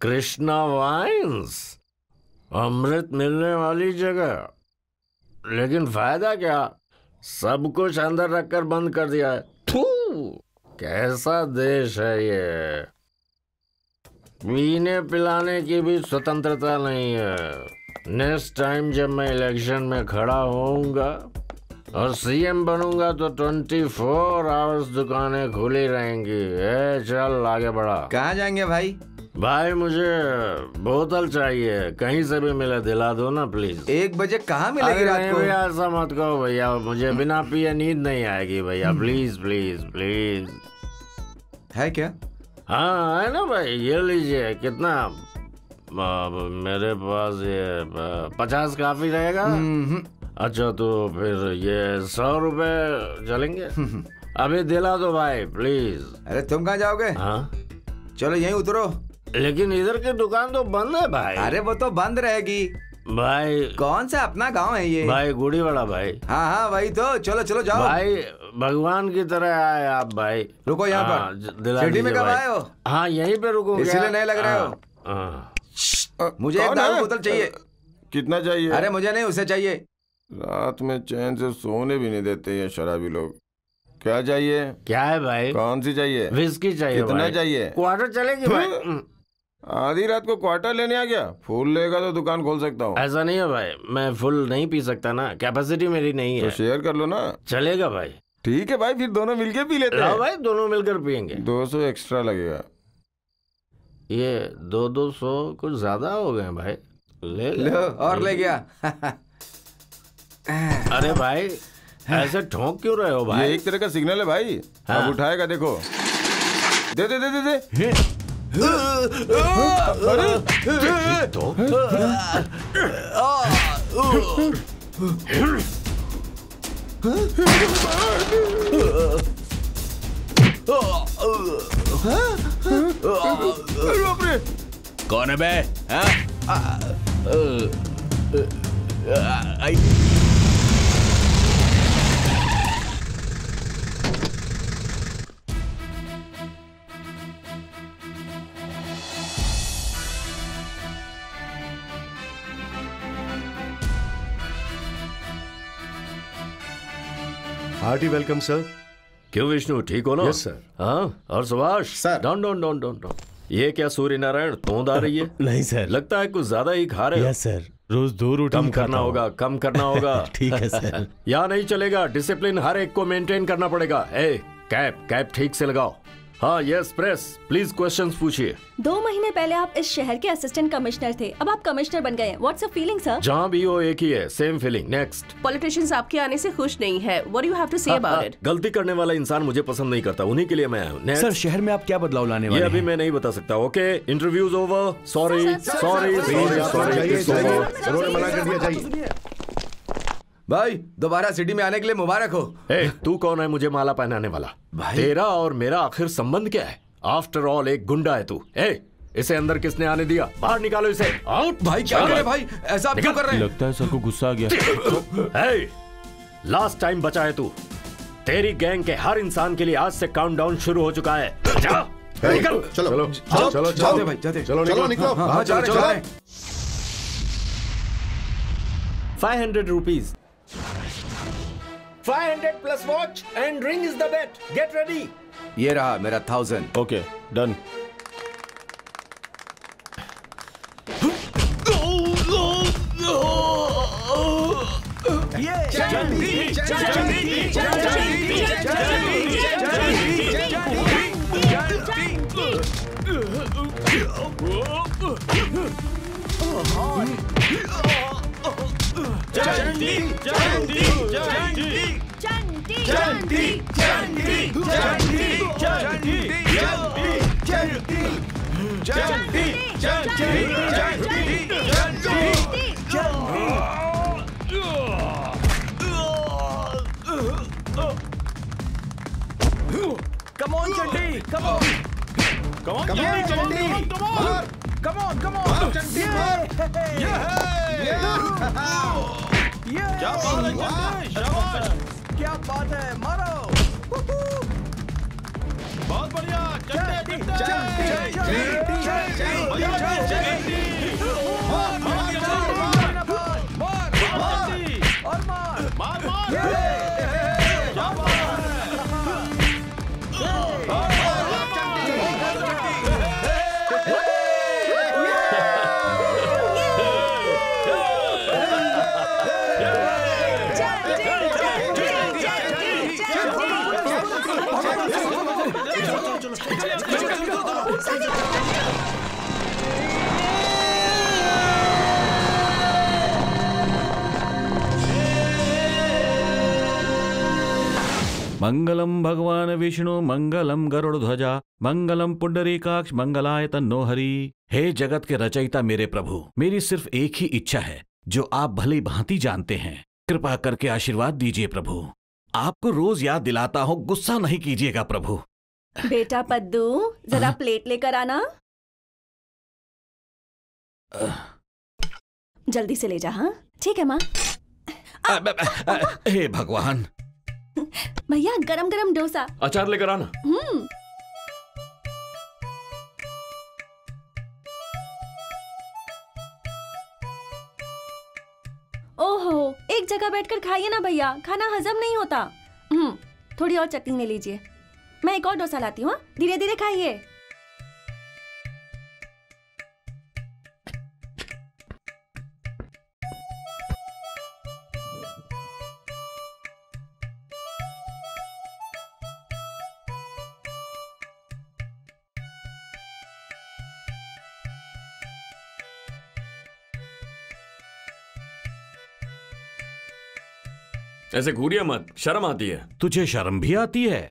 Krishna wines, अमृत मिलने वाली जगह, लेकिन फायदा क्या? सब कुछ अंदर रखकर बंद कर दिया है। कैसा देश है ये, पीने पिलाने की भी स्वतंत्रता नहीं है। नेक्स्ट टाइम जब मैं इलेक्शन में खड़ा होऊंगा और सीएम बनूंगा तो 24 आवर्स दुकानें खुली रहेंगी। चल आगे बढ़ा। कहाँ जाएंगे भाई? भाई मुझे बोतल चाहिए, कहीं से भी मिले दिला दो ना प्लीज। 1 बजे कहाँ मिलेगी रात को? भैया ऐसा मत कहो भैया, मुझे बिना पिए नींद नहीं आएगी भैया। Please please please. है क्या? हाँ है ना भाई, ये लीजिए। कितना? मेरे पास ये 50 काफी रहेगा। अच्छा तो फिर ये 100 रुपए चलेंगे? अभी दिला दो भाई प्लीज। अरे तुम कहाँ जाओगे? हाँ चलो यहीं उतरो। लेकिन इधर की दुकान तो बंद है भाई। अरे वो तो बंद रहेगी भाई। कौन सा अपना गांव है ये? भाई गुड़ी वाला भाई। हाँ हाँ वही तो। चलो चलो जाओ भाई, भगवान की तरह आए आप भाई। रुको यहाँ पर। सिटी में कब आए हो? हाँ यहीं पे रुको। इसीलिए नहीं लग रहे हो। मुझे एक दारू बोतल चाहिए। कितना चाहिए? अरे मुझे नहीं, उसे चाहिए। रात में चैन से सोने भी नहीं देते ये शराबी लोग। क्या चाहिए? क्या है भाई? कौन सी चाहिए? विस्की चाहिए। कितना चाहिए? क्वार्टर चलेगी भाई। आधी रात को क्वार्टर लेने आ गया? फुल लेगा तो दुकान खोल सकता हूँ। ऐसा नहीं है भाई, मैं फुल नहीं पी सकता ना, कैपेसिटी मेरी नहीं है। तो शेयर कर लो ना। चलेगा भाई। ठीक है भाई, फिर दोनों मिलके पी लेते हैं। भाई दोनों मिलकर पियेंगे। 200 एक्स्ट्रा लगेगा। ये 200 कुछ ज्यादा हो गए भाई। लो और ले गया। अरे भाई ऐसे ठोंक क्यों रहे हो भाई? ये एक तरह का सिग्नल है भाई। हाँ। अब उठाएगा देखो। दे दे दे दे दे। कौन है बे? Hearty welcome sir. क्यों विष्णु, ठीक हो ना? Yes sir. हाँ और Subhash sir. Don don don don don. ये क्या सूर्य नारायण तोंद आ रही है? नहीं सर। लगता है कुछ ज्यादा ही खा रहे हो। यस सर, रोज 2 रोटी कम करना होगा, कम करना होगा। ठीक है सर। यहाँ नहीं चलेगा, डिसिप्लिन हर एक को मेंटेन करना पड़ेगा। कैप कैप ठीक से लगाओ। हाँ यस प्रेस, प्लीज क्वेश्चंस पूछिए। 2 महीने पहले आप इस शहर के असिस्टेंट कमिश्नर थे, अब आप कमिश्नर बन गए हैं। What's your feeling sir? जहाँ भी हो एक ही है, सेम फीलिंग। नेक्स्ट। पॉलिटिशियंस आपके आने से खुश नहीं है। What do you have to say about it? गलती करने वाला इंसान मुझे पसंद नहीं करता, उन्हीं के लिए मैं आया हूँ। सर शहर में आप क्या बदलाव लाने वाले ये हैं? अभी मैं नहीं बता सकता। Okay, interviews over. Sorry sorry उन्होंने मना कर दिया। जाइए भाई दोबारा सिटी में आने के लिए मुबारक हो। तू कौन है मुझे माला पहनाने वाला? भाई तेरा और मेरा आखिर संबंध क्या है? आफ्टर ऑल एक गुंडा है तू। इसे अंदर किसने आने दिया? बाहर निकालो इसे। आउट। भाई क्या कर रहे हैं भाई? ऐसा आप क्यों कर रहे हैं? लगता है सर को गुस्सा आ गया। लास्ट टाइम बचा है तू। तेरी गैंग के हर इंसान के लिए आज से काउंटडाउन शुरू हो चुका है। जा निकल। चलो चलो चलो जाते भाई जाते। चलो निकलो। हाँ चलो। 500 rupees. 500 plus watch and ring is the bet. Get ready. ये रहा मेरा 1000। Okay done. Come on, Chandy! Come on! Come on, Chandy! Come on! Come on! Come on! Chandy! क्या बात है Chandy! शाबाश! क्या बात है? मारो! बहुत बढ़िया। चंटी मंगलम भगवान विष्णु मंगलम गरुड़ध्वजा मंगलम पुंडरीकाक्ष मंगलाय तन्नो हरि। हे जगत के रचयिता मेरे प्रभु, मेरी सिर्फ एक ही इच्छा है जो आप भली भांति जानते हैं। कृपा करके आशीर्वाद दीजिए प्रभु। आपको रोज याद दिलाता हूँ, गुस्सा नहीं कीजिएगा प्रभु। बेटा पद्दू, जरा प्लेट लेकर आना। जल्दी से ले जा। हाँ ठीक है माँ। हे भगवान। भैया गरम गरम डोसा। अचार लेकर आना। ओहो, एक जगह बैठकर खाइए ना भैया, खाना हजम नहीं होता। थोड़ी और चटनी ले लीजिए, मैं एक और डोसा लाती हूँ। धीरे धीरे खाइए। ऐसे घूरिया मत, शर्म आती है। तुझे शर्म भी आती है?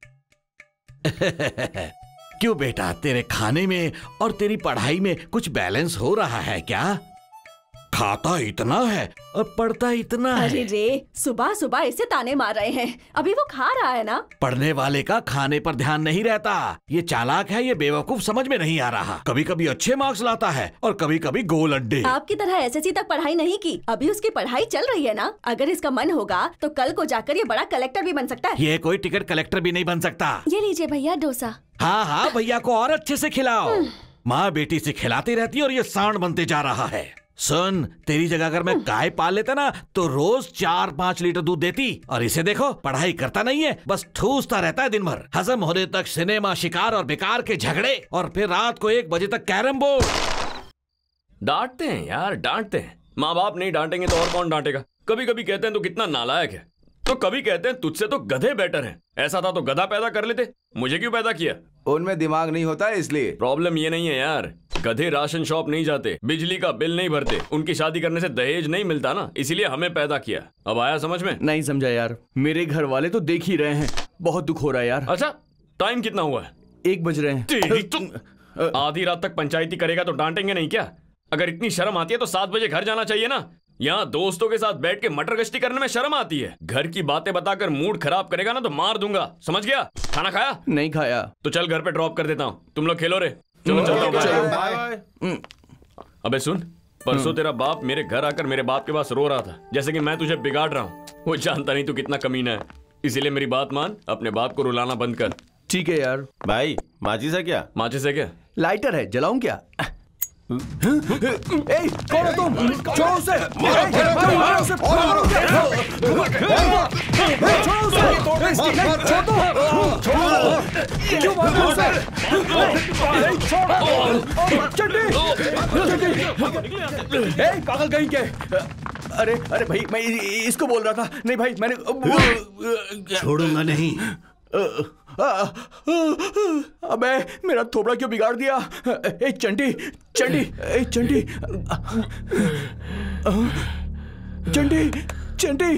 क्यों बेटा, तेरे खाने में और तेरी पढ़ाई में कुछ बैलेंस हो रहा है क्या? खाता इतना है और पढ़ता इतना है। अरे रे, सुबह सुबह इसे ताने मार रहे हैं। अभी वो खा रहा है ना। पढ़ने वाले का खाने पर ध्यान नहीं रहता। ये चालाक है, ये बेवकूफ, समझ में नहीं आ रहा। कभी कभी अच्छे मार्क्स लाता है और कभी कभी गोल अड्डे। आपकी तरह एसएससी तक पढ़ाई नहीं की, अभी उसकी पढ़ाई चल रही है ना। अगर इसका मन होगा तो कल को जाकर ये बड़ा कलेक्टर भी बन सकता है। ये कोई टिकट कलेक्टर भी नहीं बन सकता। ये लीजिए भैया डोसा। हाँ हाँ, भैया को और अच्छे से खिलाओ। माँ बेटी से खिलाती रहती है और ये सांड बनते जा रहा है। सुन, तेरी जगह अगर मैं गाय पाल लेता ना तो रोज 4-5 लीटर दूध देती। और इसे देखो, पढ़ाई करता नहीं है, बस ठूसता रहता है दिन भर। हजम होने तक सिनेमा, शिकार और बेकार के झगड़े, और फिर रात को 1 बजे तक कैरम बोर्ड। डांटते हैं यार, डांटते हैं। माँ बाप नहीं डांटेंगे तो और कौन डांटेगा। कभी कभी कहते हैं तो कितना नालायक है, तो कभी कहते हैं तुझसे तो गधे बेटर हैं। ऐसा था तो गधा पैदा कर लेते, मुझे क्यों पैदा किया? उनमें दिमाग नहीं होता है इसलिए। प्रॉब्लम ये नहीं है यार, गधे राशन शॉप नहीं जाते, बिजली का बिल नहीं भरते, उनकी शादी करने से दहेज नहीं मिलता ना, इसीलिए हमें पैदा किया। अब आया समझ में? नहीं समझा यार, मेरे घर वाले तो देख ही रहे हैं। बहुत दुख हो रहा है यार। अच्छा, टाइम कितना हुआ है? 1 बज रहे हैं। आधी रात तक पंचायती करेगा तो डांटेंगे नहीं क्या? अगर इतनी शर्म आती है तो 7 बजे घर जाना चाहिए ना। यहाँ दोस्तों के साथ बैठ के मटर गश्ती करने में शर्म आती है। घर की बातें बताकर मूड खराब करेगा ना तो मार दूंगा, समझ गया? खाना खाया? नहीं खाया। तो चल घर पे ड्रॉप कर देता हूँ, तुम लोग खेलो रे। चलो चलता हूँ, बाय। अबे सुन, परसों तेरा बाप मेरे घर आकर मेरे बाप के पास रो रहा था, जैसे कि मैं तुझे बिगाड़ रहा हूँ। वो जानता नहीं तू कितना कमीना है, इसीलिए मेरी बात मान, अपने बाप को रुलाना बंद कर। ठीक है यार। भाई माचिस है क्या? माचिस है क्या? लाइटर है, जलाऊं क्या? ए, कौन हो तुम? छोड़ो उसे! मारो उसे! छोड़ो उसे! क्यों मार रहे उसे? पागल कहीं के! अरे अरे भाई, मैं इसको बोल रहा था। नहीं भाई, मैंने छोड़ूंगा नहीं। अबे मेरा थोबड़ा क्यों बिगाड़ दिया? ए चंटी, चंटी, ए चंटी, चंटी, चंटी,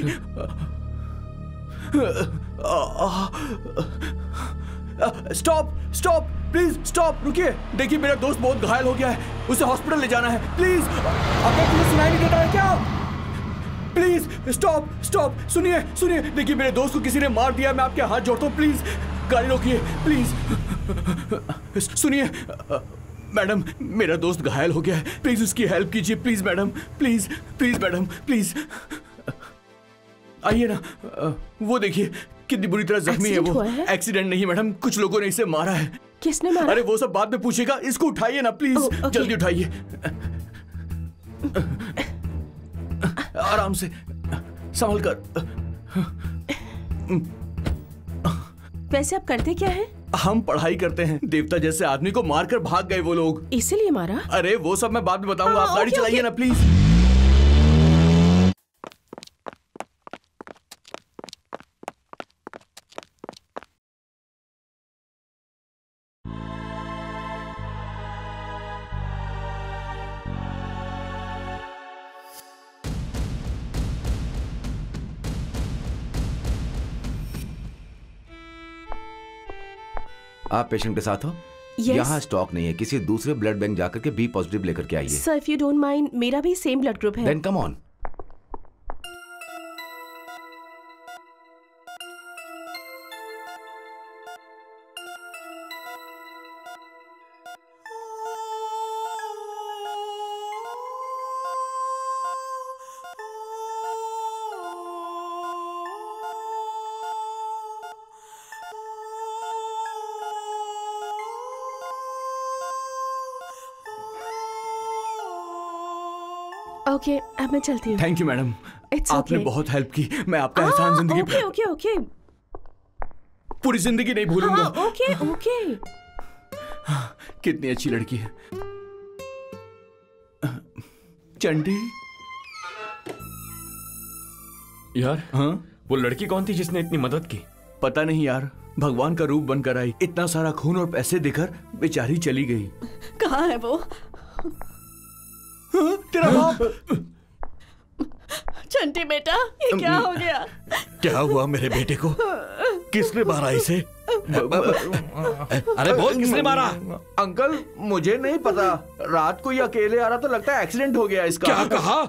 स्टॉप, स्टॉप, प्लीज स्टॉप, रुकिए। देखिए मेरा दोस्त बहुत घायल हो गया है, उसे हॉस्पिटल ले जाना है, प्लीज। अबे तुम्हें सुनाई नहीं देता है क्या? प्लीज स्टॉप, स्टॉप, सुनिए, सुनिए। देखिए मेरे दोस्त को किसी ने मार दिया, मैं आपके हाथ जोड़ता हूँ, प्लीज गाड़ी रोकिए, प्लीज। सुनिए मैडम, मेरा दोस्त घायल हो गया है, प्लीज उसकी हेल्प कीजिए, please madam, please, please madam, please आइए ना। वो देखिए कितनी बुरी तरह जख्मी है Accident वो। हुआ है? एक्सीडेंट नहीं मैडम, कुछ लोगों ने इसे मारा है। किसने मारा? अरे वो सब बाद में पूछेगा, इसको उठाइए ना प्लीज। okay. जल्दी उठाइए, आराम से, संभल कर। वैसे आप करते क्या है? हम पढ़ाई करते हैं। देवता जैसे आदमी को मारकर भाग गए वो लोग। इसीलिए मारा? अरे वो सब मैं बाद में बताऊंगा, आप गाड़ी चलाइए ना प्लीज। आप पेशेंट के साथ हो? Yes. यहाँ स्टॉक नहीं है, किसी दूसरे ब्लड बैंक जाकर के बी पॉजिटिव लेकर के आइए। Sir if you don't mind, मेरा भी सेम ब्लड ग्रुप है। Then come on. ओके, अब मैं चलती हूँ। थैंक यू मैडम, It's आपने okay. बहुत हेल्प की। मैं आपका एहसान जिंदगी ओके ओके ओके पूरी जिंदगी नहीं भूलूंगा। Okay okay. कितनी अच्छी लड़की है चंडी। यार हाँ, वो लड़की कौन थी जिसने इतनी मदद की? पता नहीं यार, भगवान का रूप बनकर आई। इतना सारा खून और पैसे देकर बेचारी चली गई। कहाँ है वो? हाँ, तेरा बाप। चंटी बेटा, ये क्या हो गया? क्या हुआ मेरे बेटे को? किसने मारा इसे? अरे बोल, किसने मारा? अंकल मुझे नहीं पता, रात को ये अकेले आ रहा तो लगता है एक्सीडेंट हो गया इसका। क्या कहा?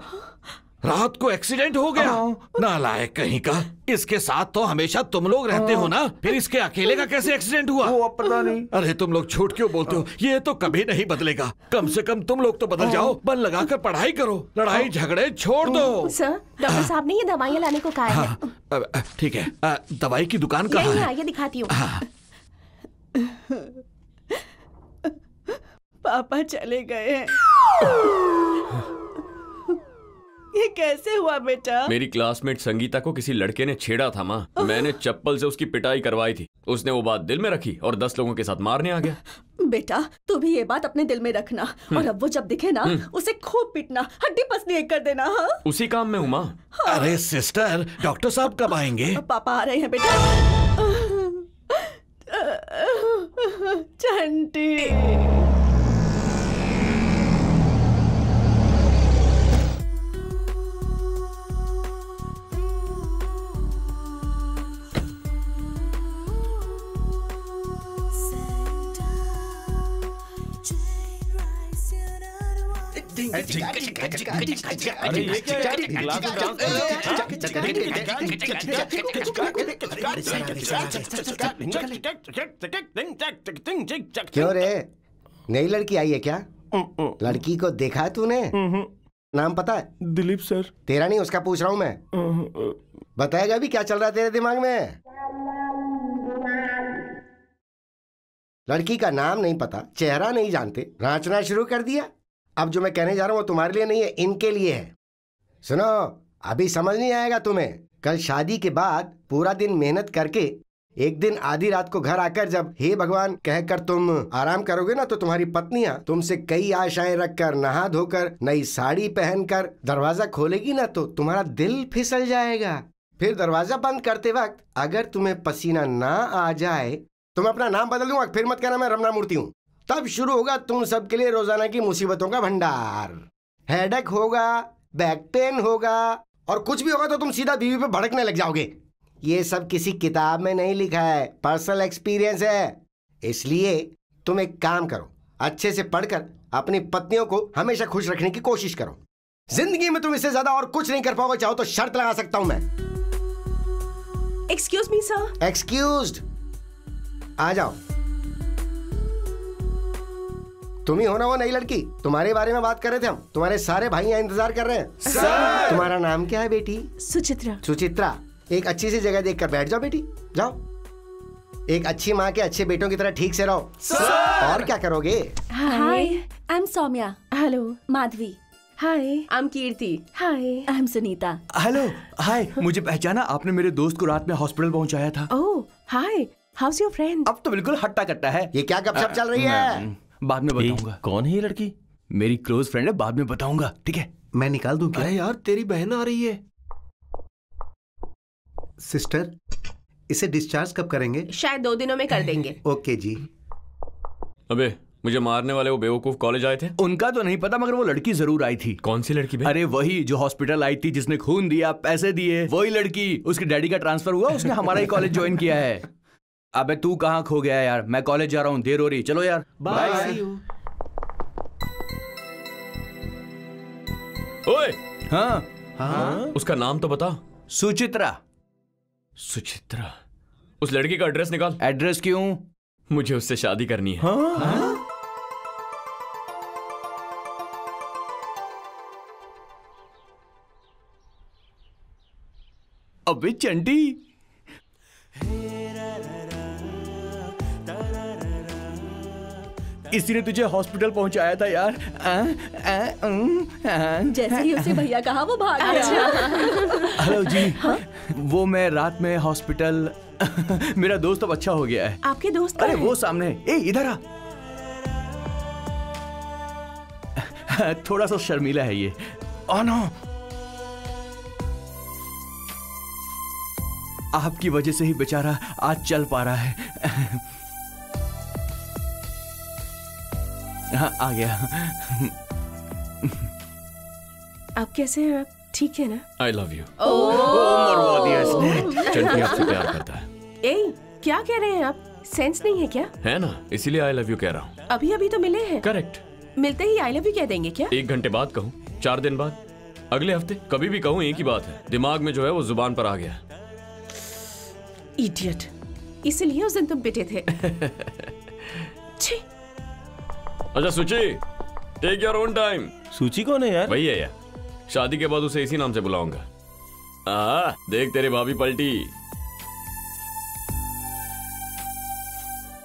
रात को एक्सीडेंट हो गया? नालायक कहीं का। इसके साथ तो हमेशा तुम लोग रहते हो ना, फिर इसके अकेले का कैसे एक्सीडेंट हुआ? वो अब पता नहीं। अरे तुम लोग झूठ क्यों बोलते हो? ये तो कभी नहीं बदलेगा। कम से कम तुम लोग तो बदल जाओ, मन लगाकर पढ़ाई करो, लड़ाई झगड़े छोड़ दो। सर, डॉक्टर साहब ने ये दवाइयाँ लाने को कहा है। ठीक है, दवाई की दुकान कहाँ यही है? आइए दिखाती हूँ। पापा चले गए हैं। ये कैसे हुआ बेटा? मेरी क्लासमेट संगीता को किसी लड़के ने छेड़ा था माँ। मैंने चप्पल से उसकी पिटाई करवाई थी। उसने वो बात दिल में रखी और 10 लोगों के साथ मारने आ गया। बेटा तू भी ये बात अपने दिल में रखना, और अब वो जब दिखे ना उसे खूब पीटना, हड्डी पसली एक कर देना। हाँ उसी काम में हूँ माँ। अरे सिस्टर, डॉक्टर साहब कब आएंगे? पापा आ रहे हैं बेटा। चंटी। अरे ये क्या है? ग्लास में डांस। क्यों रे, नई लड़की आई है क्या? लड़की को देखा है तूने? नाम पता है? दिलीप सर। तेरा नहीं, उसका पूछ रहा हूँ मैं। बताएगा भी क्या चल रहा है तेरे दिमाग में? लड़की का नाम नहीं पता, चेहरा नहीं जानते, नाचना शुरू कर दिया। अब जो मैं कहने जा रहा हूँ वो तुम्हारे लिए नहीं है, इनके लिए है। सुनो, अभी समझ नहीं आएगा तुम्हें। कल शादी के बाद पूरा दिन मेहनत करके एक दिन आधी रात को घर आकर जब हे भगवान कहकर तुम आराम करोगे ना, तो तुम्हारी पत्नियां तुमसे कई आशाएं रखकर, नहा धोकर, नई साड़ी पहनकर दरवाजा खोलेगी ना, तो तुम्हारा दिल फिसल जाएगा। फिर दरवाजा बंद करते वक्त अगर तुम्हें पसीना ना आ जाए तो मैं अपना नाम बदल दूंगा। फिर मत कहना मैं रमना मूर्ति हूँ। तब शुरू होगा तुम सबके लिए रोजाना की मुसीबतों का भंडार। हेडेक होगा, बैक पेन होगा, और कुछ भी होगा तो तुम सीधा बीवी पे भड़कने लग जाओगे। ये सब किसी किताब में नहीं लिखा है, पर्सनल एक्सपीरियंस है। इसलिए तुम एक काम करो, अच्छे से पढ़कर अपनी पत्नियों को हमेशा खुश रखने की कोशिश करो। जिंदगी में तुम इससे ज्यादा और कुछ नहीं कर पाओगे। चाहो तो शर्त लगा सकता हूं मैं। Excuse me sir. एक्सक्यूज्ड। आ जाओ। तुम ही हो ना वो नई लड़की? तुम्हारे बारे में बात कर रहे थे हम। तुम्हारे सारे भाई यहाँ इंतजार कर रहे हैं। सर! तुम्हारा नाम क्या है बेटी? सुचित्रा। सुचित्रा, एक अच्छी सी जगह देखकर बैठ जाओ बेटी, जाओ। एक अच्छी माँ के अच्छे बेटों की तरह ठीक से रहो। और क्या करोगे? Hi, I am Saumya. Hello. Madhavi. Hi, I am Kirti. Hi, I am Sunita. Hello, hi. मुझे पहचाना? आपने मेरे दोस्त को रात में हॉस्पिटल पहुंचाया था। ओह, हाय, हाउस योर फ्रेंड? अब तो बिल्कुल हट्टा कट्टा है। ये क्या गपशप चल रही है? बाद में बताऊंगा। कौन है ये लड़की? मेरी क्लोज फ्रेंड है, बाद में बताऊंगा, ठीक है? मैं निकाल दूं क्या? अरे यार, तेरी बहन आ रही है। सिस्टर, इसे डिस्चार्ज कब करेंगे? शायद 2 दिनों में कर देंगे। ओके जी। अबे, मुझे मारने वाले वो बेवकूफ कॉलेज आए थे? उनका तो नहीं पता, मगर वो लड़की जरूर आई थी। कौन सी लड़की? अरे वही जो हॉस्पिटल आई थी, जिसने खून दिया, पैसे दिए, वही लड़की। उसके डैडी का ट्रांसफर हुआ, उसने हमारा ही कॉलेज ज्वाइन किया है। अबे तू कहाँ खो गया यार? मैं कॉलेज जा रहा हूँ, देर हो रही। चलो यार, बाय। ओए, हाँ, उसका नाम तो बता। सुचित्रा। सुचित्रा? उस लड़की का एड्रेस निकाल। एड्रेस क्यों? मुझे उससे शादी करनी है। हाँ? अबे चंटी, इसी ने तुझे हॉस्पिटल पहुंचाया था यार। जैसे ही उसे भैया कहा वो भाग गया। हेलो जी। वो मैं रात में हॉस्पिटल मेरा दोस्त अब अच्छा हो गया है। आपके दोस्त? अरे वो सामने। ए इधर आ। थोड़ा सा शर्मीला है ये। ओह नो, आपकी वजह से ही बेचारा आज चल पा रहा है। हाँ, आ गया। आप कैसे हैं? ठीक है ना? I love you. मरवा दिया इसने। चंटी आपसे प्यार करता है। ए, क्या कह रहे हैं आप? सेंस नहीं है क्या? है ना, इसीलिए आई लव यू कह रहा हूँ। अभी अभी तो मिले हैं। करेक्ट। मिलते ही आई लव यू कह देंगे क्या? 1 घंटे बाद कहूँ, 4 दिन बाद, अगले हफ्ते, कभी भी कहूँ, एक ही बात है। दिमाग में जो है वो जुबान पर आ गया। इडियट। इसलिए उस दिन तुम पिटे थे। छी। अच्छा सुची, टेक योर ओन टाइम। सूची कौन है यार? वही है यार, शादी के बाद उसे इसी नाम से बुलाऊंगा। देख तेरी भाभी पलटी।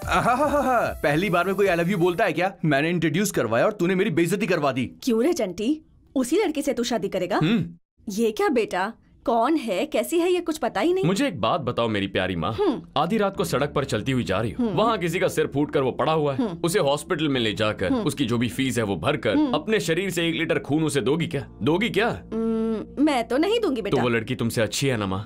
पहली बार में कोई आई लव यू बोलता है क्या? मैंने इंट्रोड्यूस करवाया और तूने मेरी बेइज्जती करवा दी। क्यों रे चंटी, उसी लड़के से तू शादी करेगा? ये क्या बेटा, कौन है, कैसी है, ये कुछ पता ही नहीं। मुझे एक बात बताओ मेरी प्यारी माँ, आधी रात को सड़क पर चलती हुई जा रही हो, वहाँ किसी का सिर फूटकर वो पड़ा हुआ है, उसे हॉस्पिटल में ले जाकर उसकी जो भी फीस है वो भरकर अपने शरीर से 1 लीटर खून उसे दोगी क्या? दोगी क्या? मैं तो नहीं दूंगी बेटा। तो वो लड़की तुमसे अच्छी है ना माँ?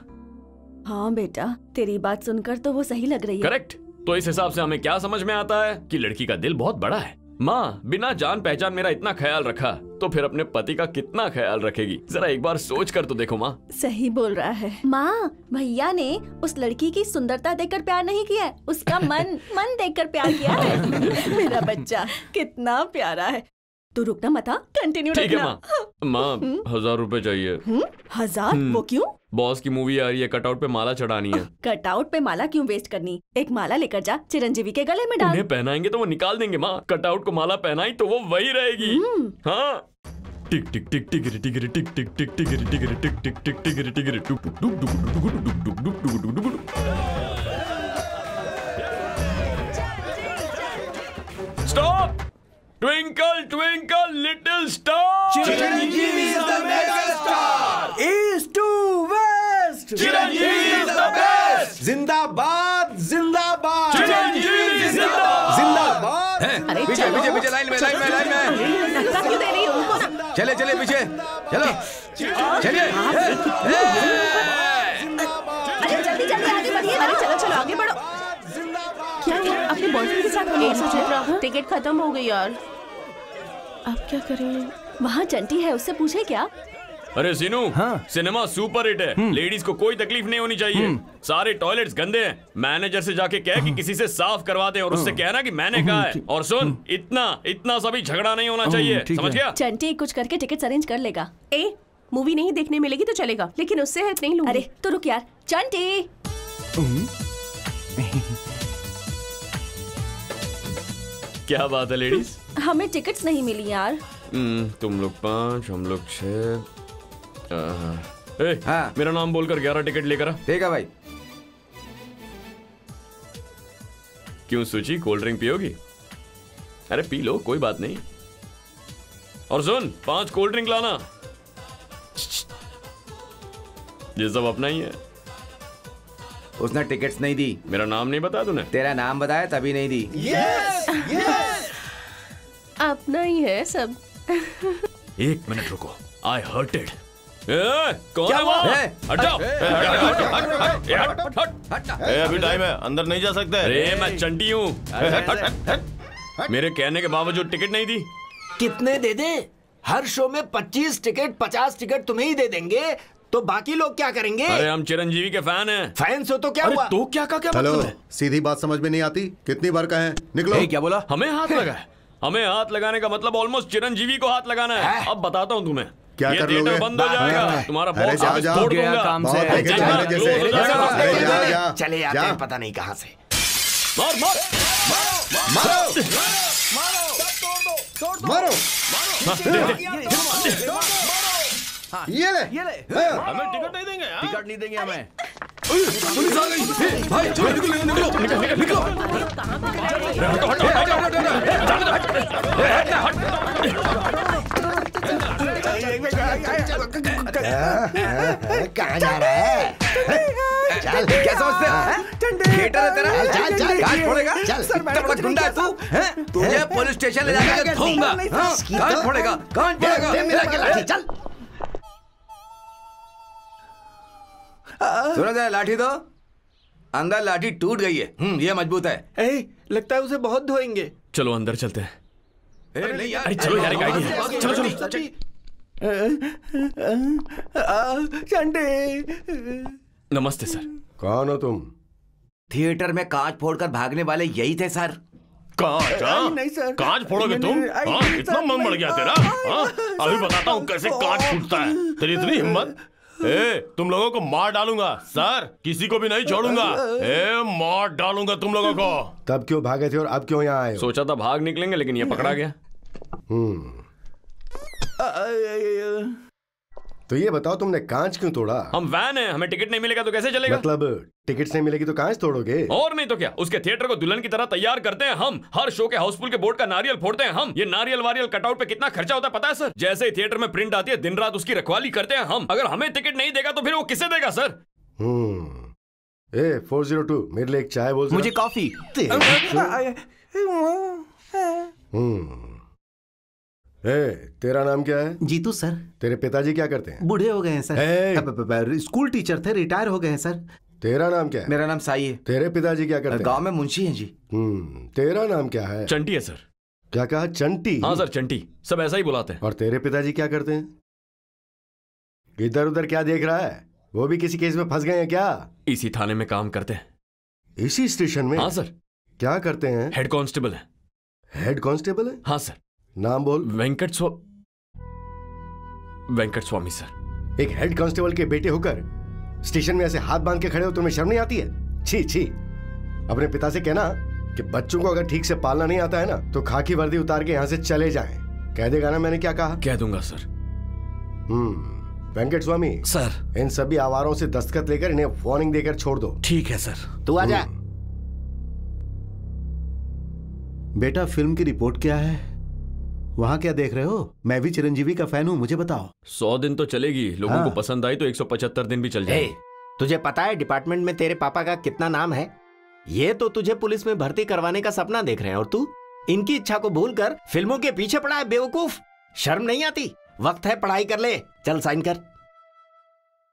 हाँ बेटा, तेरी बात सुनकर तो वो सही लग रही है। करेक्ट। तो इस हिसाब से हमें क्या समझ में आता है कि लड़की का दिल बहुत बड़ा है। माँ बिना जान पहचान मेरा इतना ख्याल रखा, तो फिर अपने पति का कितना ख्याल रखेगी? जरा एक बार सोच कर तो देखो माँ। सही बोल रहा है माँ। भैया ने उस लड़की की सुंदरता देखकर प्यार नहीं किया है, उसका मन देखकर प्यार किया है। मेरा बच्चा कितना प्यारा है। तू रुकना मत, कंटिन्यू रखना। ठीक है माँ। 1000 रुपए चाहिए। 1000? वो क्यों? बॉस की मूवी आ रही है, कटआउट पे माला चढ़ानी है। कटआउट पे माला क्यों वेस्ट करनी? एक माला लेकर जा, चिरंजीवी के गले में डाल। उन्हें पहनाएंगे तो वो निकाल देंगे माँ। कटआउट को माला पहनाई तो वो वही रहेगी। हाँ। टिक टिक टिक टिक टिक टिक टिक टिक टिक टिक टिक टिक टिक टिक टिक टिक टिक टिक टुक टुक टुक टुक टुक टुक टुक। Stop! Twinkle, twinkle, little star. Chiranjeevi is the mega star. East to west. Chiranjeevi is the best. जिंदाबाद जिंदाबाद। चिरंजीवी जिंदाबाद। जिंदाबाद। अरे पीछे पीछे पीछे लाइन में धक्का क्यों दे रही हो? चले चले पीछे चलो चलिए। अरे जल्दी जल्दी आगे बढ़िए। अरे चलो चलो आगे बढ़ो। क्या अपने बॉयफ्रेंड के साथ होने? सुचित्रा, टिकट खत्म हो गई यार। अब क्या करें? वहाँ चंटी है, उससे पूछे क्या? अरे सीनू, सिनेमा सुपर हिट है, लेडीज को कोई तकलीफ नहीं होनी चाहिए। सारे टॉयलेट्स गंदे हैं, मैनेजर से जाके कह कि किसी से साफ करवा दे और उससे कहना कि मैंने कहा है। और सुन, इतना सा भी झगड़ा नहीं होना चाहिए, समझ गया? चंटी कुछ करके टिकट अरेंज कर लेगा। मूवी नहीं देखने मिलेगी तो चलेगा, लेकिन उससे हेल्प नहीं लूंगी। अरे तो रुक यार, चंटी। क्या बात है लेडीज? हमें टिकट्स नहीं मिली यार। तुम लोग 5, हम लोग 6। हाँ। मेरा नाम बोलकर 11 टिकट लेकर आ। ठीक है भाई। क्यों सूची, कोल्ड ड्रिंक पियोगी? अरे पी लो, कोई बात नहीं। और सुन, 5 कोल्ड ड्रिंक लाना। ये सब अपना ही है। उसने टिकट्स नहीं दी। मेरा नाम नहीं बताया तूने? तेरा नाम बताया तभी नहीं दी। यस यस, अपना ही है सब। 1 मिनट रुको, आई हर्टेड। कौन है वो? हट जाओ। अभी टाइम है, अंदर नहीं जा सकते। अरे मैं चंटी हूँ। मेरे कहने के बावजूद टिकट नहीं दी। कितने दे दे? हर शो में 25 टिकट 50 टिकट तुम्हें ही दे देंगे, तो बाकी लोग क्या करेंगे? अरे हम चिरंजीवी के फैन हैं। फैंस हो तो क्या हुआ? तो क्या मतलब है? सीधी बात समझ में नहीं आती? कितनी बार कहें निकलो। क्या बोला? हमें हाथ लगा है। हमें हाथ लगाने का मतलब ऑलमोस्ट चिरंजीवी को हाथ लगाना है। अब बताता हूँ तुम्हें। क्या ये कर थिएटर लोगे? बंद हो जाएगा। तुम्हारा बॉक्स ऑफिस जाओ, तोड़ गया दूंगा। काम से। चले आते हैं पता नहीं कहाँ से। मार मार मारो। ये ले हमें टिकट नहीं देंगे। टिकट नहीं देंगे हमें। पुलिस आ गई। भाई चलो निकलो। कहाँ जा रहा है? चल, क्या समझते हैं? थिएटर है तेरा? चल गाज फोड़ेगा? चल। इतना बड़ा गुंडा है तू? तुझे पुलिस स्टेशन ले जाकर धोऊंगा। गाज फोड़ेगा? गाज फोड़ेगा? मेरा क्या लाठी? चल। सुनो जरा, लाठी दो। अंदर लाठी टूट गई है। ये मजबूत है। लगता है उसे बहुत धोएंगे। चलो अंदर चलते हैं। नहीं यार, अरे चलो यार, एक आइडिया है। चलो। चंटे। नमस्ते सर। कौन हो तुम? थिएटर में कांच फोड़कर भागने वाले यही थे सर। कांच? नहीं सर। कांच फोड़ोगे तुम? इतना मन बढ़ गया तेरा? अभी बताता हूँ कैसे कांच फूटता है। तेरी इतनी हिम्मत? तुम लोगों को मार डालूंगा सर, किसी को भी नहीं छोड़ूंगा। मार डालूंगा तुम लोगों को। तब क्यों भागे थे और अब क्यों यहाँ आए हो? सोचा था भाग निकलेंगे, लेकिन ये पकड़ा गया। तो ये बताओ तुमने कांच क्यों तोड़ा? हम वैन हैं, हमें टिकट नहीं मिलेगा तो कैसे चलेगा? मतलब टिकट नहीं मिलेगी तो कांच तोड़ोगे? और नहीं तो क्या, उसके थिएटर को दुल्हन की तरह तैयार करते हैं हम। हर शो के हाउसफुल के बोर्ड का नारियल फोड़ते हैं हम। ये नारियल वारियल कटआउट पे कितना खर्चा होता है पता है सर? जैसे ही थिएटर में प्रिंट आती है, दिन रात उसकी रखवाली करते हैं हम। अगर हमें टिकट नहीं देगा तो फिर वो किसे देगा सर? 402 मेरे लिए एक चाय बोल। मुझे कॉफी। तेरा नाम क्या है? जीतू सर। तेरे पिताजी क्या करते हैं? बूढ़े हो गए हैं सर। स्कूल टीचर थे, रिटायर हो गए हैं सर। तेरा नाम क्या है? मेरा नाम साई है। तेरे पिताजी क्या करते हैं? गांव में मुंशी हैं जी। तेरा नाम क्या है? चंटी है सर। क्या कहा? चंटी? हाँ सर, चंटी। सब ऐसा ही बुलाते हैं। और तेरे पिताजी क्या करते हैं? इधर उधर क्या देख रहा है? वो भी किसी केस में फंस गए हैं क्या? इसी थाने में काम करते हैं। इसी स्टेशन में? हाँ सर। क्या करते हैं? हेड कांस्टेबल है। हेड कांस्टेबल है? हाँ सर। नाम बोल। वेंकट स्वामी सर। एक हेड कांस्टेबल के बेटे होकर स्टेशन में ऐसे हाथ बांध के खड़े हो, तुम्हें शर्म नहीं आती है? छी छी। अपने पिता से कहना कि बच्चों को अगर ठीक से पालना नहीं आता है ना तो खाकी वर्दी उतार के यहाँ से चले जाएं। कह देगा ना मैंने क्या कहा? कह दूंगा सर। वेंकट स्वामी सर, इन सभी आवारों से दस्तखत लेकर इन्हें वार्निंग देकर छोड़ दो। ठीक है सर। तू आजा। बेटा फिल्म की रिपोर्ट क्या है? वहाँ क्या देख रहे हो? मैं भी चिरंजीवी का फैन हूँ, मुझे बताओ। 100 दिन तो चलेगी, लोगों को पसंद आई तो 175 दिन भी चल जाएगी। तुझे पता है डिपार्टमेंट में तेरे पापा का कितना नाम है? ये तो तुझे पुलिस में भर्ती करवाने का सपना देख रहे हैं और तू इनकी इच्छा को भूलकर फिल्मों के पीछे पड़ा है। बेवकूफ, शर्म नहीं आती? वक्त है पढ़ाई कर ले। चल साइन कर,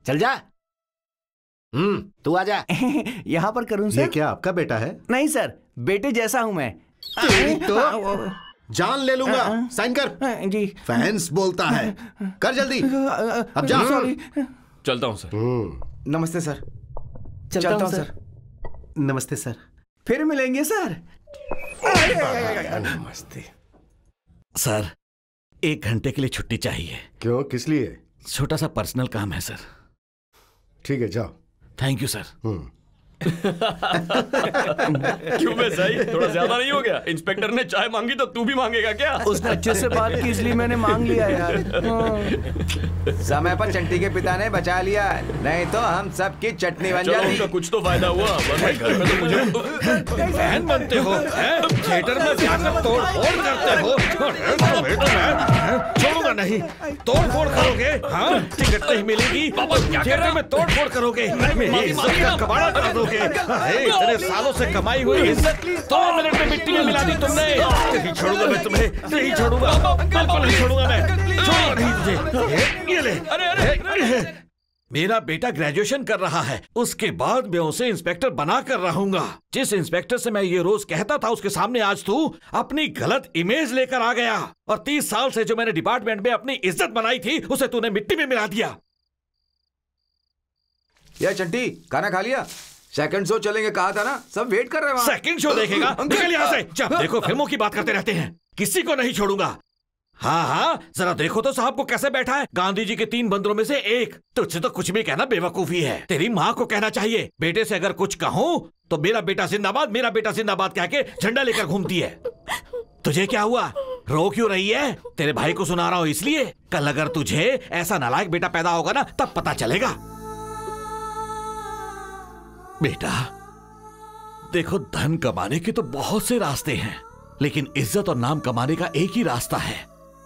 चल जा। तू आजा। यहाँ पर करूँ सर? ये क्या आपका बेटा है? नहीं सर, बेटे जैसा हूँ मैं। तो जान ले लूंगा। साइन कर। जी। फैंस बोलता है, कर जल्दी। अब जा। चलता हूँ सर। नमस्ते सर। चलता हूँ सर। नमस्ते सर। फिर मिलेंगे सर। नमस्ते सर। 1 घंटे के लिए छुट्टी चाहिए। क्यों, किस लिए? छोटा सा पर्सनल काम है सर। ठीक है, जाओ। Thank you sir. क्यों बे सही, थोड़ा ज्यादा नहीं हो गया? इंस्पेक्टर ने चाय मांगी तो तू भी मांगेगा क्या? उसने अच्छे से बात की इसलिए मैंने मांग लिया यार। समय पर चंटी के पिता ने बचा लिया, नहीं तो हम सब की चटनी बन जाती। उनका कुछ तो फायदा हुआ, वरना घर में तो मुझे फैन बनते हो, थिएटर में जाकर तोड़-फोड़ करते हो। छोड़ूंगा नहीं, तोड़-फोड़ करोगे? हाँ, टिकट नहीं मिलेगी, थिएटर में तोड़-फोड़ करोगे, मेरी इज्जत का कबाड़ा कर दोगे। इतने सालों से कमाई हुई इज्जत 2 मिनट में मिट्टी में मिला दी तुमने। नहीं छोड़ूंगा मैं तुम्हें, नहीं छोड़ूंगा, बिल्कुल नहीं छोड़ूंगा मैं, छोड़ूंगा नहीं तुझे। ये ले। अरे मेरा बेटा ग्रेजुएशन कर रहा है, उसके बाद मैं उसे इंस्पेक्टर बना कर रहूंगा। जिस इंस्पेक्टर से मैं ये रोज कहता था, उसके सामने आज तू अपनी गलत इमेज लेकर आ गया, और 30 साल से जो मैंने डिपार्टमेंट में अपनी इज्जत बनाई थी, उसे तूने मिट्टी में मिला दिया। ये चंटी, खाना खा लिया? सेकंड शो चलेंगे कहा था ना, सब वेट कर रहे हैं वहाँ। सेकंड शो देखेगा? निकल यहाँ से। देखो, फिल्मों की बात करते रहते हैं, किसी को नहीं छोड़ूंगा। हाँ हाँ, जरा देखो तो साहब को कैसे बैठा है, गांधी जी के 3 बंदरों में से एक। तुझसे तो कुछ भी कहना बेवकूफी है। तेरी माँ को कहना चाहिए, बेटे से अगर कुछ कहूँ तो मेरा बेटा जिंदाबाद, मेरा बेटा जिंदाबाद कह के झंडा लेकर घूमती है। तुझे क्या हुआ, रो क्यों रही है? तेरे भाई को सुना रहा हूँ इसलिए। कल अगर तुझे ऐसा नालायक बेटा पैदा होगा ना, तब पता चलेगा। बेटा देखो, धन कमाने के तो बहुत से रास्ते हैं, लेकिन इज्जत और नाम कमाने का एक ही रास्ता है,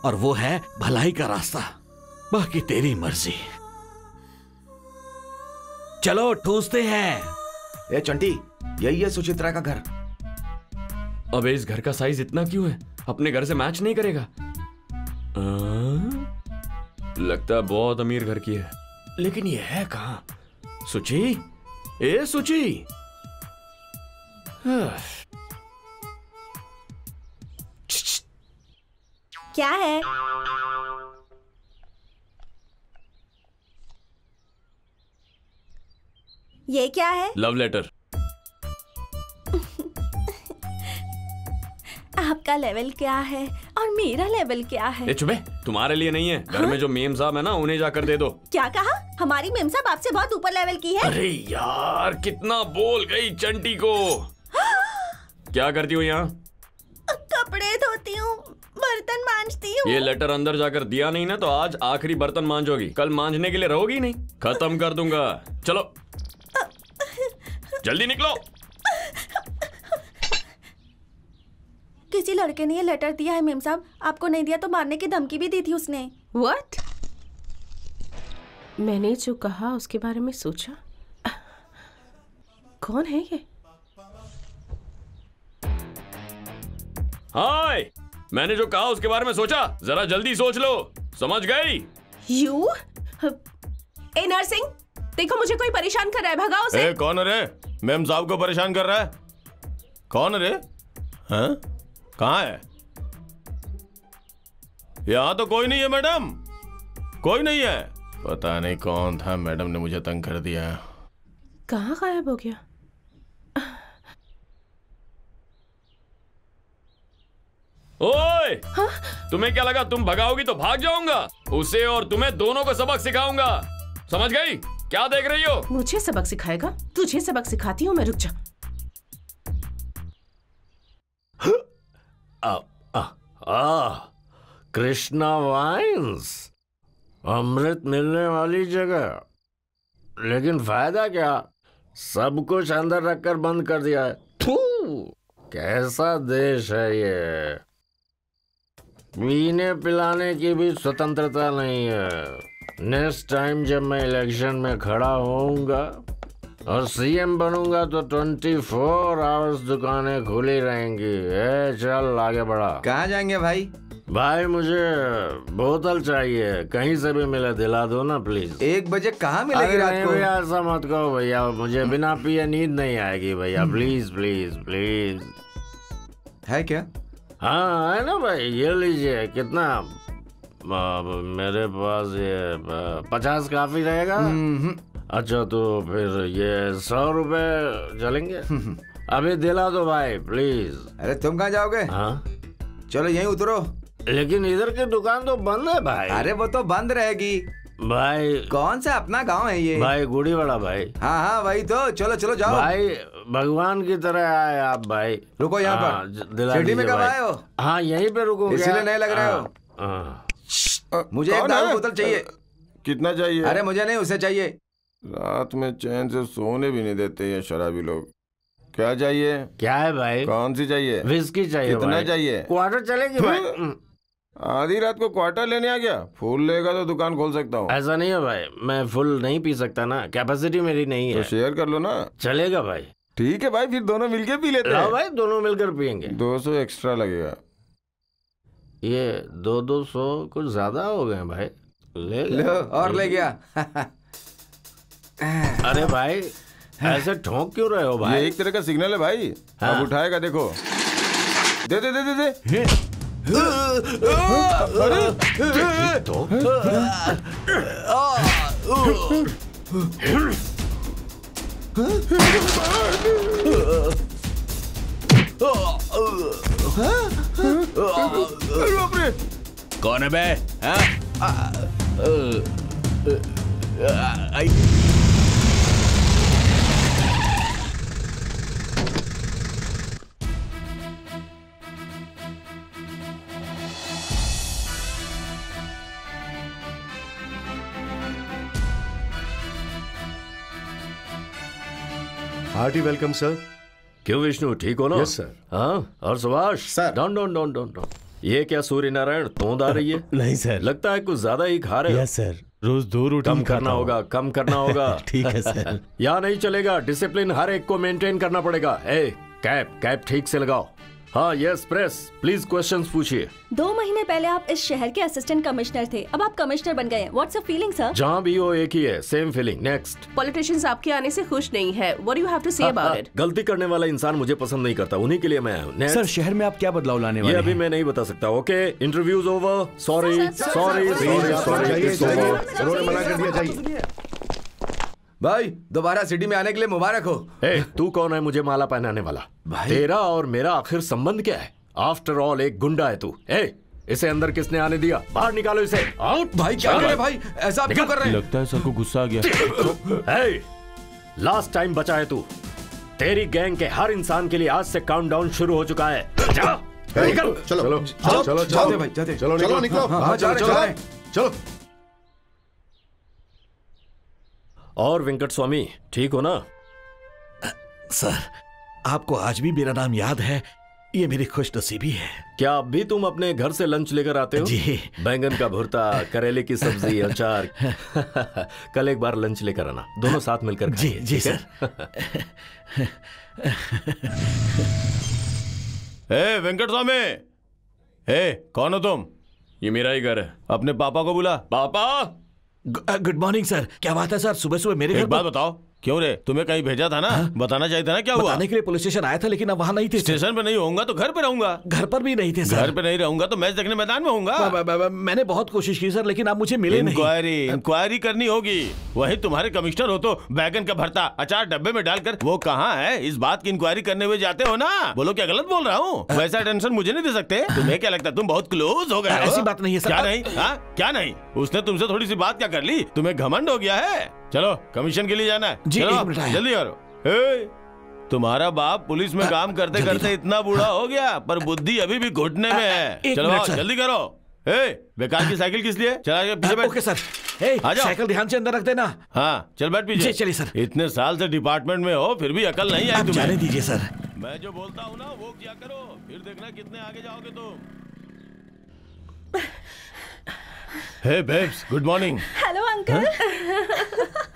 और वो है भलाई का रास्ता। बाकी तेरी मर्जी। चलो ठूसते हैं। ए चंटी, यही है सुचित्रा का घर। अबे इस घर का साइज इतना क्यों है? अपने घर से मैच नहीं करेगा? लगता है बहुत अमीर घर की है, लेकिन ये है कहाँ? सुची, ए सुची। क्या है? ये क्या है? Love letter. आपका लेवल क्या है और मेरा लेवल क्या है? ए चुपे, तुम्हारे लिए नहीं है। घर में जो मेम साहब है ना, उन्हें जाकर दे दो। क्या कहा? हमारी मेम साहब आपसे बहुत ऊपर लेवल की है। अरे यार, कितना बोल गई चंटी को। क्या करती हो यहाँ? कपड़े धोती हूँ, बर्तन मांजती हूँ। ये लेटर अंदर जाकर दिया नहीं ना, तो आज आखिरी बर्तन मांजोगी। कल मांजने के लिए रहोगी नहीं, खत्म कर दूंगा। चलो जल्दी निकलो। किसी लड़के ने ये लेटर दिया है मेम साहब, आपको नहीं दिया तो मारने की धमकी भी दी थी उसने। What? मैंने जो कहा उसके बारे में सोचा। कौन है ये? हाय, मैंने जो कहा उसके बारे में सोचा? जरा जल्दी सोच लो, समझ गई? यू? ए नरसिंह, देखो मुझे कोई परेशान कर रहा है, भगाओ उसे। कौन है रे? मैम साहब को परेशान कर रहा है? कौन है रे? हाँ? कहाँ है? यहाँ तो कोई नहीं है मैडम, कोई नहीं है। पता नहीं कौन था, मैडम ने मुझे तंग कर दिया। कहाँ गायब हो गया? ओए, हाँ? तुम्हें क्या लगा तुम भगाओगी तो भाग जाऊंगा? उसे और तुम्हें दोनों को सबक सिखाऊंगा, समझ गई? क्या देख रही हो? मुझे सबक सिखाएगा? तुझे सबक सिखाती हूँ मैं, रुक जा। कृष्णा वाइन्स, अमृत मिलने वाली जगह, लेकिन फायदा क्या? सब कुछ अंदर रखकर बंद कर दिया है। कैसा देश है ये, पीने पिलाने की भी स्वतंत्रता नहीं है। नेक्स्ट टाइम जब मैं इलेक्शन में खड़ा होऊंगा और सीएम बनूंगा तो 24 आवर्स दुकानें खुली रहेंगी। चल आगे बढ़ा। कहाँ जाएंगे भाई? भाई मुझे बोतल चाहिए, कहीं से भी मिले दिला दो ना प्लीज। 1 बजे कहाँ मिलेगी रात को? भैया ऐसा मत कहो भैया, मुझे बिना पिए नींद नहीं आएगी भैया, प्लीज प्लीज प्लीज। है क्या? हाँ है ना भाई, ये लीजिए। कितना? मेरे पास ये 50 काफी रहेगा। अच्छा तो फिर ये 100 रुपए चलेंगे? अभी दिला दो भाई प्लीज। अरे तुम कहाँ जाओगे? हाँ चलो यहीं उतरो। लेकिन इधर की दुकान तो बंद है भाई। अरे वो तो बंद रहेगी, भाई कौन सा अपना गांव है ये? भाई गुड़ीवाड़ा भाई। हाँ हाँ वही तो, चलो चलो जाओ भाई। भगवान की तरह आए आप भाई। रुको यहाँ पर। सिटी में कब आए हो? हाँ यहीं पे रुको। इसीलिए नहीं लग रहे हो। मुझे एक दारू बोतल चाहिए। कितना चाहिए? अरे मुझे नहीं, उसे चाहिए। रात में चैन से सोने भी नहीं देते ये शराबी लोग। क्या चाहिए? क्या है भाई? कौन सी चाहिए? विस्की चाहिए। कितना चाहिए? क्वार्टर चलेगी भाई। आधी रात को क्वार्टर लेने आ गया? फुल लेगा तो दुकान खोल सकता हूँ। ऐसा नहीं है भाई, मैं फुल नहीं पी सकता ना, कैपेसिटी मेरी नहीं है। तो शेयर कर लो ना। चलेगा भाई। ठीक है भाई, फिर दोनों मिलके पी लेते हैं। भाई दोनों मिलकर पियेंगे। 200 एक्स्ट्रा लगेगा। ये 200 कुछ ज्यादा हो गए भाई। ले और ले गया। अरे भाई ऐसे ठोंक क्यों रहे हो भाई? ये एक तरह का सिग्नल है भाई। हाँ। अब उठाएगा देखो। दे दे दे दे दे। कौन है बे? Hearty welcome sir. क्यों विष्णु, ठीक हो ना? Yes sir. हाँ और Subhash sir. Don don don don don. ये क्या सूर्य नारायण तोंद आ रही है? नहीं सर। लगता है कुछ ज्यादा ही खा रहे हो। यस सर, रोज 2 रोटी कम करना होगा, कम करना होगा। ठीक है सर। यहाँ नहीं चलेगा, डिसिप्लिन हर एक को मेंटेन करना पड़ेगा। ए कैप ठीक से लगाओ। हाँ यस प्रेस, प्लीज क्वेश्चंस पूछिए। 2 महीने पहले आप इस शहर के असिस्टेंट कमिश्नर थे, अब आप कमिश्नर बन गए। What's a feeling sir? जहाँ भी हो एक ही है, सेम फीलिंग। नेक्स्ट। पॉलिटिशियंस आपके आने से खुश नहीं है। What do you have to say about it? गलती करने वाला इंसान मुझे पसंद नहीं करता, उन्हीं के लिए मैं आया हूँ। सर शहर में आप क्या बदलाव लाने वाले ये हैं? अभी मैं नहीं बता सकता। Okay interviews over. Sorry sorry मना कर दिया जाइए। भाई दोबारा सिटी में आने के लिए मुबारक हो। ए, तू कौन है मुझे माला पहनाने वाला? तेरा और मेरा आखिर संबंध क्या है? आफ्टर ऑल एक गुंडा है तू। ए, इसे अंदर किसने आने दिया? बाहर निकालो इसे। आउट। भाई क्या कर रहे हैं भाई? ऐसा आप क्यों कर रहे हैं? लगता है सर को गुस्सा आ गया। ए, लास्ट टाइम बचा है तू। तेरी गैंग के हर इंसान के लिए आज से काउंटडाउन शुरू हो चुका है। जा निकल। चलो चलो जाते भाई जाते। चलो निकलो। हाँ चलो। और वेंकट स्वामी ठीक हो ना? सर आपको आज भी मेरा नाम याद है, ये मेरी खुशनसीबी है। क्या अब भी तुम अपने घर से लंच लेकर आते हो? जी। बैंगन का भुर्ता, करेले की सब्जी, अचार। कल एक बार लंच लेकर आना, दोनों साथ मिलकर जी जी सर। ए वेंकट स्वामी, कौन हो तुम? ये मेरा ही घर है। अपने पापा को बुला। पापा। Good morning sir. क्या बात है सर, सुबह सुबह मेरे घर? एक बात बताओ, क्यों रे? तुम्हें कहीं भेजा था ना? बताना चाहिए था ना क्या हुआ? बताने के लिए पुलिस स्टेशन आया था, लेकिन अब वहाँ नहीं थे। स्टेशन पे नहीं होऊंगा तो घर पे रहूंगा। घर पर भी नहीं थे सर। घर पे नहीं रहूंगा तो मैच देखने मैदान में होऊंगा। मैंने बहुत कोशिश की सर, लेकिन आप मुझे मिले नहीं। इंक्वायरी करनी होगी। वही तुम्हारे कमिश्नर हो तो बैगन का भरता अचार डब्बे में डालकर वो कहाँ है इस बात की इंक्वायरी करने हुए जाते हो ना? बोलो क्या गलत बोल रहा हूँ? वैसा टेंशन मुझे नहीं दे सकते। तुम्हें क्या लगता है तुम बहुत क्लोज हो गए? ऐसी बात नहीं है सर। क्या नहीं? क्या नहीं? उसने तुमसे थोड़ी सी बात क्या कर ली? तुम्हें घमंड हो गया है? चलो कमीशन के लिए जाना है। जी, चलो जल्दी करो। तुम्हारा बाप पुलिस में काम करते करते इतना बूढ़ा हो गया, पर बुद्धि अभी भी घुटने में है। चलो जल्दी करो। बेकार की साइकिल किस लिए? चला के पीछे बैठ। Okay sir. साइकिल ध्यान से अंदर रख देना। हाँ चल बैठ पीछे। चलिए सर। इतने साल से डिपार्टमेंट में हो फिर भी अकल नहीं आई तुम्हें। जाने दीजिए सर। मैं जो बोलता हूँ ना वो किया करो, फिर देखना कितने आगे जाओगे तुम। Hey babes, good morning. Hello uncle.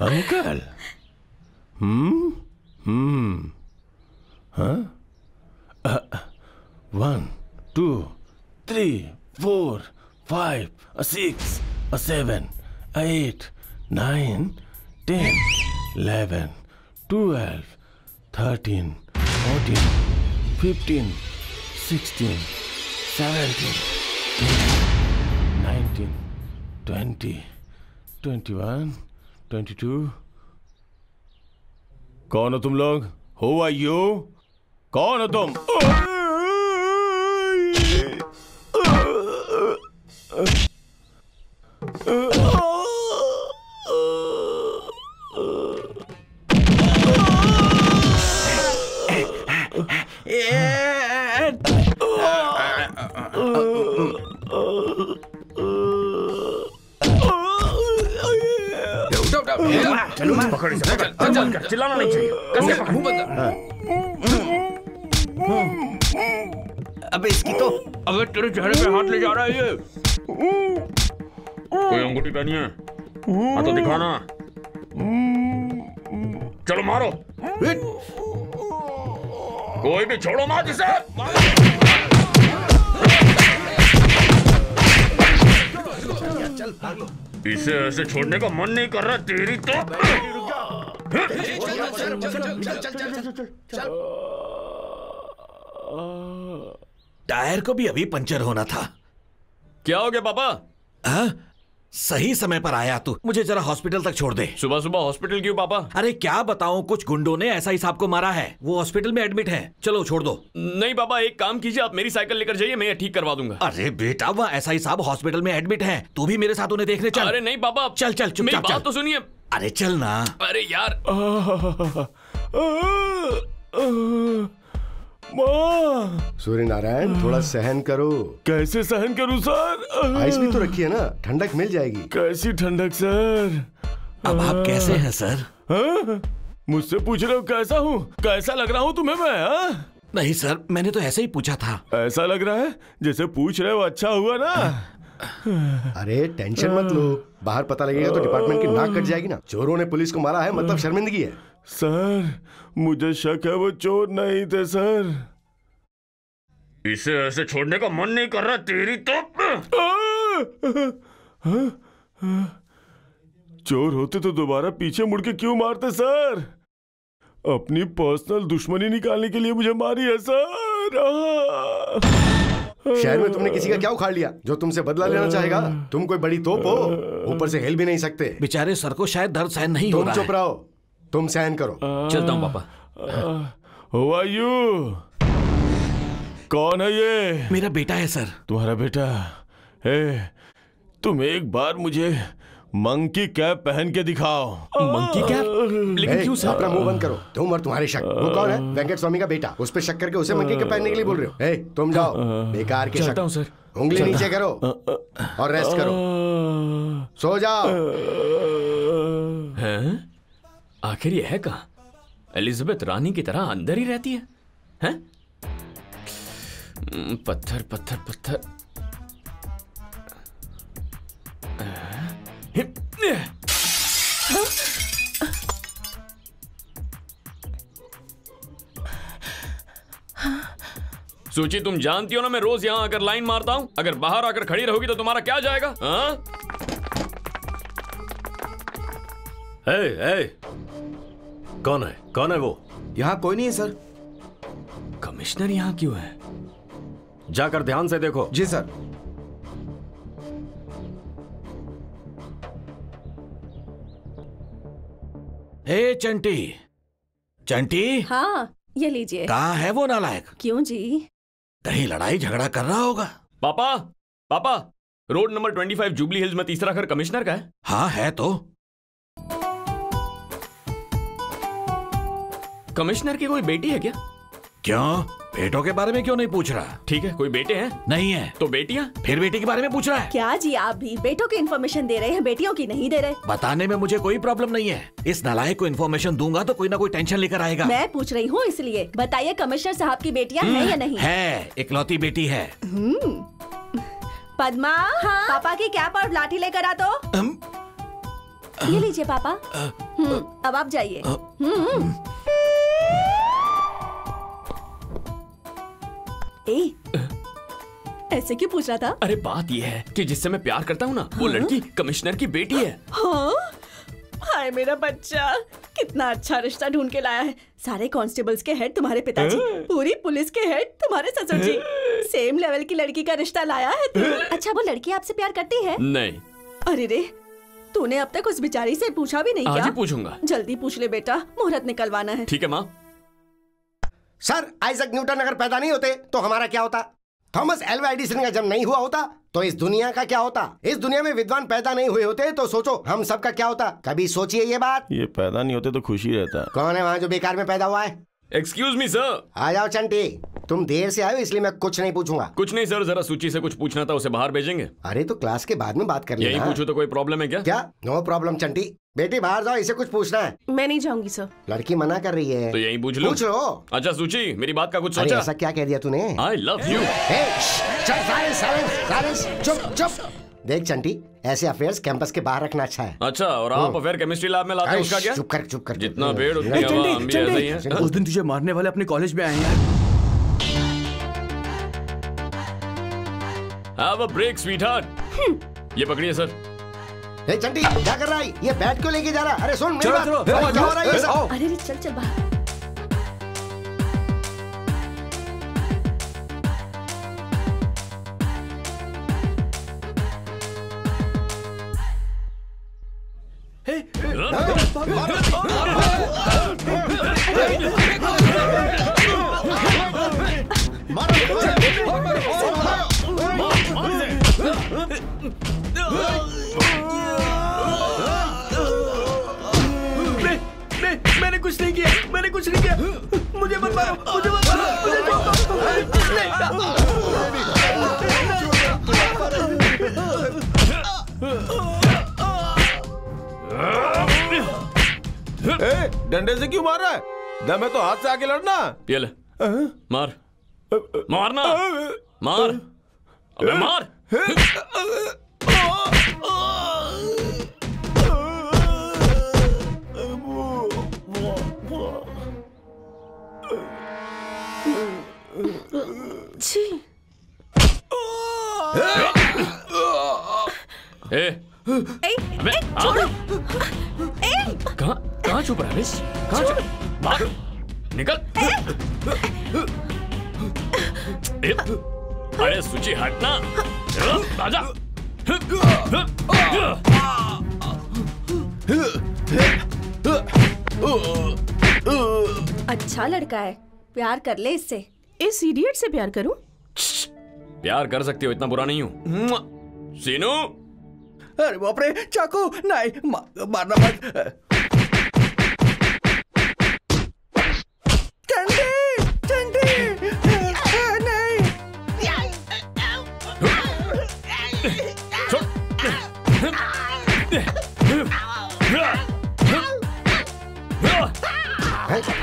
Uncle? हाँ? 1 2 3 4 5 6 7 8 9 10 11 12 13 14 15 16 17 19 20 21 22। कौन हो तुम लोग? Who are you? कौन हो तुम? चलो पकड़ इसे, चल चिल्लाना नहीं चाहिए, कैसे पकड़। अबे इसकी तो अबे तेरे चेहरे पे हाथ ले जा रहा है ये। कोई अंगूठी पहनी है? हाँ तो दिखाना। चलो मारो, कोई भी छोड़ो मत इसे। इसे ऐसे छोड़ने का मन नहीं कर रहा तेरी तो। टायर को भी अभी पंचर होना था। क्या हो गया पापा? सही समय पर आया तू। मुझे जरा हॉस्पिटल तक छोड़ दे। सुबह सुबह हॉस्पिटल क्यों पापा? अरे क्या बताऊं, कुछ गुंडों ने ऐसा ही साहब को मारा है, वो हॉस्पिटल में एडमिट है। चलो छोड़ दो। नहीं पापा, एक काम कीजिए, आप मेरी साइकिल लेकर जाइए, मैं ये ठीक करवा दूंगा। अरे बेटा, वह ऐसा ही साहब हॉस्पिटल में एडमिट है, तू भी मेरे साथ उन्हें देखने चल। अरे नहीं पापा, चल चल चुपचाप मेरी बात तो सुनिए। अरे चल ना। अरे यार माँ। सूर्य नारायण, थोड़ा सहन करो। कैसे सहन करूं सर? आइस भी तो रखी है ना, ठंडक मिल जाएगी। कैसी ठंडक सर? अब आप कैसे हैं सर? मुझसे पूछ रहे हो कैसा हूँ? कैसा लग रहा हूँ तुम्हें मैं? नहीं सर, मैंने तो ऐसे ही पूछा था। ऐसा लग रहा है जैसे पूछ रहे हो, अच्छा हुआ ना। अरे टेंशन मत लो, बाहर पता लगेगा तो डिपार्टमेंट की नाक कट जाएगी ना। चोरों ने पुलिस को मारा है, मतलब शर्मिंदगी है। सर मुझे शक है वो चोर नहीं थे सर। इसे ऐसे छोड़ने का मन नहीं कर रहा तेरी तो। चोर होते तो दोबारा पीछे मुड़ के क्यों मारते सर? अपनी पर्सनल दुश्मनी निकालने के लिए मुझे मारी है सर। शहर में तुमने किसी का क्या उखाड़ लिया जो तुमसे बदला लेना चाहेगा? तुम कोई बड़ी तोप हो, ऊपर से हिल भी नहीं सकते। बेचारे सर को शायद दर्द सहन नहीं हो रहा है। तुम चुप रहो, तुम सहन करो। चलता हूँ पापा। Who are you? कौन है ये? मेरा बेटा है सर। तुम्हारा बेटा? तुम एक बार मुझे मंकी कैप पहन के दिखाओ। Monkey cap? लेकिन क्यों सर? अपना मुंह बंद करो। तुम और तुम्हारे शक। वो कौन है? वेंकट स्वामी का बेटा। उस पे शक करके उसे मंकी कैप पहनने के लिए बोल रहे हो? तुम जाओ, बेकार के शक। चलता हूँ सर। उंगली नीचे करो और रेस्ट करो, सो जाओ। हैं? आखिर ये है कहाँ? एलिजाबेथ रानी की तरह अंदर ही रहती है? हैं? पत्थर पत्थर पत्थर। सूची, तुम जानती हो ना मैं रोज यहाँ आकर लाइन मारता हूँ। अगर बाहर आकर खड़ी रहोगी तो तुम्हारा क्या जाएगा? हाँ? कौन है वो? यहाँ कोई नहीं है सर। कमिश्नर यहाँ क्यों है? जाकर ध्यान से देखो। जी सर। हे चंटी, चंटी। हाँ, ये लीजिए। कहाँ है वो नालायक? क्यों जी? कहीं लड़ाई झगड़ा कर रहा होगा। पापा, पापा, रोड नंबर 25 जुबली हिल्स में तीसरा घर कमिश्नर का है। हाँ है तो। कमिश्नर की कोई बेटी है क्या? क्यों, बेटों के बारे में क्यों नहीं पूछ रहा? ठीक है, कोई बेटे हैं? नहीं है। तो बेटियां? फिर बेटी के बारे में पूछ रहा है? क्या जी, आप भी बेटों की इन्फॉर्मेशन दे रहे हैं, बेटियों की नहीं दे रहे। बताने में मुझे कोई प्रॉब्लम नहीं है। इस नालायक को इन्फॉर्मेशन दूंगा तो कोई ना कोई टेंशन लेकर आएगा। मैं पूछ रही हूँ इसलिए। बताइए, कमिश्नर साहब की बेटियां हैं या नहीं? है, इकलौती बेटी है। पद्मा, हाँ? पापा की कैप और लाठी लेकर आ तो। ये लीजिए पापा। अब आप जाइए। ऐसे क्यों पूछ रहा था? अरे बात यह है कि जिससे मैं प्यार करता हूँ ना, वो लड़की कमिश्नर की बेटी है। हाँ? हाय मेरा बच्चा, कितना अच्छा रिश्ता ढूंढ के लाया है। सारे कांस्टेबल्स के हेड तुम्हारे पिताजी, पूरी पुलिस के हेड तुम्हारे ससुर जी। सेम लेवल की लड़की का रिश्ता लाया है तू। अच्छा, वो लड़की आपसे प्यार करती है? नहीं। अरे रे, तूने अब तक उस बेचारी से पूछा भी नहीं क्या? आज ही पूछूंगा। जल्दी पूछ ले बेटा, मुहूर्त निकलवाना है। ठीक है माँ। सर, आइजक न्यूटन अगर पैदा नहीं होते तो हमारा क्या होता? थॉमस एल्वा एडिसन का जन्म नहीं हुआ होता तो इस दुनिया का क्या होता? इस दुनिया में विद्वान पैदा नहीं हुए होते तो सोचो हम सब का क्या होता? कभी सोचिए ये बात। ये पैदा नहीं होते तो खुशी रहता। कौन है वहाँ जो बेकार में पैदा हुआ है? Excuse me sir. आ जाओ चंटी, तुम देर से आए हो इसलिए मैं कुछ नहीं पूछूंगा। कुछ नहीं सर, जरा सूची से कुछ पूछना था, उसे बाहर भेजेंगे। अरे तो क्लास के बाद में बात कर लेना। यही पूछो तो कोई प्रॉब्लम है क्या? क्या नो प्रॉब्लम चंटी, बेटी बाहर जाओ, इसे कुछ पूछना है। मैं नहीं जाऊंगी सर। लड़की मना कर रही है तो यही पूछ लो। पूछ लो। अच्छा सूची, मेरी बात का कुछ अरे सोचा? ऐसा क्या कह दिया तूने? I love you. चुप चुप। देख चंटी, ऐसे अफेयर्स कैंपस के बाहर रखना अच्छा है। अच्छा, और आप अफेयर केमिस्ट्री लैब में लाते हैं, उसका क्या? चुप कर। जितना पेड़ उतनी हवा, हम भी ऐसे ही हैं। उस दिन तुझे मारने वाले अपने कॉलेज में आए हैं यार। Have a break, sweetheart. ये पकड़िए सर। ए चंटी, क्या कर रहा है? ये बैट क्यों लेके जा रहा है? अरे सुन मेरी बात। चलो, क्या हो रहा है ये सब? अरे चल बाहर। मैंने कुछ नहीं किया। मुझे मत मारो, डंडे से क्यों मार रहा है? दम है तो हाथ से आके लड़ना। ये ले, मार, मारना, मार, अबे मार। छी। अबे छोड़ो। कहाँ छुप रहा है? कहाँ छुप? भाग, निकल। अरे सूची हटना, आजा। अच्छा लड़का है, प्यार कर ले इससे। इस इडियट से प्यार करूं? प्यार कर सकती हो, इतना बुरा नहीं हूँ। सीनू। अरे बाप रे, चाकू नहीं, मारना मत।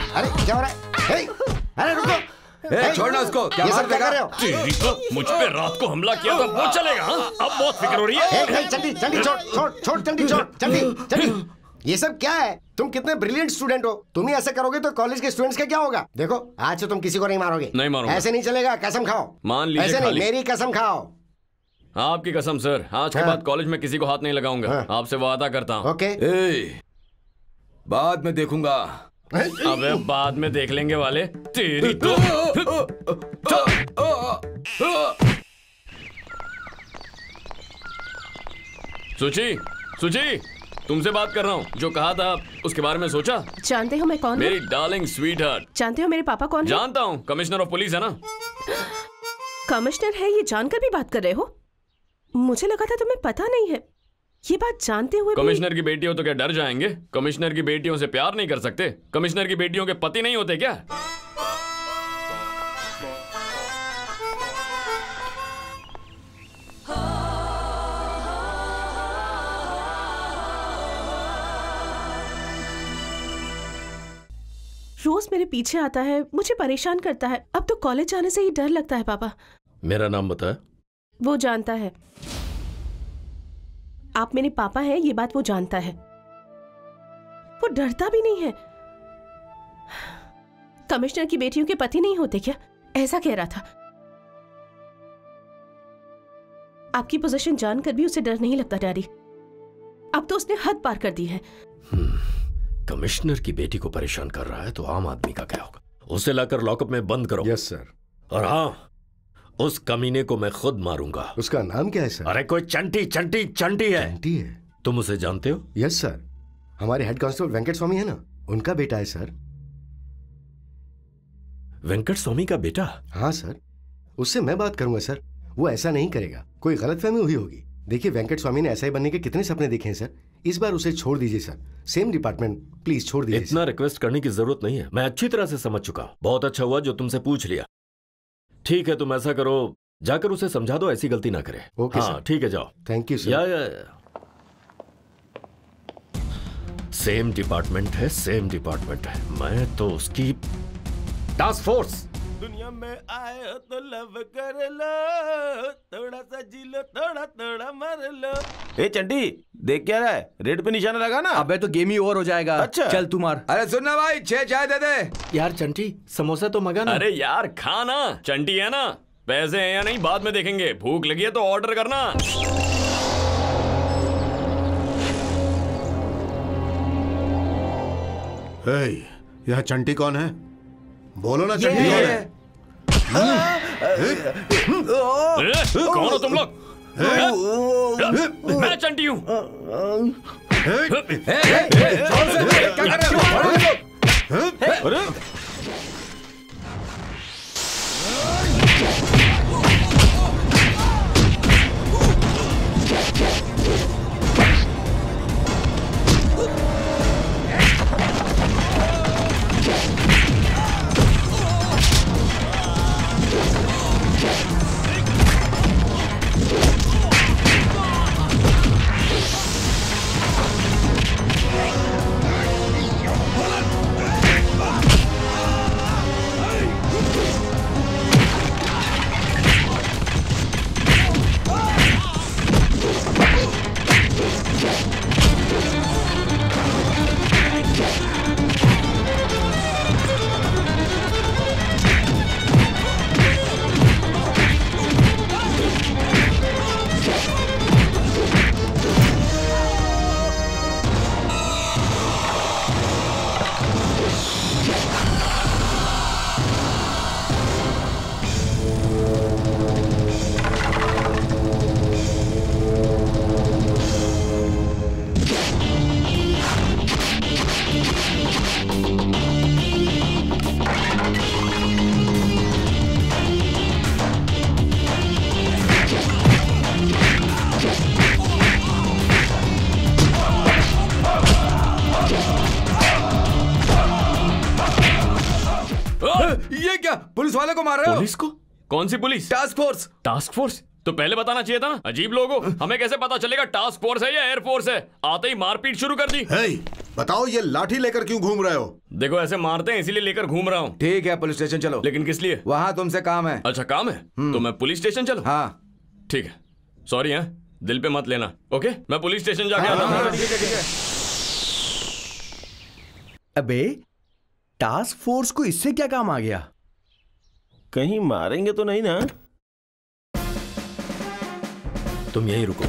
अरे क्या हो रहा है? अरे रुको, छोड़ना उसको। क्या ये मार सब क्या कर रहे हो? तेरी को मुझ पे रात को हमला किया था, वो चलेगा? अब बहुत फिक्र हो रही है। चंडी छोड़ चंडी। ये सब क्या है? तुम कितने ब्रिलियंट स्टूडेंट हो। तुम ही ऐसे करोगे तो कॉलेज के स्टूडेंट्स का क्या होगा? देखो आज से तुम किसी को नहीं मारोगे। नहीं मारूंगा। ऐसे नहीं चलेगा, कसम खाओ। मान लीजिए ऐसे नहीं, मेरी कसम खाओ। आपकी कसम सर, आज के बाद कॉलेज में किसी को हाथ नहीं लगाऊंगा। आपसे वादा करता हूँ। ओके। बाद में देखूंगा। अबे बाद में देख लेंगे वाले, तेरी तो। सुची, तुमसे बात कर रहा हूँ। जो कहा था उसके बारे में सोचा? जानते हो मैं कौन हूँ? मेरी डार्लिंग स्वीटहार्ट। जानते हो मेरे पापा कौन है? जानता हूँ, कमिश्नर ऑफ पुलिस है ना। कमिश्नर है ये जानकर भी बात कर रहे हो? मुझे लगा था तुम्हें पता नहीं है। ये बात जानते हुए कमिश्नर की बेटी हो तो क्या डर जाएंगे? कमिश्नर की बेटियों से प्यार नहीं कर सकते? कमिश्नर की बेटियों के पति नहीं होते क्या? रोज मेरे पीछे आता है, मुझे परेशान करता है। अब तो कॉलेज जाने से ही डर लगता है पापा। मेरा नाम बता। वो जानता है, आप मेरे पापा हैं, ये बात वो जानता है। वो डरता भी नहीं है। कमिश्नर की बेटियों के पति नहीं होते क्या? ऐसा कह रहा था। आपकी पोजीशन जानकर भी उसे डर नहीं लगता डैडी। अब तो उसने हद पार कर दी है। कमिश्नर की बेटी को परेशान कर रहा है तो आम आदमी का क्या होगा? उसे लाकर लॉकअप में बंद करो। Yes sir. और हाँ, उस कमीने को मैं खुद मारूंगा। उसका नाम क्या है सर? अरे कोई चंटी है। चंटी है? तुम उसे जानते हो? यस सर, हमारे हेड कांस्टेबल वेंकट स्वामी है ना, उनका बेटा है सर। वेंकट स्वामी का बेटा? हाँ सर, उससे मैं बात करूंगा सर। वो ऐसा नहीं करेगा, कोई गलतफहमी हुई होगी। देखिए वेंकट स्वामी ने एसआई बनने के कितने सपने देखे हैं सर। इस बार उसे छोड़ दीजिए सर। सेम डिपार्टमेंट, प्लीज छोड़ दीजिए। इतना रिक्वेस्ट करने की जरूरत नहीं है, मैं अच्छी तरह से समझ चुका हूं। बहुत अच्छा हुआ जो तुमसे पूछ लिया। ठीक है, तुम ऐसा करो, जाकर उसे समझा दो ऐसी गलती ना करे। ओके हाँ सर। ठीक है, जाओ। Thank you sir. या। सेम डिपार्टमेंट है, सेम डिपार्टमेंट है। मैं तो उसकी टास्क फोर्स। दुनिया में आए हो तो लव कर लो, थोड़ा सा जी लो, थोड़ा थोड़ा मर लो। ए चंटी, देख क्या रहा है? रेड पे निशाना लगा ना। अबे तो गेम ही ओवर हो जाएगा। अच्छा चल तू मार। अरे सुनना भाई, 6 चाय दे दे। यार चंटी, समोसा तो मंगा ना। अरे यार खाना, चंटी है ना, पैसे हैं या नहीं बाद में देखेंगे, भूख लगी है तो ऑर्डर करना। यह चंटी कौन है? बोलो ना चंटी कौन है? कौन हो तुम लोग? मैं चंटी हूँ। ये क्या, पुलिस वाले को मार रहे हो? पुलिस को? कौन सी police? Task force. Task force? तो पहले बताना चाहिए था। अजीब लोग हो, हमें कैसे पता चलेगा टास्क फोर्स है या एयरफोर्स है? आते ही मारपीट शुरू कर दी। बताओ ये लाठी लेकर क्यों घूम रहे हो? देखो ऐसे मारते हैं इसीलिए लेकर घूम रहा हूँ। ठीक है पुलिस स्टेशन चलो। लेकिन किस लिए? वहाँ तुमसे काम है। अच्छा काम है, तो मैं पुलिस स्टेशन चलूं? हाँ ठीक है, सॉरी है, दिल पे मत लेना। ओके, मैं पुलिस स्टेशन जाके आता हूँ। अबे टास्क फोर्स को इससे क्या काम आ गया? कहीं मारेंगे तो नहीं ना? तुम यहीं रुको।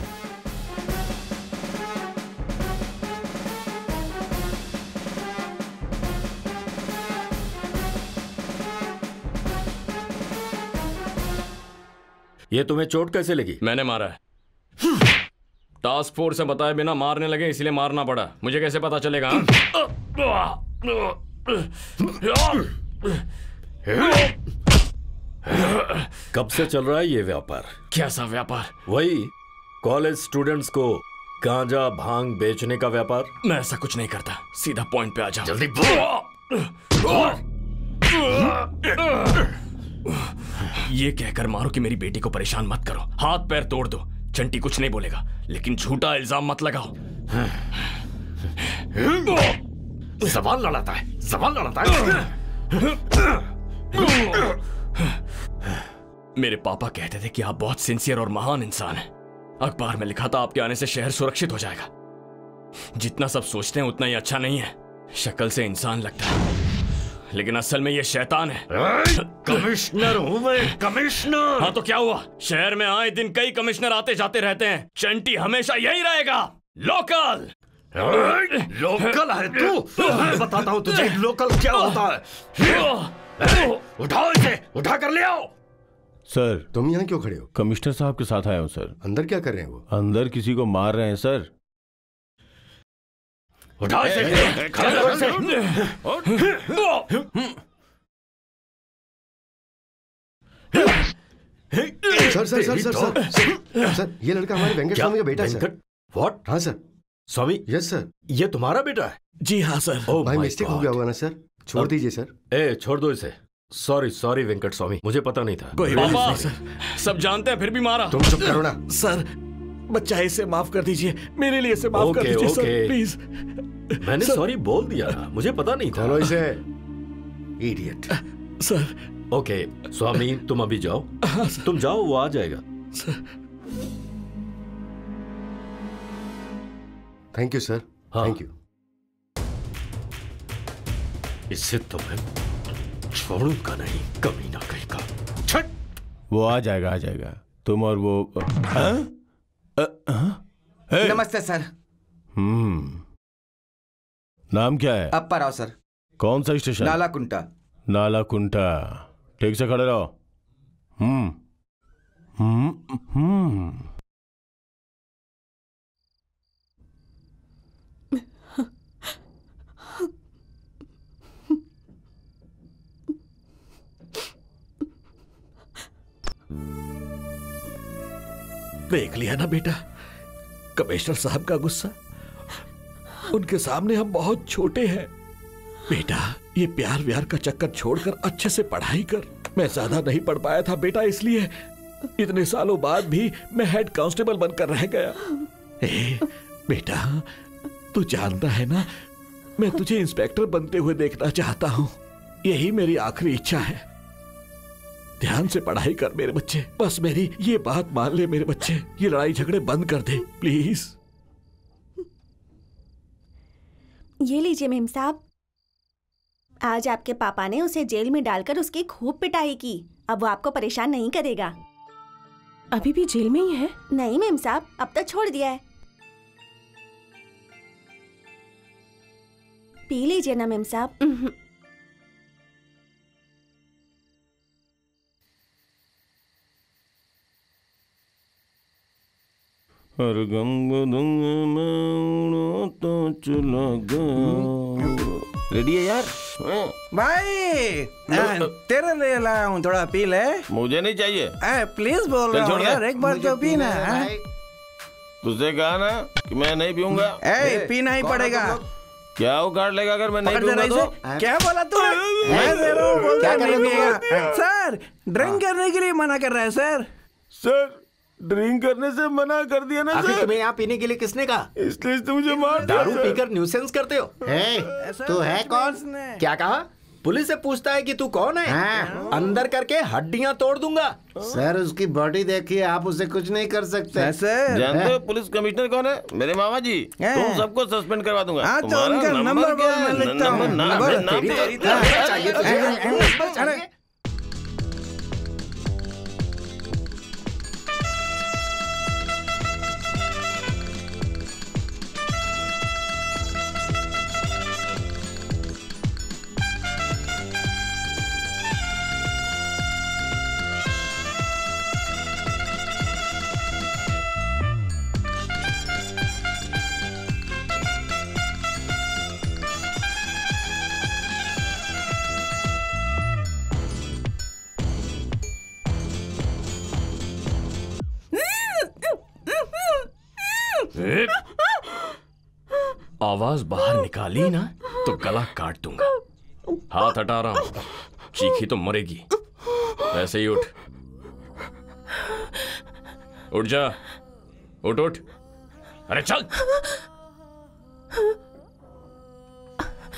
ये तुम्हें चोट कैसे लगी? मैंने मारा है। टास्क फोर्स से बताए बिना मारने लगे, इसलिए मारना पड़ा। मुझे कैसे पता चलेगा? कब से चल रहा है ये व्यापार? कैसा व्यापार? वही कॉलेज स्टूडेंट्स को गांजा भांग बेचने का व्यापार। मैं ऐसा कुछ नहीं करता, सीधा पॉइंट पे आ जाओ। जल्दी बोल। ये कहकर मारो कि मेरी बेटी को परेशान मत करो, हाथ पैर तोड़ दो। चंटी कुछ नहीं बोलेगा, लेकिन झूठा इल्जाम मत लगाओ। जबान लड़ाता है, जबान लड़ाता है। मेरे पापा कहते थे कि आप बहुत सिंसियर और महान इंसान हैं। अखबार में लिखा था आपके आने से शहर सुरक्षित हो जाएगा। जितना सब सोचते हैं उतना ही अच्छा नहीं है। शक्ल से इंसान लगता है, लेकिन असल में ये शैतान है। कमिश्नर हूं मैं, कमिश्नर। हाँ तो क्या हुआ? शहर में आए दिन कई कमिश्नर आते जाते रहते हैं। चंटी हमेशा यही रहेगा, लोकल। लोकल है तू? मैं बताता हूं तुझे लोकल क्या होता है। उठाओ इसे, उठा कर ले आओ। सर तुम यहाँ क्यों खड़े हो? कमिश्नर साहब के साथ आया हूँ सर। अंदर क्या कर रहे हैं वो? अंदर किसी को मार रहे हैं सर। उठाओ इसे, खड़ा करो इसे। Sir sir sir sir sir sir, ये लड़का हमारे वेंकट स्वामी का बेटा है सर। व्हाट? हाँ सर, स्वामी। Yes sir. ये तुम्हारा बेटा है? जी हाँ सर। ओह भाई मिस्टेक हो गया होगा ना सर, छोड़ दीजिए सर। ए छोड़ दो इसे। सॉरी सॉरी वेंकट स्वामी, मुझे पता नहीं था। कोई बात पापा, नहीं सर। सब जानते हैं फिर भी मारा। तुम चुप करो ना। सर बच्चा है, इसे माफ कर दीजिए, मेरे लिए इसे माफ कर दीजिए सर, प्लीज। मैंने सॉरी बोल दिया था, मुझे पता नहीं था। चलो इसे इडियट। सर। ओके स्वामी तुम अभी जाओ। तुम जाओ, वो आ जाएगा। Thank you sir. Thank you. इससे तो मैं छोड़ूंगा नहीं, कमीना कहीं का। छट। वो आ जाएगा। तुम और वो नमस्ते सर। नाम क्या है? अप्पा राव सर। कौन सा स्टेशन? नालाकुंटा। नालाकुंटा। ठीक से खड़े रहो। देख लिया ना बेटा, कमिश्नर साहब का गुस्सा। उनके सामने हम बहुत छोटे हैं। बेटा ये प्यार व्यार का चक्कर छोड़कर अच्छे से पढ़ाई कर। मैं ज्यादा नहीं पढ़ पाया था बेटा, इसलिए इतने सालों बाद भी मैं हेड कांस्टेबल बनकर रह गया। बेटा तू जानता है ना, मैं तुझे इंस्पेक्टर बनते हुए देखना चाहता हूँ। यही मेरी आखिरी इच्छा है। ध्यान से पढ़ाई कर मेरे बच्चे, बस मेरी ये बात मान ले मेरे बच्चे। ये लड़ाई झगड़े बंद कर दे प्लीज। ये लीजिए मेम साहब, आज आपके पापा ने उसे जेल में डालकर उसकी खूब पिटाई की। अब वो आपको परेशान नहीं करेगा। अभी भी जेल में ही है? नहीं मेम साहब, अब तो छोड़ दिया है। पी लीजिए ना मेम साहब। हर गंग दंग में तो चला गया। रेडी है यार? भाई तेरे लिए लाया हूँ, थोड़ा पी ले। मुझे नहीं चाहिए। प्लीज बोल रहा हूँ यार, एक बार तो पीना। तुझे कहा ना कि मैं नहीं पीऊंगा। पीना ही पड़ेगा। क्या उखाड़ लेगा अगर मैं नहीं पीऊंगा तो? क्या बोला तू? मैं दे रहा हूँ, बोलता नहीं पिएगा। सर ड्रिंक करने के लिए मना कर रहा है सर। सर ड्रिंक करने से मना कर दिया ना सर। तुम्हें यहाँ पीने के लिए किसने कहा? इसलिए तो मुझे मार दिया। दारू पीकर न्यूसेंस करते हो। तू है कौन? क्या कहा? पुलिस से पूछता है कि तू कौन है? अंदर करके हड्डियां तोड़ दूंगा। सर उसकी बॉडी देखिए, आप उसे कुछ नहीं कर सकते। जानते हो पुलिस कमिश्नर कौन है? मेरे मामा जी। तुम सबको सस्पेंड करवा दूंगा। तुम्हारा नंबर क्या है? आवाज बाहर निकाली ना तो गला काट दूंगा। हाथ हटा रहा हूं, चीखी तो मरेगी। ऐसे ही उठ जा, उठ। अरे चल।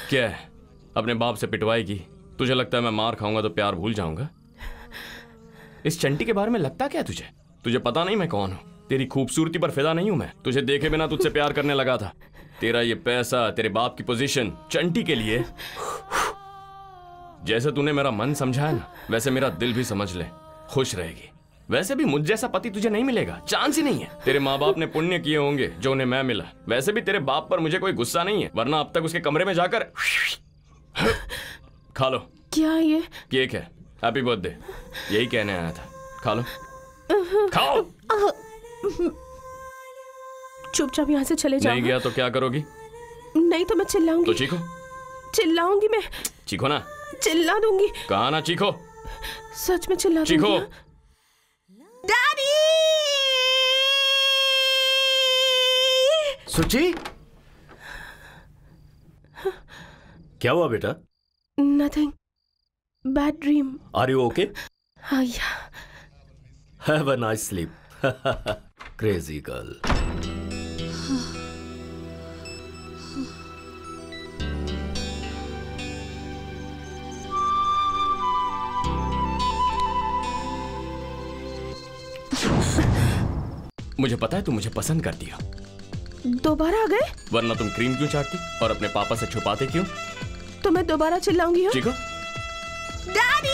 क्या है, अपने बाप से पिटवाई की? तुझे लगता है मैं मार खाऊंगा तो प्यार भूल जाऊंगा? इस चंटी के बारे में लगता क्या तुझे पता नहीं मैं कौन हूं? तेरी खूबसूरती पर फिदा नहीं हूं मैं। तुझे देखे बिना तुझसे प्यार करने लगा था। तेरा ये पैसा, तेरे बाप की पोजीशन चंटी के लिए। जैसे तूने मेरा मन समझा है ना, वैसे मेरा दिल भी समझ ले, खुश रहेगी। वैसे भी मुझ जैसा पति तुझे नहीं मिलेगा, चांस ही नहीं है। तेरे माँ बाप ने पुण्य किए होंगे जो उन्हें मैं मिला। वैसे भी तेरे बाप पर मुझे कोई गुस्सा नहीं है, वरना अब तक उसके कमरे में जाकर खा लो। क्या ये? केक है, हैप्पी बर्थडे, यही कहने आया था। खा लो, खाओ। चुपचाप यहाँ से चले जाओ। नहीं गया तो क्या करोगी? नहीं तो मैं चिल्लाऊंगी। तो चीखो। चिल्लाऊंगी मैं। चीखो ना। चिल्ला दूंगी। कहा ना चीखो। सच में चिल्ला दूंगी। चीखो। डैडी! सुची, क्या हुआ बेटा? Nothing, bad dream. Are you okay? हाँ yeah. Have a nice sleep. Crazy girl. मुझे पता है तुम मुझे पसंद करती हो। दोबारा आ गए? वरना तुम क्रीम क्यों चाटती और अपने पापा से छुपाते क्यों? तो मैं दोबारा चिल्लाऊंगी। हो? ठीक हो? डैडी!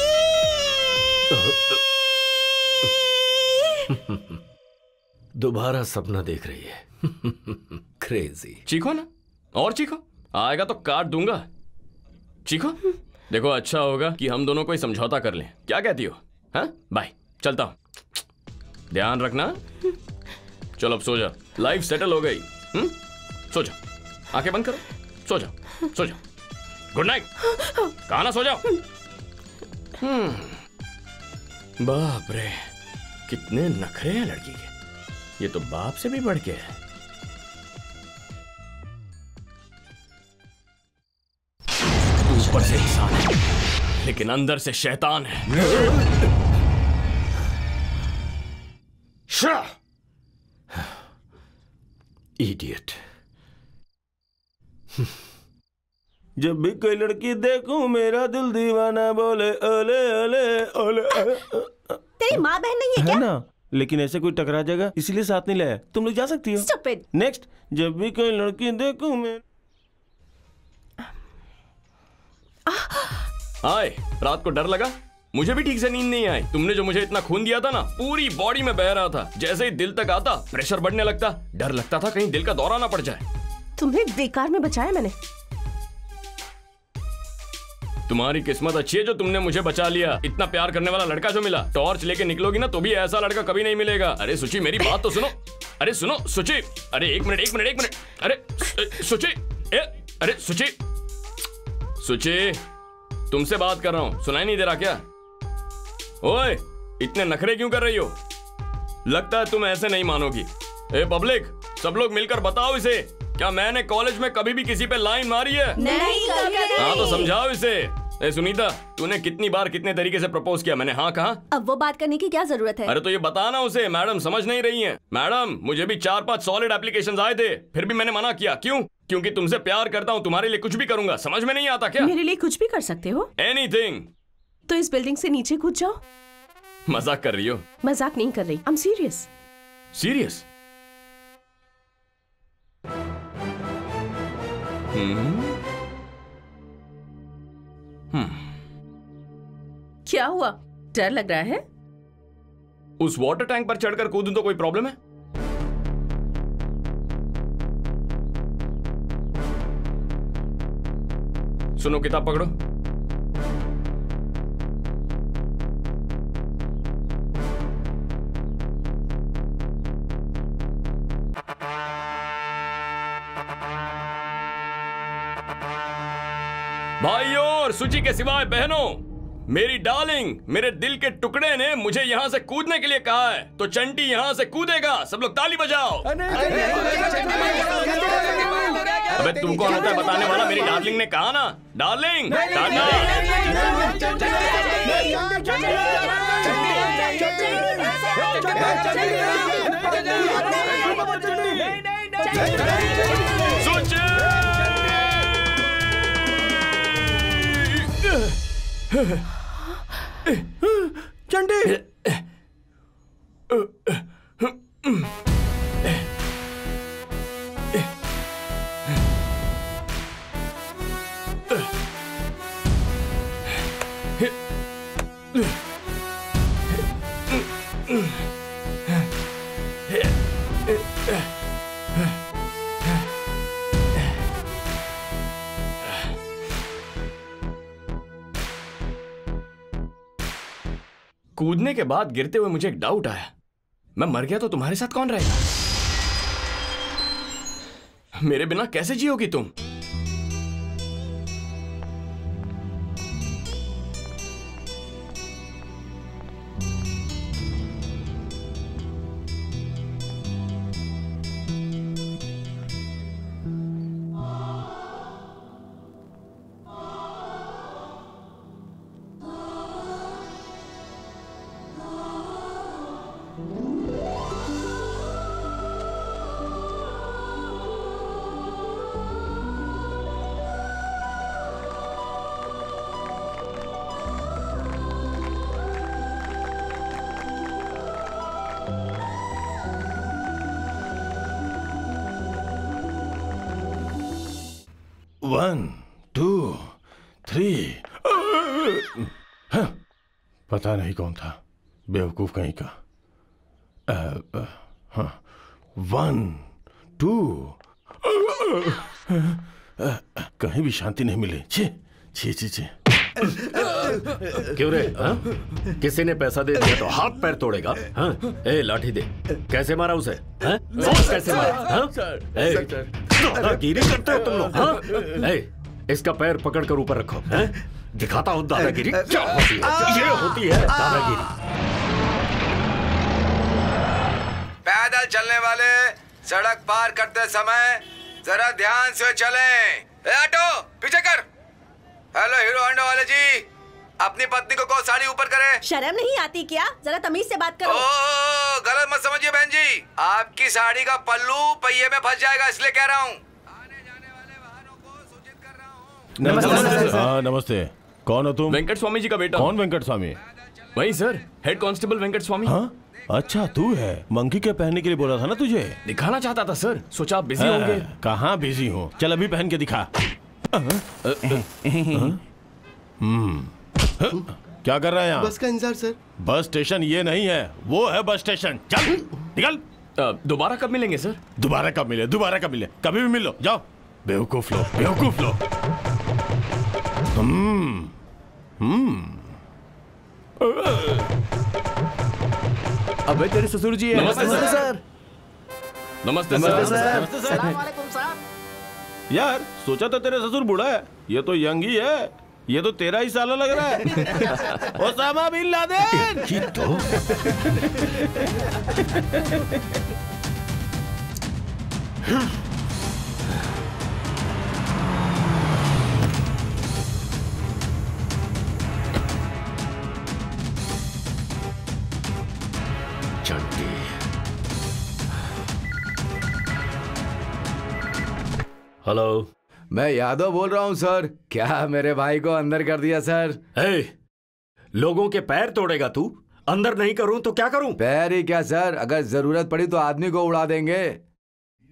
दोबारा सपना देख रही है। क्रेजी। चीखो ना, और चीखो, आएगा तो काट दूंगा। चीखो। देखो अच्छा होगा कि हम दोनों कोई समझौता कर लें। क्या कहती हो? हाँ बाय, चलता हूं। ध्यान रखना। चलो अब सो जाओ, लाइफ सेटल हो गई। सो जाओ, आंखें बंद करो, सो जाओ, सो जाओ। Good night. कहा ना सो जाओ। बाप रे, कितने नखरे हैं लड़की के। ये तो बाप से भी बढ़ के है। ऊपर से इंसान है लेकिन अंदर से शैतान है। इडियट। जब भी कोई लड़की देखूं मेरा दिल दीवाना बोले ओले ओले ओले। तेरी माँ बहन नहीं है क्या? ना, लेकिन ऐसे कोई टकरा जाएगा इसलिए साथ नहीं लाया। तुम लोग जा सकती हो। Stupid. नेक्स्ट, जब भी कोई लड़की देखूं मैं। आए, रात को डर लगा? मुझे भी ठीक से नींद नहीं आई। तुमने जो मुझे इतना खून दिया था ना, पूरी बॉडी में बह रहा था। जैसे ही दिल तक आता प्रेशर बढ़ने लगता। डर लगता था कहीं दिल का दौरा ना पड़ जाए। तुम्हें बेकार में बचाया मैंने। तुम्हारी किस्मत अच्छी है जो तुमने मुझे बचा लिया। इतना प्यार करने वाला लड़का जो मिला। टॉर्च लेके निकलोगी ना तो भी ऐसा लड़का कभी नहीं मिलेगा। अरे सुची, मेरी बात तो सुनो। अरे सुनो सुची। अरे एक मिनट। अरे सुची, अरे सुची, सुची, तुमसे बात कर रहा हूं, सुनाई नहीं दे रहा क्या? ओए, इतने नखरे क्यों कर रही हो? लगता है तुम ऐसे नहीं मानोगी। ए पब्लिक, सब लोग मिलकर बताओ इसे, क्या मैंने कॉलेज में कभी भी किसी पे लाइन मारी है? नहीं। हाँ तो समझाओ इसे। ए सुनीता, तूने कितनी बार कितने तरीके से प्रपोज किया? मैंने हाँ कहा। अब वो बात करने की क्या जरूरत है? अरे तो ये बताना उसे। मैडम समझ नहीं रही हैं। मैडम, मुझे भी 4-5 सॉलिड एप्लीकेशंस आए थे, फिर भी मैंने मना किया। क्यों? क्योंकि तुमसे प्यार करता हूँ, तुम्हारे लिए कुछ भी करूंगा। समझ में नहीं आता क्या? मेरे लिए कुछ भी कर सकते हो? एनीथिंग। तो इस बिल्डिंग से नीचे कूद जाओ। मजाक कर रही हो? मजाक नहीं कर रही, आई एम सीरियस। सीरियस? क्या हुआ? डर लग रहा है? उस वाटर टैंक पर चढ़कर कूदूं तो कोई प्रॉब्लम है? सुनो, किताब पकड़ो। भाइयों और सुची के सिवाय बहनों, मेरी डार्लिंग, मेरे दिल के टुकड़े ने मुझे यहाँ से कूदने के लिए कहा है, तो चंटी यहाँ से कूदेगा। सब लोग ताली बजाओ। अबे तू कौन होता है बताने वाला? मेरी डार्लिंग ने कहा ना। डार्लिंग, चंडी, कूदने के बाद गिरते हुए मुझे एक डाउट आया। मैं मर गया तो तुम्हारे साथ कौन रहेगा? मेरे बिना कैसे जियोगी तुम? 1 2 3 पता नहीं कौन था, बेवकूफ कहीं का। 1 2 कहीं भी शांति नहीं मिली। छी छी छी छी। क्यों रे? किसी ने पैसा दे दिया तो हाथ पैर तोड़ेगा? हाँ? ए लाठी दे। कैसे मारा उसे? हाँ? कैसे मारा? दादागिरी करते हो तुम लोग? हाँ? इसका पैर पकड़कर ऊपर रखो। हाँ? दिखाता हूँ दादागिरी क्या होती है। ये होती है दादागिरी। पैदल चलने वाले सड़क पार करते समय जरा ध्यान से चलें। ऑटो पीछे कर। हेलो हीरो होंडा वाले जी, अपनी पत्नी को कहो साड़ी ऊपर करे। शर्म नहीं आती क्या? जरा तमीज से बात करो। ओ, गलत मत समझिए बहन जी, आपकी साड़ी का पल्लू पहिए में फंस जाएगा, इसलिए कह रहा हूँ। आने जाने वाले वाहनों को सूचित कर रहा हूँ। नमस्ते। हाँ नमस्ते। कौन हो तुम? वेंकट स्वामी जी का बेटा। कौन वेंकट स्वामी? वही सर, हेड कांस्टेबल वेंकट स्वामी। हाँ? अच्छा तू है। मंकी के पहनने के लिए बोला था ना तुझे? दिखाना चाहता था सर, सोचा आप बिजी होंगे। कहाँ बिजी हूँ, चल अभी पहन के दिखा। क्या कर रहा है यहाँ? बस का इंतजार सर। बस स्टेशन ये नहीं है, वो है बस स्टेशन। चल निकल। दोबारा कब मिलेंगे सर? दोबारा कब मिले? दोबारा कब मिले? कभी भी मिल लो, जाओ। बेवकूफ लोग, बेवकूफ लोग। अबे तेरे ससुर जी है। नमस्ते सर। नमस्ते सर। यार सोचा था तेरे ससुर बूढ़ा है, ये तो यंग ही है। ये तो तेरा ही साला लग रहा है। Osama bin Laden. ये तो चंटी। हेलो, मैं यादव बोल रहा हूँ सर। क्या मेरे भाई को अंदर कर दिया सर? लोगों के पैर तोड़ेगा तू? अंदर नहीं करूं तो क्या करूं? पैर ही क्या सर, अगर जरूरत पड़ी तो आदमी को उड़ा देंगे।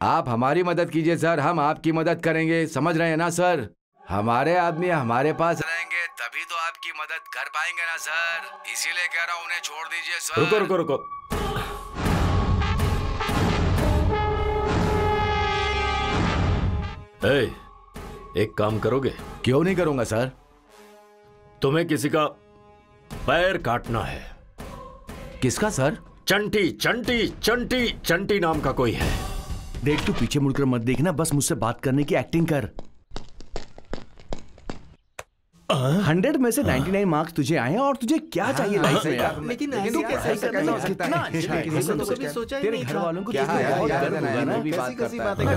आप हमारी मदद कीजिए सर, हम आपकी मदद करेंगे। समझ रहे हैं ना सर? हमारे आदमी हमारे पास रहेंगे तभी तो आपकी मदद कर पाएंगे ना सर। इसीलिए कह रहा हूँ उन्हें छोड़ दीजिए सर। रुको रुको रुको। एक काम करोगे? क्यों नहीं करूंगा सर। तुम्हें किसी का पैर काटना है। किसका सर? चंटी चंटी चंटी चंटी नाम का कोई है। देख तू पीछे मुड़कर मत देखना, बस मुझसे बात करने की एक्टिंग कर। 100 में से 99 मार्क्स तुझे आए हैं और तुझे क्या चाहिए लाइफ में यार? लेकिन तू कैसा कितना अच्छा है। तेरे घर वालों को बहुत गर्व होगा ना। मैं भी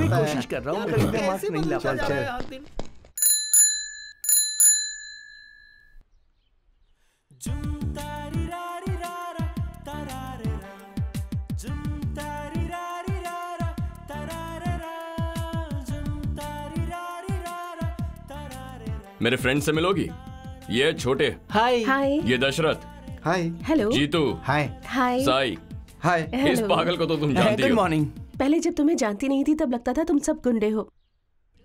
कोशिश कर रहा हूँ, इतने मार्क्स नहीं ला पाता। मेरे फ्रेंड से मिलोगी? ये छोटे। हाय। हाय। ये दशरथ। हाय। हेलो। जीतू। हाय। हाय। साई। हाय। इस पागल को तो तुम जानती हो। Good morning. पहले जब तुम्हें जानती नहीं थी तब लगता था तुम सब गुंडे हो,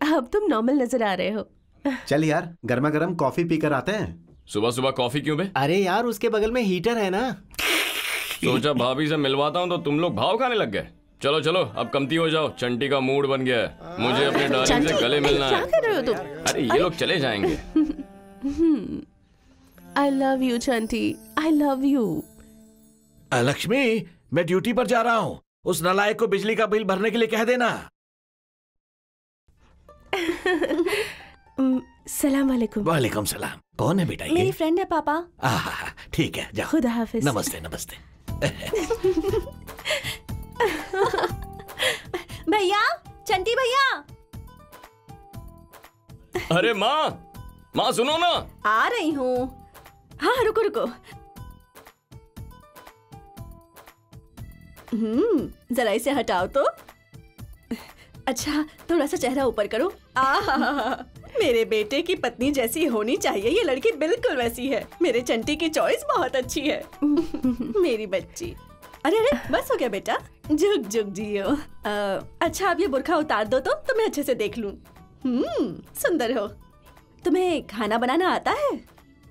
अब तुम नॉर्मल नजर आ रहे हो। चल यार, गर्मा गर्म कॉफी पीकर आते हैं। सुबह सुबह कॉफी क्यों बे? अरे यार उसके बगल में हीटर है ना। सोचा भाभी से मिलवाता हूँ तो तुम लोग भाव खाने लग गए। चलो चलो अब कमती हो जाओ, चंटी का मूड बन गया है। मुझे अपने डार्लिंग से गले मिलना है। क्या कर रहे हो तुम? अरे ये लोग चले जाएंगे। I love you, Chanti. I love you। Lakshmi, मैं ड्यूटी पर जा रहा हूँ। उस नालायक को बिजली का बिल भरने के लिए कह देना। सलाम वालेकुम। वालेकुम सलाम। कौन है बेटा ये? मेरी फ्रेंड है पापा। ठीक है, जाओ। खुदा हाफिज। नमस्ते नमस्ते। भैया, चंटी भैया। अरे माँ सुनो ना। आ रही हूँ। हाँ रुको रुको। जरा इसे हटाओ तो। अच्छा थोड़ा सा चेहरा ऊपर करो। मेरे बेटे की पत्नी जैसी होनी चाहिए, ये लड़की बिल्कुल वैसी है। मेरे चंटी की चॉइस बहुत अच्छी है। मेरी बच्ची। अरे अरे बस हो गया बेटा, जुग जुग जियो। अच्छा अब ये बुर्खा उतार दो तो मैं अच्छे से देख लूं। सुंदर हो। तुम्हें खाना बनाना आता है?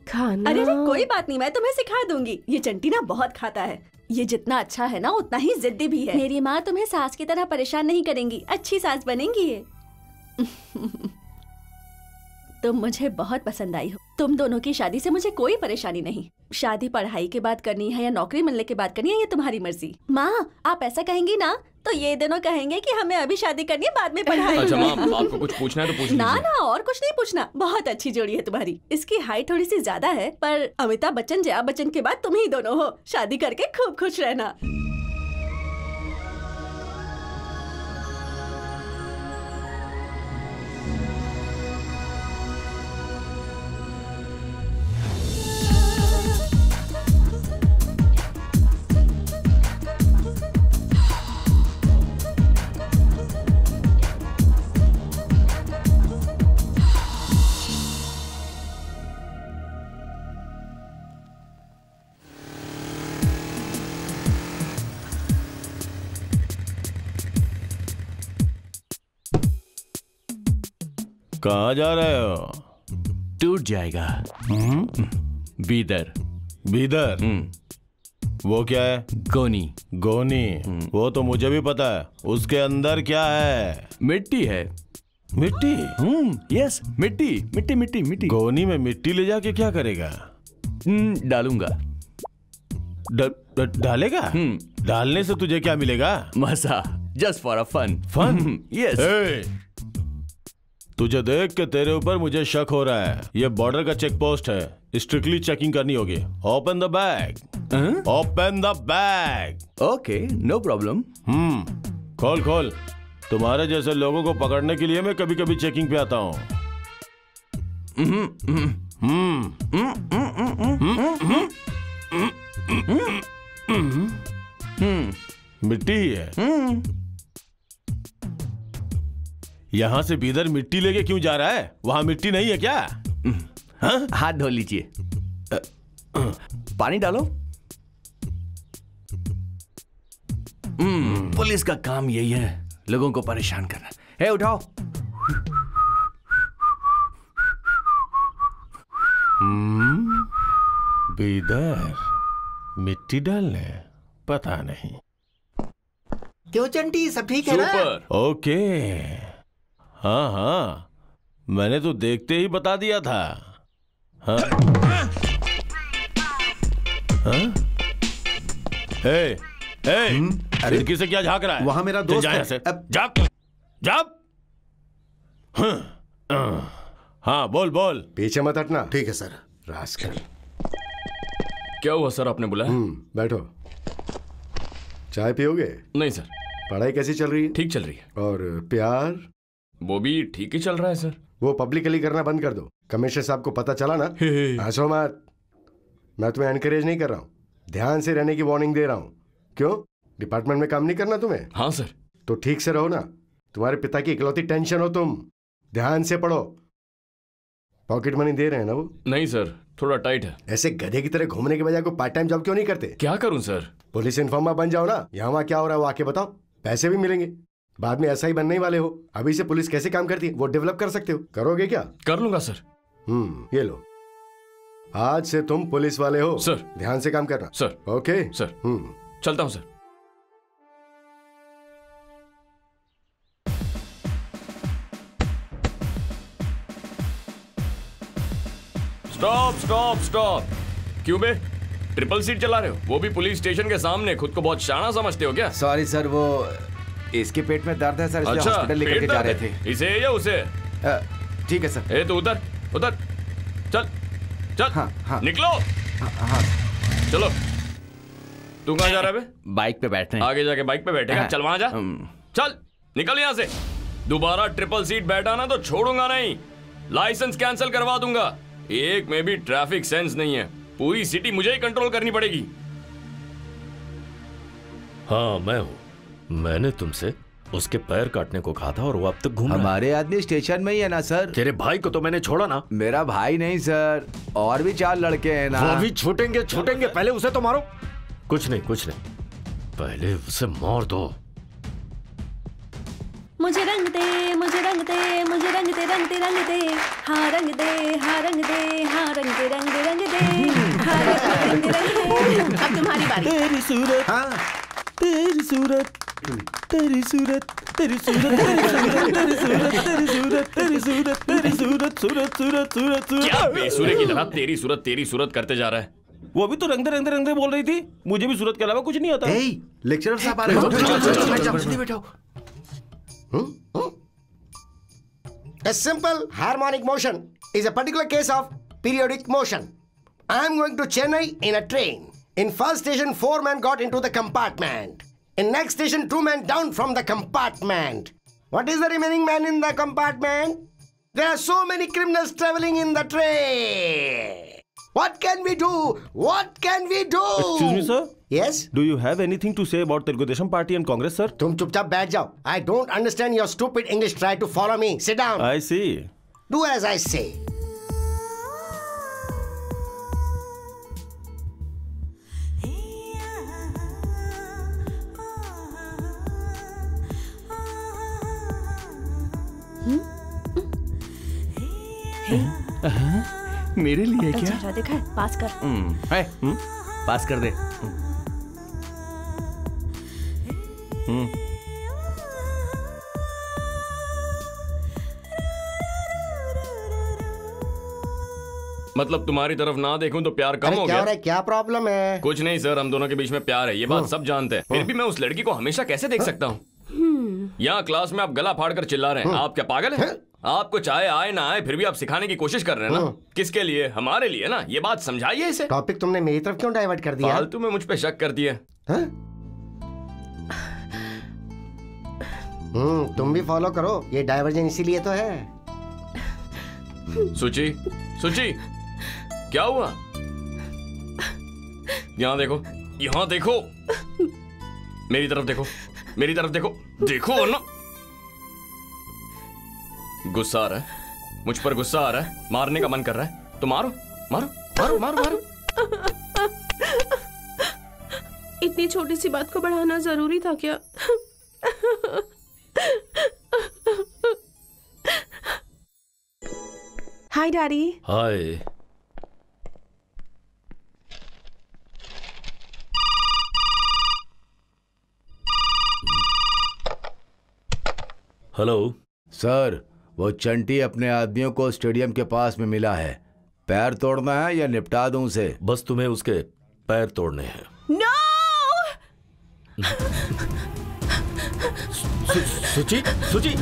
खाना? अरे कोई बात नहीं, मैं तुम्हें सिखा दूंगी। ये चंटी ना बहुत खाता है। ये जितना अच्छा है ना उतना ही जिद्दी भी है। मेरी माँ तुम्हें सास की तरह परेशान नहीं करेंगी, अच्छी सास बनेंगी ये। तुम मुझे बहुत पसंद आई हो। तुम दोनों की शादी से मुझे कोई परेशानी नहीं। शादी पढ़ाई के बाद करनी है या नौकरी मिलने के बाद करनी है, ये तुम्हारी मर्जी। माँ आप ऐसा कहेंगी ना तो ये दोनों कहेंगे कि हमें अभी शादी करनी है, बाद में पढ़ाई। अच्छा माँ, आपको कुछ पूछना है तो पूछ लीजिए। ना ना और कुछ नहीं पूछना। बहुत अच्छी जोड़ी है तुम्हारी। इसकी हाइट थोड़ी सी ज्यादा है, पर अमिताभ बच्चन जया बच्चन के बाद तुम ही दोनों हो। शादी करके खूब खुश रहना। कहाँ जा रहे हो? टूट जाएगा। बीदर। बीदर? वो क्या है? गोनी। गोनी? वो तो मुझे भी पता है। उसके अंदर क्या है? मिट्टी है। मिट्टी? यस, मिट्टी मिट्टी मिट्टी मिट्टी। गोनी में मिट्टी ले जाके क्या करेगा? डालूंगा। डालेगा? डालने से तुझे क्या मिलेगा? मजा। Just for a fun. Fun? Yes. तुझे देख के तेरे ऊपर मुझे शक हो रहा है। ये बॉर्डर का चेक पोस्ट है, स्ट्रिक्टली चेकिंग करनी होगी। Open the bag. Open the bag. Okay, no problem. खोल खोल। तुम्हारे जैसे लोगों को पकड़ने के लिए मैं कभी कभी चेकिंग पे आता हूँ। मिट्टी ही है। यहां से बीदर मिट्टी लेके क्यों जा रहा है? वहां मिट्टी नहीं है क्या? हाथ धो लीजिए। पानी डालो। पुलिस का काम यही है, लोगों को परेशान करना। हे उठाओ। बीदर मिट्टी डालने? पता नहीं। क्यों चंटी, सब ठीक है ना? ओके। हाँ हाँ, मैंने तो देखते ही बता दिया था। हाँ? हाँ? हे, खिड़की से क्या झांक रहा है? वहां मेरा दोस्त है। जा। हाँ बोल बोल। पीछे मत हटना। ठीक है सर। रास्कल। क्या हुआ सर, आपने बुलाया? बैठो। चाय पियोगे? नहीं सर। पढ़ाई कैसी चल रही है? ठीक चल रही है। और प्यार? वो भी ठीक ही चल रहा है सर। वो पब्लिकली करना बंद कर दो। कमिश्नर साहब को पता चला ना, हंसो मत। मैं तुम्हें एनकरेज नहीं कर रहा हूँ, ध्यान से रहने की वार्निंग दे रहा हूँ। क्यों, डिपार्टमेंट में काम नहीं करना तुम्हें? हाँ सर। तो ठीक से रहो ना। तुम्हारे पिता की इकलौती टेंशन हो तुम। ध्यान से पढ़ो। पॉकेट मनी दे रहे हैं ना वो? नहीं सर, थोड़ा टाइट है। ऐसे गधे की तरह घूमने के बजाय कोई पार्ट टाइम जॉब क्यों नहीं करते? क्या करूं सर? पुलिस इन्फॉर्मर बन जाओ ना। यहाँ वहाँ क्या हो रहा है वो आके बताओ, पैसे भी मिलेंगे। बाद में ऐसा ही बनने ही वाले हो। अभी से पुलिस कैसे काम करती है वो डेवलप कर सकते हो। करोगे क्या? कर लूंगा सर। ये लो, आज से तुम पुलिस वाले हो सर। ध्यान से काम करना सर। Okay sir. चलता हूं सर। Stop stop stop. क्यों बे, ट्रिपल सीट चला रहे हो? वो भी पुलिस स्टेशन के सामने। खुद को बहुत शाना समझते हो क्या? सॉरी सर, वो इसके पेट में दर्द है सर, इसलिए अच्छा, हॉस्पिटल लेकर के जा रहे थे। इसे या उसे? ठीक है सर। ए तो उधर उधर चल चल। हाँ। निकलो। हाँ। चलो। तू कहाँ जा रहा है बे? बाइक पे बैठे हैं। आगे जाके बाइक पे बैठेगा? चल वहां जा। चल निकल यहाँ से। दोबारा ट्रिपल सीट बैठा ना तो छोड़ूंगा नहीं, लाइसेंस कैंसिल करवा दूंगा। एक में भी ट्रैफिक सेंस नहीं है। पूरी सिटी मुझे ही कंट्रोल करनी पड़ेगी। हाँ मैं हूँ। मैंने तुमसे उसके पैर काटने को कहा था और वो अब तक घूम रहा है। हमारे आदमी स्टेशन में ही है ना सर। तेरे भाई को तो मैंने छोड़ा ना। मेरा भाई नहीं सर, और भी 4 लड़के हैं ना। वो भी छूटेंगे छूटेंगे, पहले उसे तो मारो। कुछ नहीं कुछ नहीं, पहले उसे मार दो। मुझे रंग दे मुझे रंग दे, मुझे रंग दे, रंग दे, रंग दे, हाँ रंग दे, हाँ रंग दे, हाँ रंग दे, रंग दे, रंग दे, हाँ रंग दे, रंग दे। अब तुम्हारी बारी। तेरी सूरत, हाँ तेरी सूरत, तेरी सूरत, तेरी सूरत, तेरी सूरत, तेरी सूरत, तेरी सूरत, तेरी सूरत, सूरत, सूरत, सूरत, सूरत। क्या बेसुरे की तरह तेरी सूरत करते जा रहा है? वो भी तो रंग दे बोल रही थी। मुझे भी सूरत के अलावा कुछ नहीं आता। लेक्चरर साहब आ रहे हैं। बैठो। A simple harmonic motion is a particular case of periodic motion. I am going to Chennai in a train. In first station, 4 men got into the compartment. In next station, 2 men down from the compartment. What is the remaining man in the compartment? There are so many criminals traveling in the train. What can we do? What can we do? Excuse me, sir. Yes? Do you have anything to say about Telugu Desam Party and Congress, sir? तुम चुपचाप बैठ जाओ. I don't understand your stupid English. Try to follow me. Sit down. I see. Do as I say. मेरे लिए क्या? अच्छा देखा है, पास कर। है, पास कर दे। मतलब तुम्हारी तरफ ना देखूं तो प्यार कम हो गया? क्या प्रॉब्लम है? कुछ नहीं सर, हम दोनों के बीच में प्यार है, ये बात सब जानते हैं। फिर भी मैं उस लड़की को हमेशा कैसे देख सकता हूँ? यहाँ क्लास में आप गला फाड़ कर चिल्ला रहे हैं। आप क्या पागल हैं? आपको चाहे आए ना आए फिर भी आप सिखाने की कोशिश कर रहे हैं ना। किसके लिए? हमारे लिए ना। ये बात समझाइए इसे। टॉपिक तुमने मेरी तरफ क्यों डाइवर्ट कर दिया? फालतू में मुझ पे शक कर दिया। तुम भी फॉलो करो, ये डाइवर्जन इसीलिए तो है। सुची, सुची, क्या हुआ? यहाँ देखो, यहाँ देखो, मेरी तरफ देखो, मेरी तरफ देखो, देखो वरना। गुस्सा आ रहा है, मुझ पर गुस्सा आ रहा है, मारने का मन कर रहा है तो मारो, मारो, मारो, मारो, मारो। इतनी छोटी सी बात को बढ़ाना जरूरी था क्या? Hi daddy. Hi. Hello sir, वो चंटी अपने आदमियों को स्टेडियम के पास में मिला है। पैर तोड़ना है या निपटा दूं उसे? बस तुम्हें उसके पैर तोड़ने हैं। नो! सुची, सुची।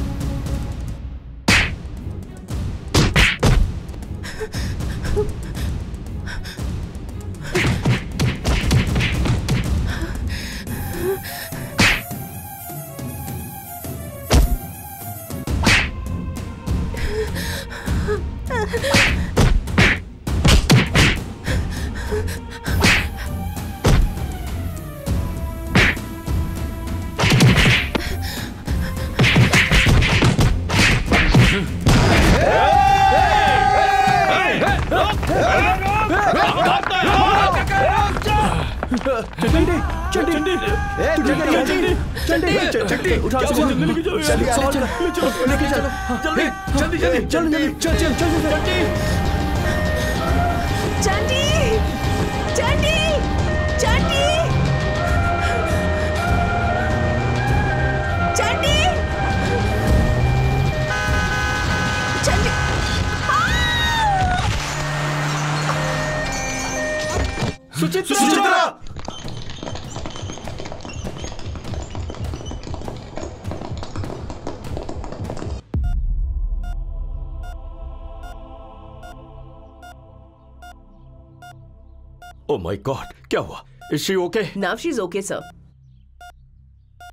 Oh my God, क्या हुआ? Is she okay? Now she's okay, sir.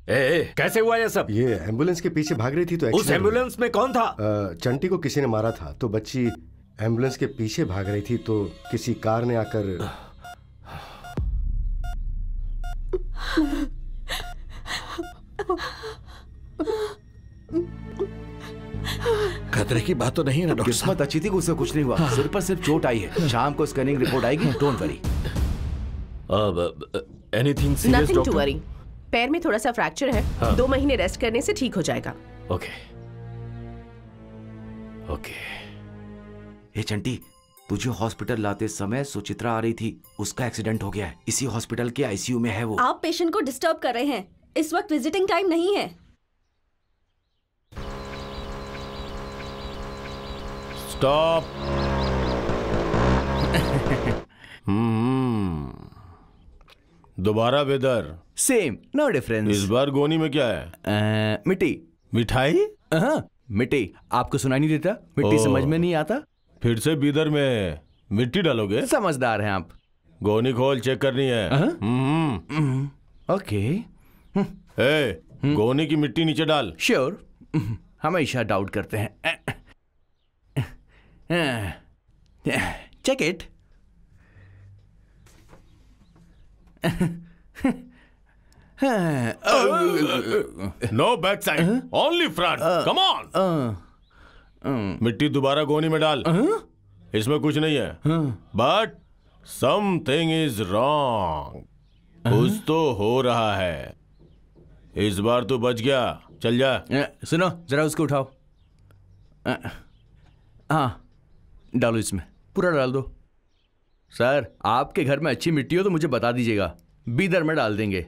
कैसे हुआ ये सब? ये एम्बुलेंस के पीछे भाग रही थी तो उस एम्बुलेंस में कौन था? चंटी को किसी ने मारा था तो बच्ची एम्बुलेंस के पीछे भाग रही थी तो किसी कार ने आकर। खतरे की बात तो नहीं है ना डॉक्टर? किस्मत अच्छी थी, उससे कुछ नहीं हुआ। सिर पर सिर्फ चोट आई है। शाम को स्कैनिंग रिपोर्ट आएगी, don't worry. Anything serious nothing to worry. पैर में थोड़ा सा फ्रैक्चर है, 2 महीने रेस्ट करने से ठीक हो जाएगा। ओके। ओके। ये चंटी, तुझे हॉस्पिटल लाते समय सुचित्रा आ रही थी, उसका एक्सीडेंट हो गया है, इसी हॉस्पिटल के आईसीयू में है वो। आप पेशेंट को डिस्टर्ब कर रहे हैं, इस वक्त विजिटिंग टाइम नहीं है। स्टॉप। दोबारा वेदर सेम, नो डिफरेंस। इस बार गोनी में क्या है? मिट्टी। मिठाई? मिट्टी। आपको सुनाई नहीं देता? मिट्टी समझ में नहीं आता? फिर से बीदर में मिट्टी डालोगे? समझदार हैं आप। गोनी खोल, चेक करनी है। ओके। गोनी की मिट्टी नीचे डाल। श्योर। हमेशा डाउट करते हैं। Check it. No back side, only front. Come on. मिट्टी दोबारा गोनी में डाल। इसमें कुछ नहीं है, बट समथिंग इज रॉन्ग। कुछ तो हो रहा है। इस बार तू बच गया, चल जा। सुनो, जरा उसको उठाओ। हाँ, डालो इसमें, पूरा डाल दो। सर, आपके घर में अच्छी मिट्टी हो तो मुझे बता दीजिएगा, बीदर में डाल देंगे।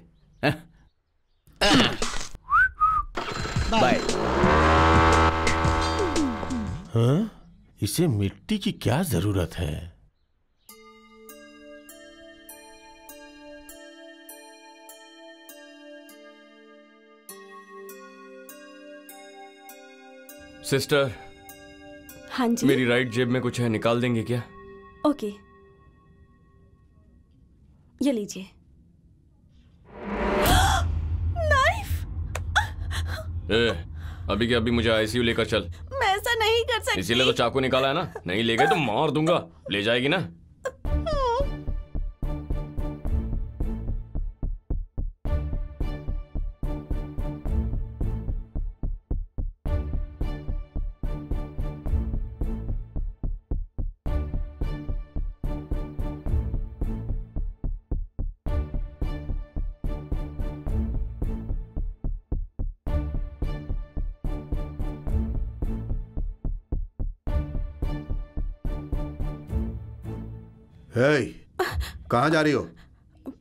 बाय। हाँ? इसे मिट्टी की क्या जरूरत है? सिस्टर। हाँ जी। मेरी राइट जेब में कुछ है, निकाल देंगे क्या? ओके, ये लीजिए। नाइफ। अभी के अभी मुझे आईसीयू लेकर चल। मैं ऐसा नहीं कर सकती। इसीलिए तो चाकू निकाला है ना। नहीं ले गए तो मार दूंगा। ले जाएगी ना? कहाँ जा रही हो?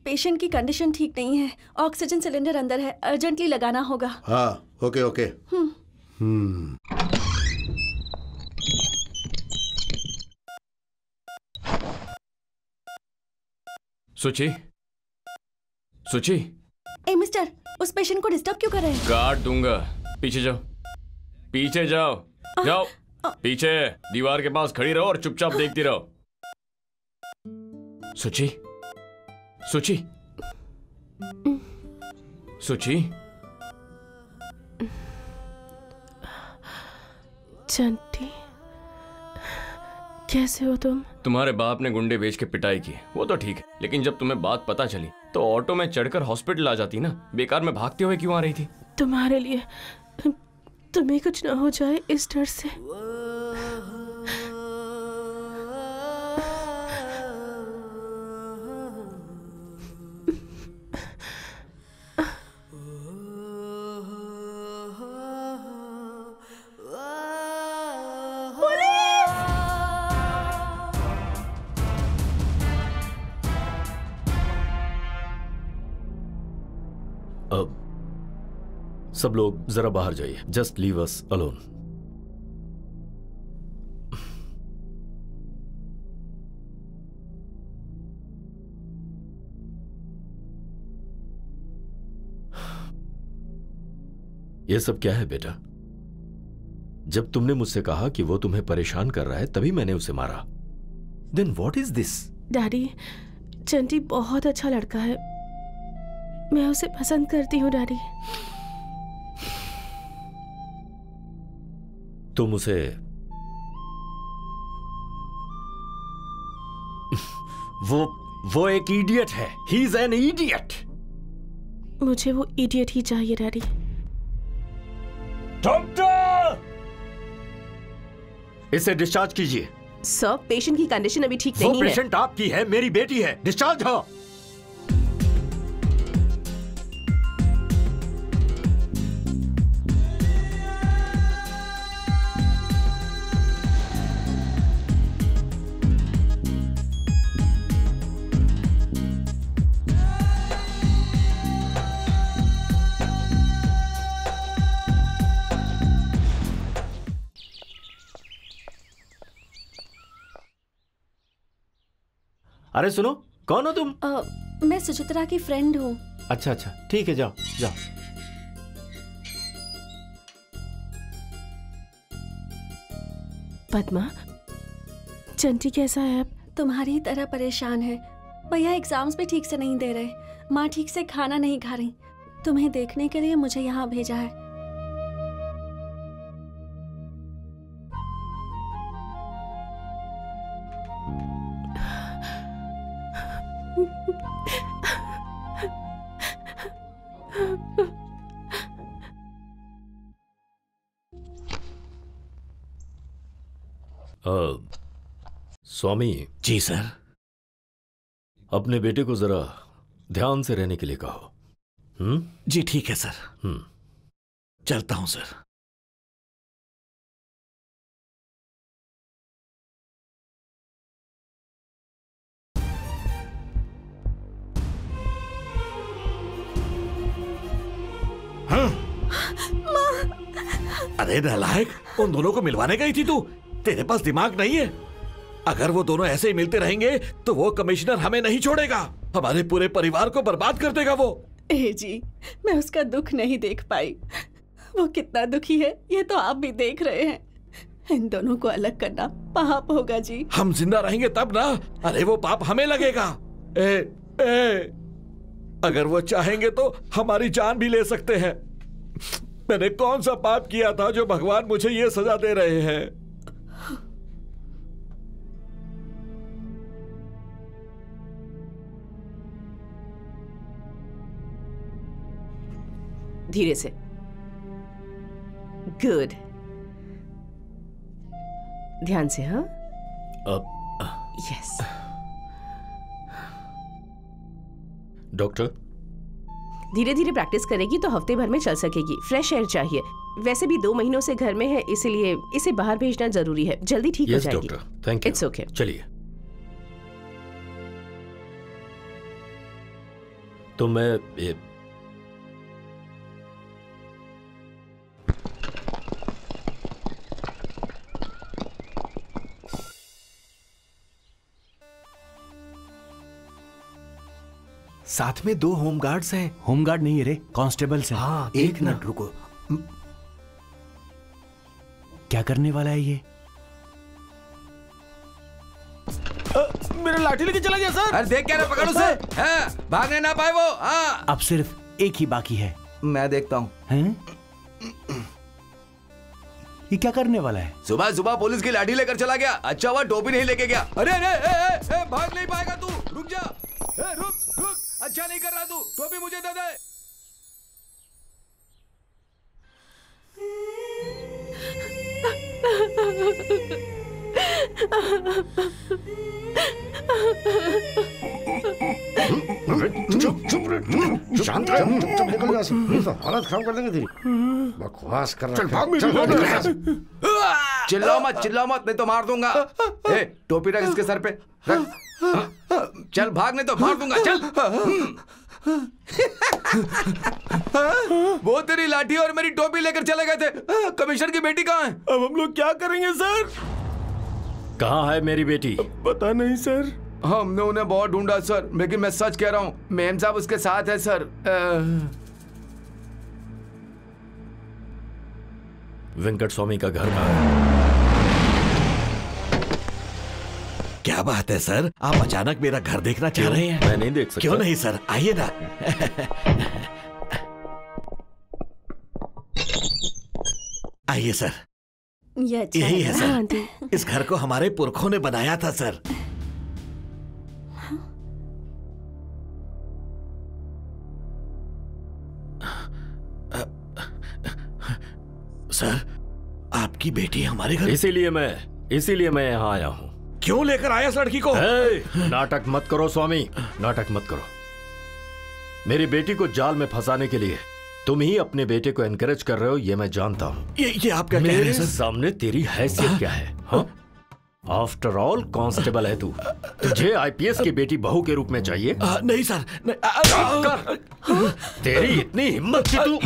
पेशेंट की कंडीशन ठीक नहीं है, ऑक्सीजन सिलेंडर अंदर है, अर्जेंटली लगाना होगा। हाँ, ओके ओके। सुची, सुची। ए मिस्टर, उस पेशेंट को डिस्टर्ब क्यों कर रहे हैं? काट दूंगा। पीछे जाओ, पीछे जाओ, जाओ पीछे। दीवार के पास खड़ी रहो और चुपचाप देखती रहो। सुची, सुची, सुची। चंटी, कैसे हो तुम? तुम्हारे बाप ने गुंडे भेज के पिटाई की, वो तो ठीक है, लेकिन जब तुम्हें बात पता चली तो ऑटो में चढ़कर हॉस्पिटल आ जाती ना। बेकार में भागते हुए क्यों आ रही थी? तुम्हारे लिए, तुम्हें कुछ ना हो जाए इस डर से। सब लोग जरा बाहर जाइए। Just leave us alone. ये सब क्या है बेटा? जब तुमने मुझसे कहा कि वो तुम्हें परेशान कर रहा है तभी मैंने उसे मारा। Then what is this? Daddy, Chanti बहुत अच्छा लड़का है, मैं उसे पसंद करती हूँ डैडी। तुम उसे वो एक इडियट है। He is an idiot. मुझे वो इडियट ही चाहिए डैडी। डॉक्टर, इसे डिस्चार्ज कीजिए। सर, पेशेंट की कंडीशन अभी ठीक नहीं है। वो पेशेंट आपकी है, मेरी बेटी है। डिस्चार्ज हो। अरे सुनो, कौन हो तुम? मैं सुचित्रा की फ्रेंड हूँ। अच्छा अच्छा, ठीक है, जाओ जाओ। पद्मा, चंटी कैसा है अब? तुम्हारी तरह परेशान है। भैया एग्जाम्स भी ठीक से नहीं दे रहे, माँ ठीक से खाना नहीं खा रही। तुम्हें देखने के लिए मुझे यहाँ भेजा है। स्वामी। जी सर। अपने बेटे को जरा ध्यान से रहने के लिए कहो। जी ठीक है सर। चलता हूं सर। अरे नालायक, उन दोनों को मिलवाने गई थी तू? तेरे पास दिमाग नहीं है? अगर वो दोनों ऐसे ही मिलते रहेंगे तो वो कमिश्नर हमें नहीं छोड़ेगा, हमारे पूरे परिवार को बर्बाद कर देगा वो। ए जी, मैं उसका दुख नहीं देख पाई। वो कितना दुखी है ये तो आप भी देख रहे हैं। इन दोनों को अलग करना पाप होगा जी। हम जिंदा रहेंगे तब ना। अरे वो पाप हमें लगेगा। अगर वो चाहेंगे तो हमारी जान भी ले सकते हैं। मैंने कौन सा पाप किया था जो भगवान मुझे ये सजा दे रहे हैं? धीरे से। गुड। ध्यान से। हाँ, यस। डॉक्टर, धीरे धीरे प्रैक्टिस करेगी तो हफ्ते भर में चल सकेगी। फ्रेश एयर चाहिए। वैसे भी 2 महीनों से घर में है, इसलिए इसे बाहर भेजना जरूरी है। जल्दी ठीक हो जाएगी। Doctor, thank you. It's okay. चलिए। तो मैं साथ में 2 होमगार्ड्स हैं। होमगार्ड नहीं है रे, कांस्टेबल्स हैं। हाँ, एक मिनट रुको। क्या करने वाला है ये? मेरा लाठी लेके चला गया सर। अरे देख क्या पकड़ उसे। भागने ना पाए वो। अब सिर्फ एक ही बाकी है। मैं देखता हूँ। ये क्या करने वाला है? सुबह सुबह पुलिस की लाठी लेकर चला गया। अच्छा हुआ टोपी नहीं लेके गया। अरे अरे भाग नहीं पाएगा तू। रुक जा। रुक रुक। अच्छा नहीं कर रहा तू। टोपी मुझे दे दे। शांत रह, चुप निकल जा। हालत खराब कर देंगे तेरी। बकवास कर रहा है। चिल्लाओ मत नहीं तो मार दूंगा। टोपी रख इसके सर पे रख। चल भाग नहीं तो मार दूंगा। चल। वो तेरी लाठी और मेरी टोपी लेकर चले गए थे। कमिश्नर की बेटी कहाँ है? अब हम लोग क्या करेंगे सर? कहाँ है मेरी बेटी? पता नहीं सर। हमने उन्हें बहुत ढूंढा सर, लेकिन मैं सच कह रहा हूँ, मेम साहब उसके साथ है सर। वेंकट स्वामी का घर कहाँ है? क्या बात है सर, आप अचानक मेरा घर देखना चाह रहे हैं? मैं नहीं देख सकता। क्यों नहीं सर, आइए ना। आइए सर। यही है सर। इस घर को हमारे पुरखों ने बनाया था सर। सर, आपकी बेटी हमारे घर। इसीलिए मैं यहाँ आया हूँ। क्यों लेकर आया इस लड़की को? नाटक मत करो स्वामी, नाटक मत करो। मेरी बेटी को जाल में फंसाने के लिए तुम ही अपने बेटे को एनकरेज कर रहे हो, ये मैं जानता हूँ। ये आप क्या कह रहे हैं सर? मेरे सामने तेरी हैसियत क्या है? हाँ? आफ्टर ऑल कांस्टेबल है तू, तुझे आईपीएस की बेटी बहू के रूप में चाहिए? नहीं सर। तेरी इतनी हिम्मत कि तू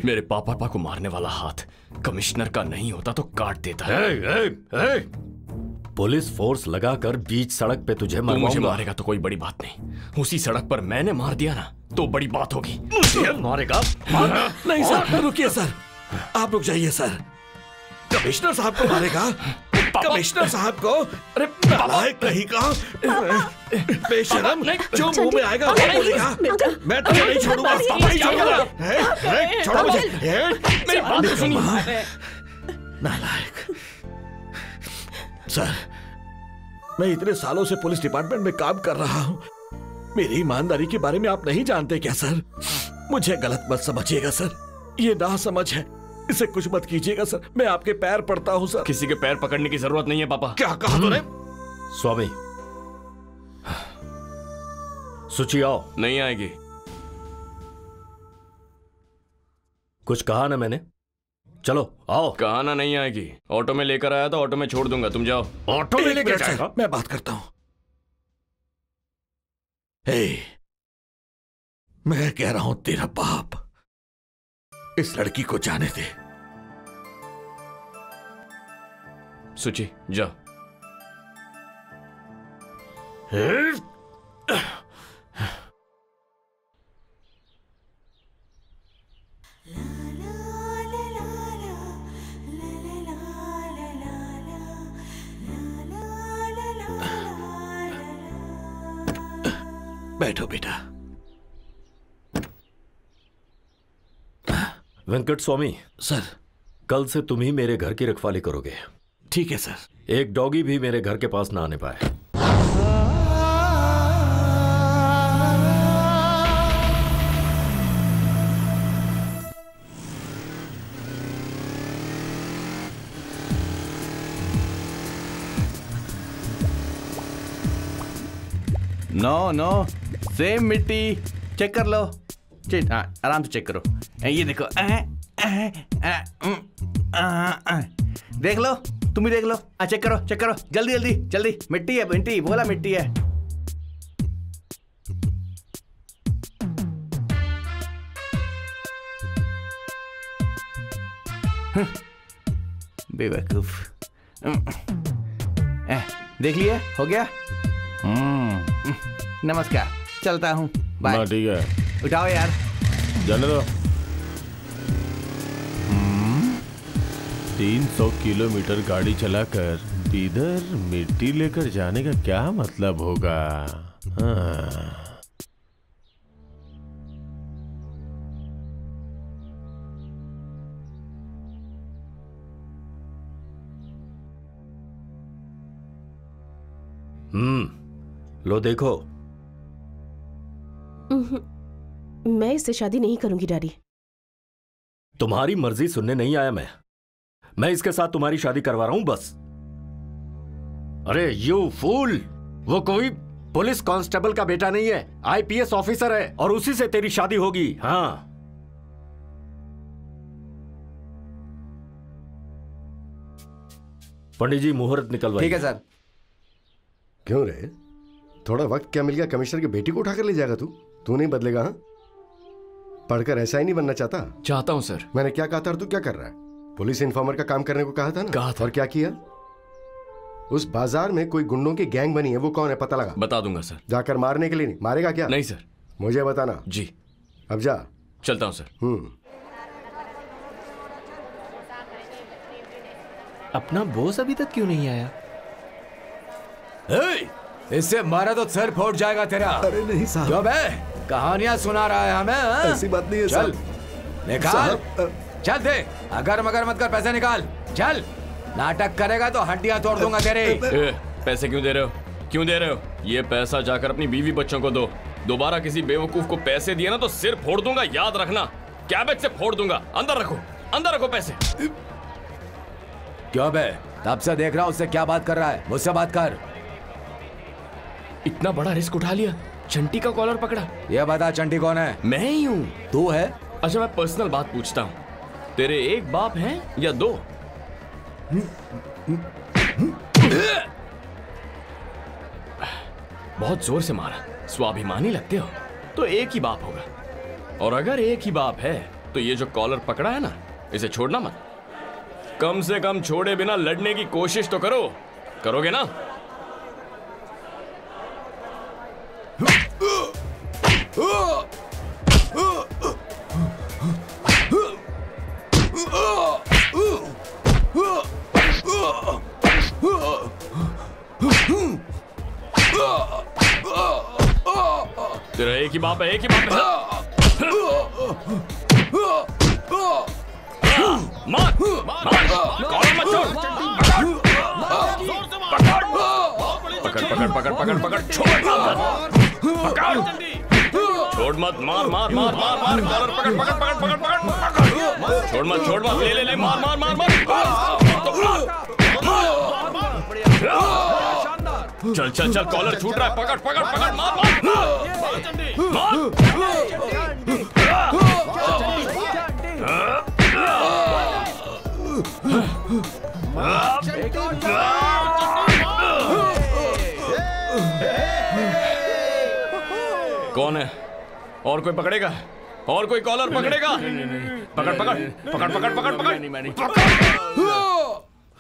मेरे पापा को मारने वाला हाथ कमिश्नर का नहीं होता तो काट देता। पुलिस फोर्स लगाकर बीच सड़क पे तुझे तू मुझे मरवाऊंगा। मारेगा तो कोई बड़ी बात नहीं, उसी सड़क पर मैंने मार दिया ना तो बड़ी बात होगी। मुझे मारेगा? नहीं सर, रुकिए सर, आप रुक जाइए सर। कमिश्नर साहब को मारेगा? कमिश्नर साहब को? अरे नालायक कहीं का, बेशरम, जो मुंह में आएगा वो बोलेगा। मैं तुझे नहीं छोड़ूंगा, नहीं छोड़ूंगा। छोड़ो मुझे, मेरी बात तो सुनिए। नालायक सर, मैं इतने सालों से पुलिस डिपार्टमेंट में काम कर रहा हूं, मेरी ईमानदारी के बारे में आप नहीं जानते क्या सर? मुझे गलत मत समझिएगा सर, ये ना समझ है, इसे कुछ मत कीजिएगा सर, मैं आपके पैर पड़ता हूं सर। किसी के पैर पकड़ने की जरूरत नहीं है पापा। क्या कहा तूने? स्वामी, सुची आओ। नहीं आएगी। कुछ कहा ना मैंने? चलो आओ। कहा ना नहीं आएगी। ऑटो में लेकर आया तो ऑटो में छोड़ दूंगा, तुम जाओ। ऑटो में लेकर जाएगा? मैं बात करता हूं। मैं कह रहा हूं तेरा बाप इस लड़की को जाने दे। सुची जा। बैठो बेटा। वेंकट स्वामी। सर। कल से तुम ही मेरे घर की रखवाली करोगे। ठीक है सर। एक डॉगी भी मेरे घर के पास ना आने पाए। नो नो, सेम मिट्टी। चेक कर लो। हाँ, आराम से चेक करो। ये देखो। देख लो, तुम भी देख लो। चेक करो, चेक करो, जल्दी जल्दी जल्दी। मिट्टी है, मिट्टी बोला, मिट्टी है। बेवकूफ। देख लिए, हो गया। नमस्कार, चलता हूँ, बाय। ठीक है, उठाओ यार। जाने दो। 300 किलोमीटर गाड़ी चलाकर इधर मिट्टी लेकर जाने का क्या मतलब होगा? हाँ। लो देखो। मैं इससे शादी नहीं करूंगी डैडी। तुम्हारी मर्जी सुनने नहीं आया मैं इसके साथ तुम्हारी शादी करवा रहा हूं बस। अरे यू फूल, वो कोई पुलिस कांस्टेबल का बेटा नहीं है, आईपीएस ऑफिसर है और उसी से तेरी शादी होगी। हाँ। पंडित जी मुहूर्त निकलवाइए। ठीक है सर। क्यों रे, थोड़ा वक्त क्या मिल गया, कमिश्नर की बेटी को उठाकर ले जाएगा तू नहीं बदलेगा? हाँ, पढ़कर ऐसा ही नहीं बनना चाहता हूं सर। मैंने क्या कहा था और तू क्या कर रहा है? पुलिस इन्फॉर्मर का काम करने को कहा था ना? कहा था। और क्या किया? उस बाजार में कोई गुंडों की गैंग बनी है, वो कौन है पता लगा? बता दूंगा सर। जाकर मारने के लिए नहीं, मारेगा क्या? नहीं सर। मुझे बताना। जी। अब जा। चलता हूं सर। अपना बॉस अभी तक क्यों नहीं आया? इससे मारा तो सर फूट जाएगा तेरा। अरे नहीं साहब। क्यों बे, कहानियां सुना रहा है हमें? ऐसी बात नहीं है। चल निकाल, चल दे, अगर मगर मत कर, पैसे निकाल, चल। नाटक करेगा तो हड्डियां तोड़ दूंगा तेरे। पैसे क्यों दे रहे हो? क्यों दे रहे हो? ये पैसा जाकर अपनी बीवी बच्चों को दो। दोबारा किसी बेवकूफ को पैसे दिए ना तो सिर फोड़ दूंगा, याद रखना। कैबेज से फोड़ दूंगा। अंदर रखो पैसे। क्यों बे, तब से देख रहा हूं, उससे क्या बात कर रहा है? मुझसे बात कर। इतना बड़ा रिस्क उठा लिया, चंटी का कॉलर पकड़ा। ये बता, चंटी कौन है? मैं ही हूँ। तू है? अच्छा, मैं पर्सनल बात पूछता हूँ, तेरे एक बाप हैं या दो? बहुत जोर से मारा, स्वाभिमानी लगते हो तो एक ही बाप होगा। और अगर एक ही बाप है तो ये जो कॉलर पकड़ा है ना, इसे छोड़ना मत। कम से कम छोड़े बिना लड़ने की कोशिश तो करो। करोगे ना? तेरा एक ही बाप है, एक ही बाप है। मार, मार, कॉलर मत छोड़। पकड़, पकड़, पकड़, पकड़, पकड़, छोड़ मत, पकड़, छोड़ मत, मार, मार, मार, मार, मार, कॉलर पकड़, पकड़, पकड़, पकड़, पकड़, छोड़ मत, छोड़ मत, ले, ले, ले, मार, मार, मार, मार, चल, चल, चल, कॉलर छूट रहा है, पकड़, पकड़, पकड़, मार, मार, मार, कौन है? और कोई पकड़ेगा? और कोई कॉलर पकड़ेगा? पकड़, पकड़, पकड़, पकड़, पकड़, पकड़,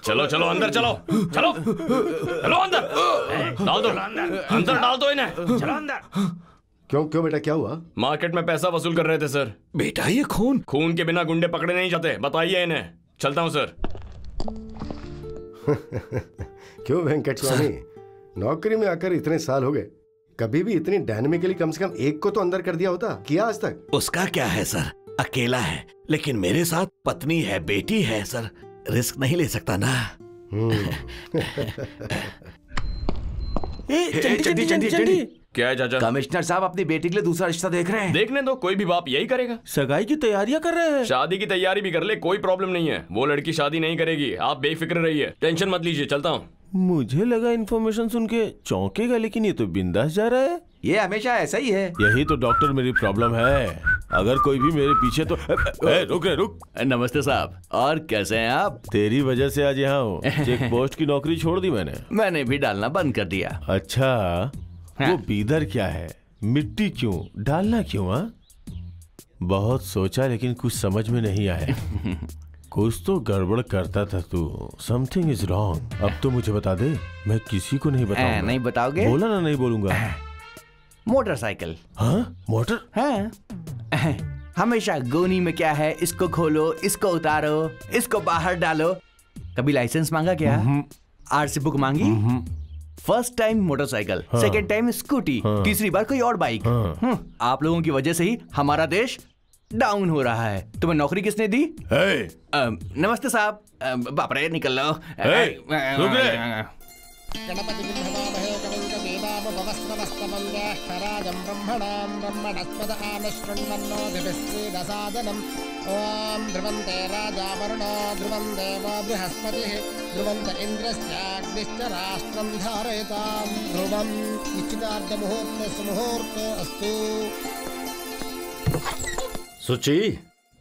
चलो, चलो, अंदर चलो, चलो, चलो अंदर, डाल दो, अंदर डाल दो इन्हें, चलो अंदर। क्यों क्यों बेटा, क्या हुआ? मार्केट में पैसा वसूल कर रहे थे सर। बेटा ये खून? खून के बिना गुंडे पकड़े नहीं जाते, बताइए इन्हें। चलता हूँ सर। क्यों वेंकट स्वामी, नौकरी में आकर इतने साल हो गए, कभी भी इतनी डायनेमिकली कम से कम एक को तो अंदर कर दिया होता? किया आज तक? उसका क्या है सर, अकेला है, लेकिन मेरे साथ पत्नी है, बेटी है सर, रिस्क नहीं ले सकता ना। चंडी, चंडी, चंडी। क्या है चाचा? कमिश्नर साहब अपनी बेटी के लिए दूसरा रिश्ता देख रहे हैं। देखने दो, कोई भी बाप यही करेगा। सगाई की तैयारियां कर रहे हैं। शादी की तैयारी भी कर ले, कोई प्रॉब्लम नहीं है। वो लड़की शादी नहीं करेगी, आप बेफिक्र रहिए, टेंशन मत लीजिए। चलता हूँ। मुझे लगा इन्फॉर्मेशन सुन के चौंकेगा, लेकिन ये तो बिंदास जा रहा है। ये हमेशा ऐसा ही है। यही तो डॉक्टर मेरी प्रॉब्लम है। अगर कोई भी मेरे पीछे तो रुक रे, रुक। नमस्ते साहब, और कैसे हैं आप? तेरी वजह से आज यहाँ हूँ। चेक पोस्ट की नौकरी छोड़ दी मैंने। मैंने भी डालना बंद कर दिया। अच्छा, वो बीदर क्या है, मिट्टी क्यों डालना क्यों? हाँ, बहुत सोचा लेकिन कुछ समझ में नहीं आया। कुछ तो गड़बड़ करता था तू। Something is wrong. अब तो मुझे बता दे, मैं किसी को नहीं बताऊंगा। नहीं बताओगे? बोला ना, नहीं बोलूंगा। मोटरसाइकिल। हाँ, मोटर? हाँ। हमेशा गोनी में क्या है, इसको खोलो, इसको उतारो, इसको बाहर डालो। कभी लाइसेंस मांगा क्या? आरसी बुक मांगी? First time motorcycle, second time scooty, तीसरी बार कोई और बाइक। आप लोगों की वजह से ही हमारा देश डाउन हो रहा है। तुम्हें नौकरी किसने दी? नमस्ते साहब। बाप रे, निकल लो। गणपति बिंहवामहे कविं कवीनामुपमस्तमस्तमन्यःखराजं ब्रह्मणां ब्रह्मणस्पद आनशृण्वन्नोऽधिपिश्रीदसादनम् ॐ ध्रुवन्ते राजा वरुणो ध्रुवं देवो बृहस्पतिः ध्रुवन्त इन्द्रश्चाग्निश्च राष्ट्रं धारयतां ध्रुवं निश्चितार्धमुहूर्ते सुमुहूर्ते अस्तु। सुची,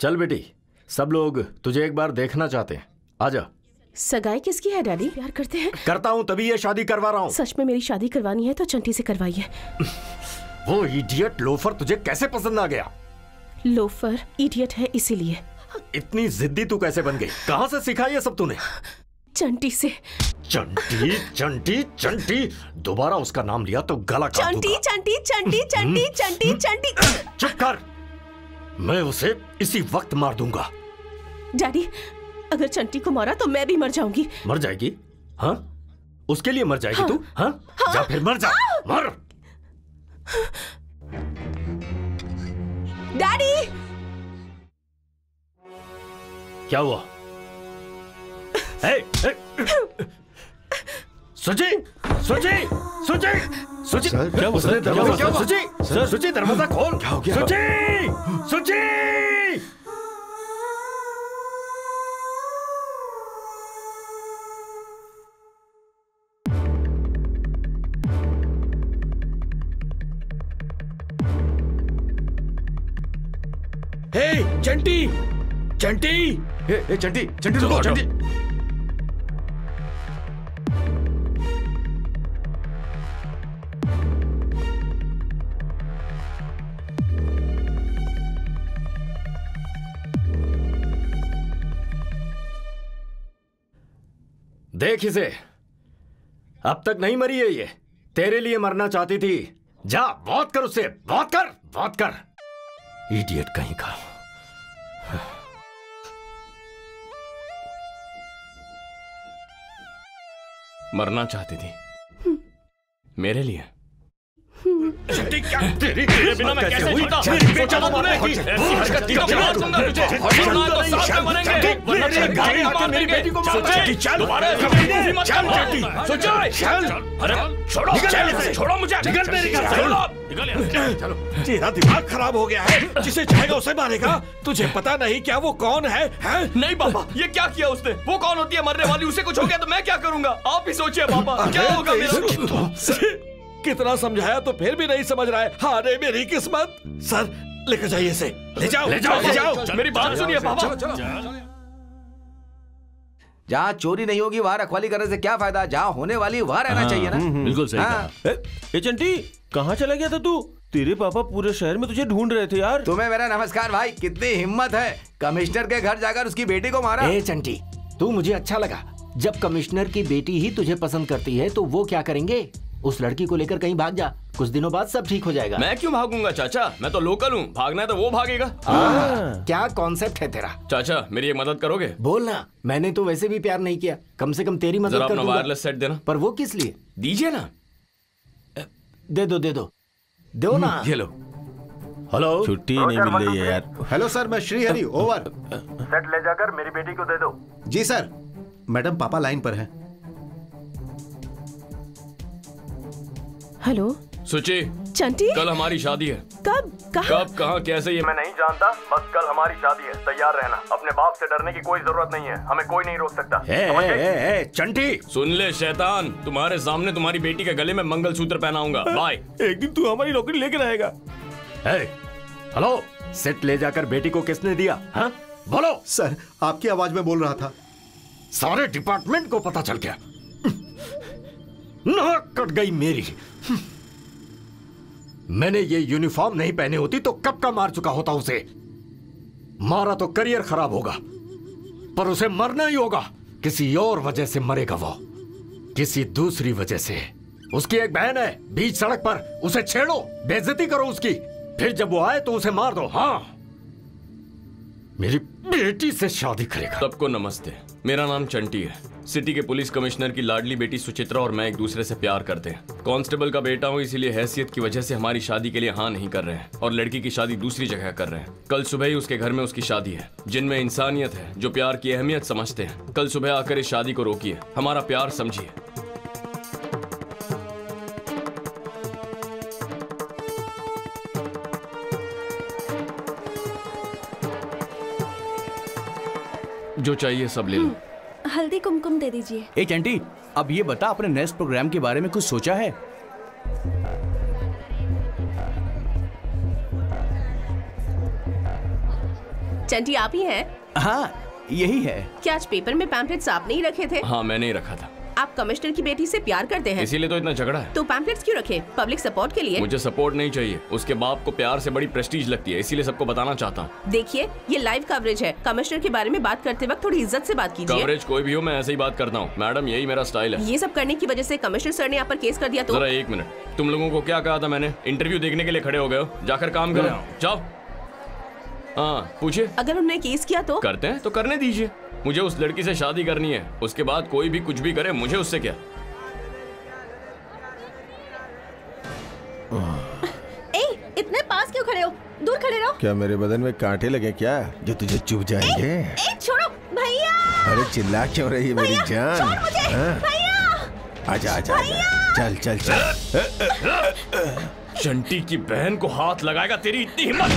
चल बेटी, सब लोग तुझे एक बार देखना चाहते हैं, आजा। सगाई किसकी है डैडी? प्यार करते हैं? करता हूँ, तभी ये शादी करवा रहा हूँ। सच में मेरी शादी करवानी है तो चंटी से करवाइए। वो इडियट लोफर तुझे कैसे पसंद आ गया? लोफर इडियट है इसीलिए। इतनी जिद्दी तू कैसे बन गई? कहाँ से सीखा ये सब तूने? चंटी से। चंटी चंटी चंटी, दोबारा उसका नाम लिया तो गला काट दूंगा। चंटी चंटी चंटी चंटी चंटी चंटी। चुप कर, मैं उसे इसी वक्त मार दूंगा। डैडी, अगर चंटी को मारा तो मैं भी मर जाऊंगी। मर जाएगी? हाँ, उसके लिए मर जाएगी तू? हाँ? जा फिर मर जा, मर। डैडी, क्या हुआ? सुची, सुची, सुची, सुची, क्या हुआ? सुची, सुची, दरवाजा खोल। क्या हो गया? सुची, सुची। चंटी, चंटी, चंटी, चंटी रुको, चंटी। देख इसे, अब तक नहीं मरी है ये, तेरे लिए मरना चाहती थी। जा बहुत कर उससे, बहुत कर, बहुत कर। इडियट कहीं का। मरना चाहती थी मेरे लिए। तेरे बिना मैं कैसे जीता? सोचा था तूने कि ऐसी हरकत की तो मार दूंगा तुझे। मरना है तो साथ में मरेंगे, वरना तेरे घर में आके मेरी बेटी को मार दे। दोबारा ऐसी मत कर। सोचो, अरे छोड़ो, छोड़ो मुझे। निकल मेरे घर से। चलो, तेरा दिमाग खराब हो गया है। जिसे चाहेगा उसे मारेगा। तुझे पता नहीं क्या वो कौन है? नहीं पापा, ये क्या किया उसने? वो कौन होती है मरने वाली? उसे कुछ हो गया तो मैं क्या करूंगा? आप ही सोचिए पापा, क्या होगा मेरा? कितना समझाया तो फिर भी नहीं समझ रहा है। हारे मेरी किस्मत। सर लेकर जाइए इसे। ले जाओ, ले जाओ, ले जाओ। मेरी बात सुनिए पापा। जहाँ चोरी नहीं होगी वहाँ रखवाली करने से क्या फायदा? जहाँ होने वाली वहाँ रहना चाहिए ना। बिल्कुल सही कहा। ए चंटी, कहाँ चला गया था तू? तेरे पापा पूरे शहर में तुझे ढूंढ रहे थे यार। तुम्हें मेरा नमस्कार भाई। कितनी हिम्मत है, कमिश्नर के घर जाकर उसकी बेटी को मारा। ए चंटी, तू मुझे अच्छा लगा। जब कमिश्नर की बेटी ही तुझे पसंद करती है तो वो क्या करेंगे? उस लड़की को लेकर कहीं भाग जा, कुछ दिनों बाद सब ठीक हो जाएगा। मैं क्यों भागूंगा चाचा? मैं तो लोकल हूँ, भागना है तो वो भागेगा। क्या कॉन्सेप्ट है तेरा? चाचा मेरी एक मदद करोगे? बोलना। मैंने तो वैसे भी प्यार नहीं किया, कम से कम तेरी मदद कर दूंगा। वायरलेस सेट देना। पर वो किस लिए? दीजिए ना। दे दो, दे दो, दो ना। ये लो। हेलो, छुट्टी नहीं मिल रही है यार। हेलो सर, मैं श्रीहरि, ओवर। सेट ले जाकर मेरी बेटी को दे दो। जी सर। मैडम पापा लाइन पर हैं। हेलो सुची, चंटी, कल हमारी शादी है। कब, कहाँ? कब, कहाँ, कैसे? ये मैं नहीं जानता, बस कल हमारी शादी है। तैयार रहना। अपने बाप से डरने की कोई जरूरत नहीं है, हमें कोई नहीं रोक सकता। चंटी सुन ले शैतान, तुम्हारे सामने तुम्हारी बेटी के गले में मंगलसूत्र पहनाऊंगा। बाय। एक दिन तू हमारी नौकरी लेकर आएगा। हेलो, सेट ले जाकर बेटी को किसने दिया? हाँ बोलो। सर आपकी आवाज में बोल रहा था। सारे डिपार्टमेंट को पता चल गया। नाक कट गई मेरी। मैंने ये यूनिफॉर्म नहीं पहनी होती तो कब का मार चुका होता उसे। मारा तो करियर खराब होगा, पर उसे मरना ही होगा। किसी और वजह से मरेगा वो, किसी दूसरी वजह से। उसकी एक बहन है बीच सड़क पर, उसे छेड़ो, बेइज्जती करो उसकी, फिर जब वो आए तो उसे मार दो। हाँ, मेरी बेटी से शादी करेगा। सबको नमस्ते, मेरा नाम चंटी है। सिटी के पुलिस कमिश्नर की लाडली बेटी सुचित्रा और मैं एक दूसरे से प्यार करते हैं। कांस्टेबल का बेटा हूँ, इसीलिए हैसियत की वजह से हमारी शादी के लिए हाँ नहीं कर रहे हैं और लड़की की शादी दूसरी जगह कर रहे हैं। कल सुबह ही उसके घर में उसकी शादी है। जिनमें इंसानियत है, जो प्यार की अहमियत समझते हैं, कल सुबह आकर इस शादी को रोकिए, हमारा प्यार समझिए। जो चाहिए सब ले लो। हल्दी कुमकुम दे दीजिए। ए चंटी, अब ये बता, अपने नेक्स्ट प्रोग्राम के बारे में कुछ सोचा है? चंटी आप ही हैं? हाँ यही है। क्या आज पेपर में पैम्पलेट्स आप नहीं रखे थे? हाँ मैंने ही रखा था। आप कमिश्नर की बेटी से प्यार करते हैं, इसीलिए तो इतना झगड़ा है। तो पैम्पलेट्स क्यों रखे? पब्लिक सपोर्ट के लिए? मुझे सपोर्ट नहीं चाहिए, उसके बाप को प्यार से बड़ी प्रेस्टीज लगती है, इसीलिए सबको बताना चाहता हूँ। देखिए ये लाइव कवरेज है, कमिश्नर के बारे में बात करते वक्त थोड़ी इज्जत से बात कीजिए। कवरेज कोई भी हो, मैं ऐसे ही बात करता हूँ मैडम, यही मेरा स्टाइल है। ये सब करने की वजह से कमिश्नर सर ने यहाँ पर केस कर दिया तो? जरा एक मिनट, तुम लोगों को क्या कहा था मैंने? इंटरव्यू देखने के लिए खड़े हो गए हो, जाकर काम करो, जाओ। हाँ पूछिए। अगर उन्होंने केस किया तो? करते हैं तो करने दीजिए, मुझे उस लड़की से शादी करनी है, उसके बाद कोई भी कुछ भी करे, मुझे उससे क्या। इतने पास क्यों खड़े हो? दूर खड़े रहो। क्या मेरे बदन में कांटे लगे क्या जो तुझे चुभ जाएंगे? छोड़ो भैया। अरे चिल्ला क्यों रही है मेरी जान? छोड़ मुझे भैया। आजा आजा आजा, चल चल चल। चंटी की बहन को हाथ लगाएगा, तेरी इतनी हिम्मत?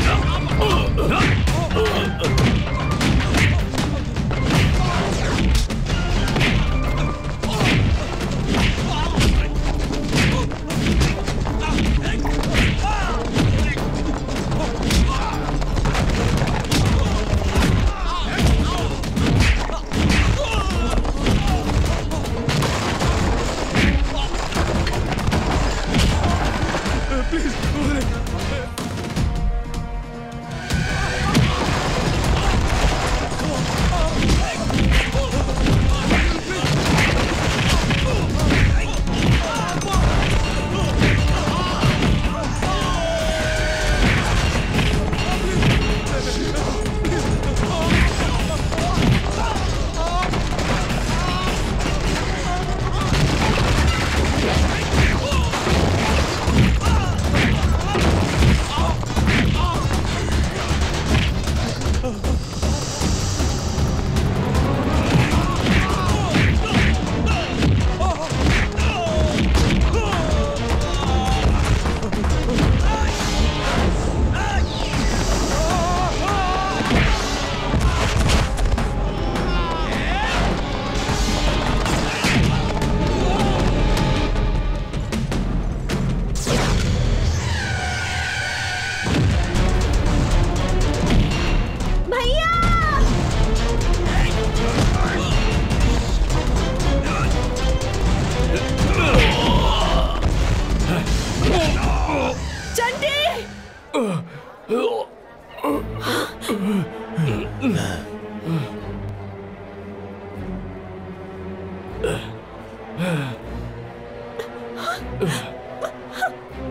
भैया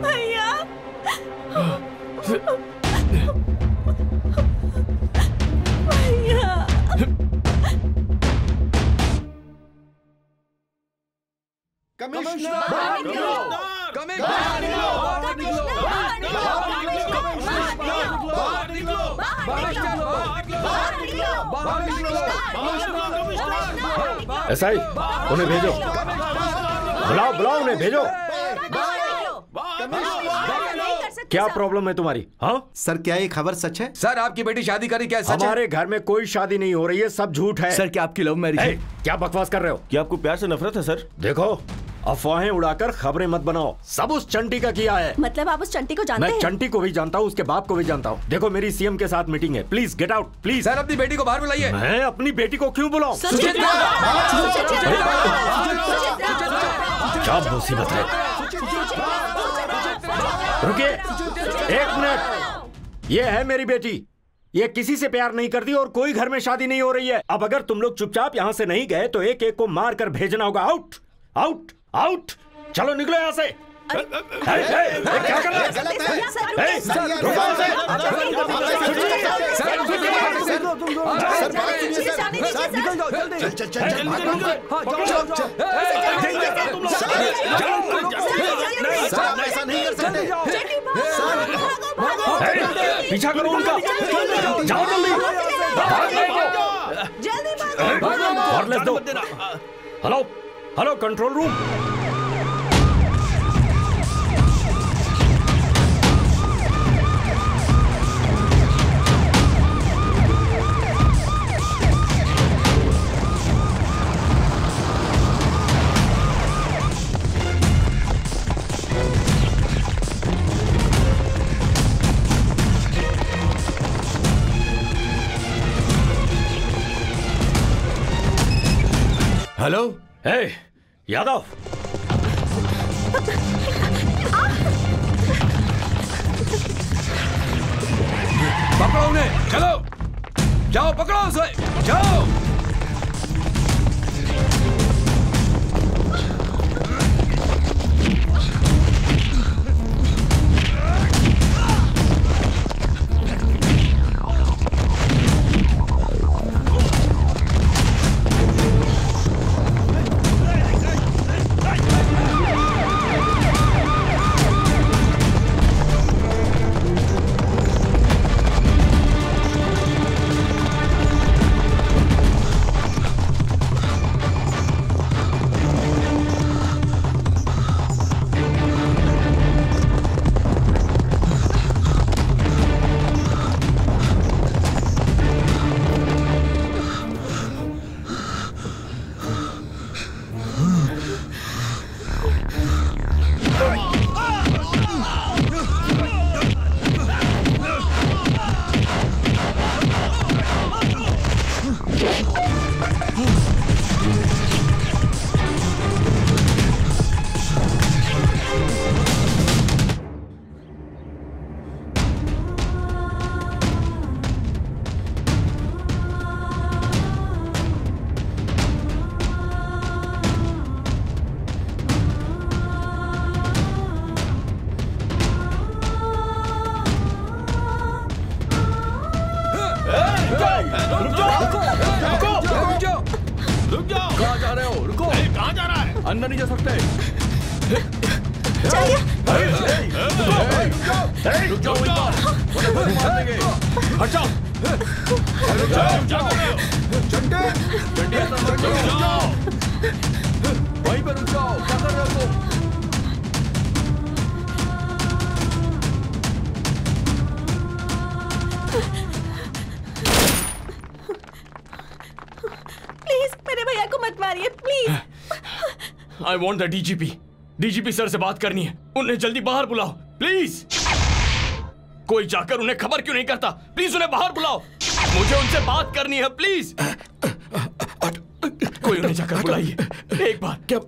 भैया एसआई, उन्हें भेजो। बुलाओ बुलाओ उन्हें, भेजो। क्या प्रॉब्लम है तुम्हारी? हाँ सर, क्या ये खबर सच है? सर, आपकी बेटी शादी करी, क्या सच है? हमारे घर में कोई शादी नहीं हो रही है, सब झूठ है। सर, क्या आपकी लव मैरिज है? क्या बकवास कर रहे हो? क्या आपको प्यार से नफरत है सर? देखो, अफवाहें उड़ाकर खबरें मत बनाओ। सब उस चंटी का किया है। मतलब आप उस चंटी को जानते हैं? मैं चंटी को भी जानता हूँ, उसके बाप को भी जानता हूँ। देखो, मेरी सीएम के साथ मीटिंग है, please get out please. Sir, अपनी बेटी को बाहर बुलाइए। मैं अपनी बेटी को क्यों बुलाऊं? क्या मुसीबत है? रुकिए एक मिनट। ये है मेरी बेटी, ये किसी से प्यार नहीं करती और कोई घर में शादी नहीं हो रही है। अब अगर तुम लोग चुपचाप यहाँ से नहीं गए तो एक एक को मार कर भेजना होगा। आउट आउट आउट, चलो निकलो यहाँ से। क्या कर रहे पीछा करो उनका, जाओ जल्दी। और लेट्स दो। Hello hello, control room. Hello, hey Yadav, पकड़ो उन्हें, चलो जाओ, पकड़ो उसे, जाओ। अंदर नहीं जा सकते। वहीं पर रुक जाओ, क्या कर रहे हो? प्लीज मेरे भैया को मत मारिए, please. I want the DGP. DGP sir से बात करनी है, उन्हें जल्दी बाहर बुलाओ प्लीज। कोई जाकर उन्हें खबर क्यों नहीं करता? प्लीज उन्हें बाहर बुलाओ, मुझे उनसे बात करनी है प्लीज। कोई उन्हें जाकर बुलाइए एक बार। क्या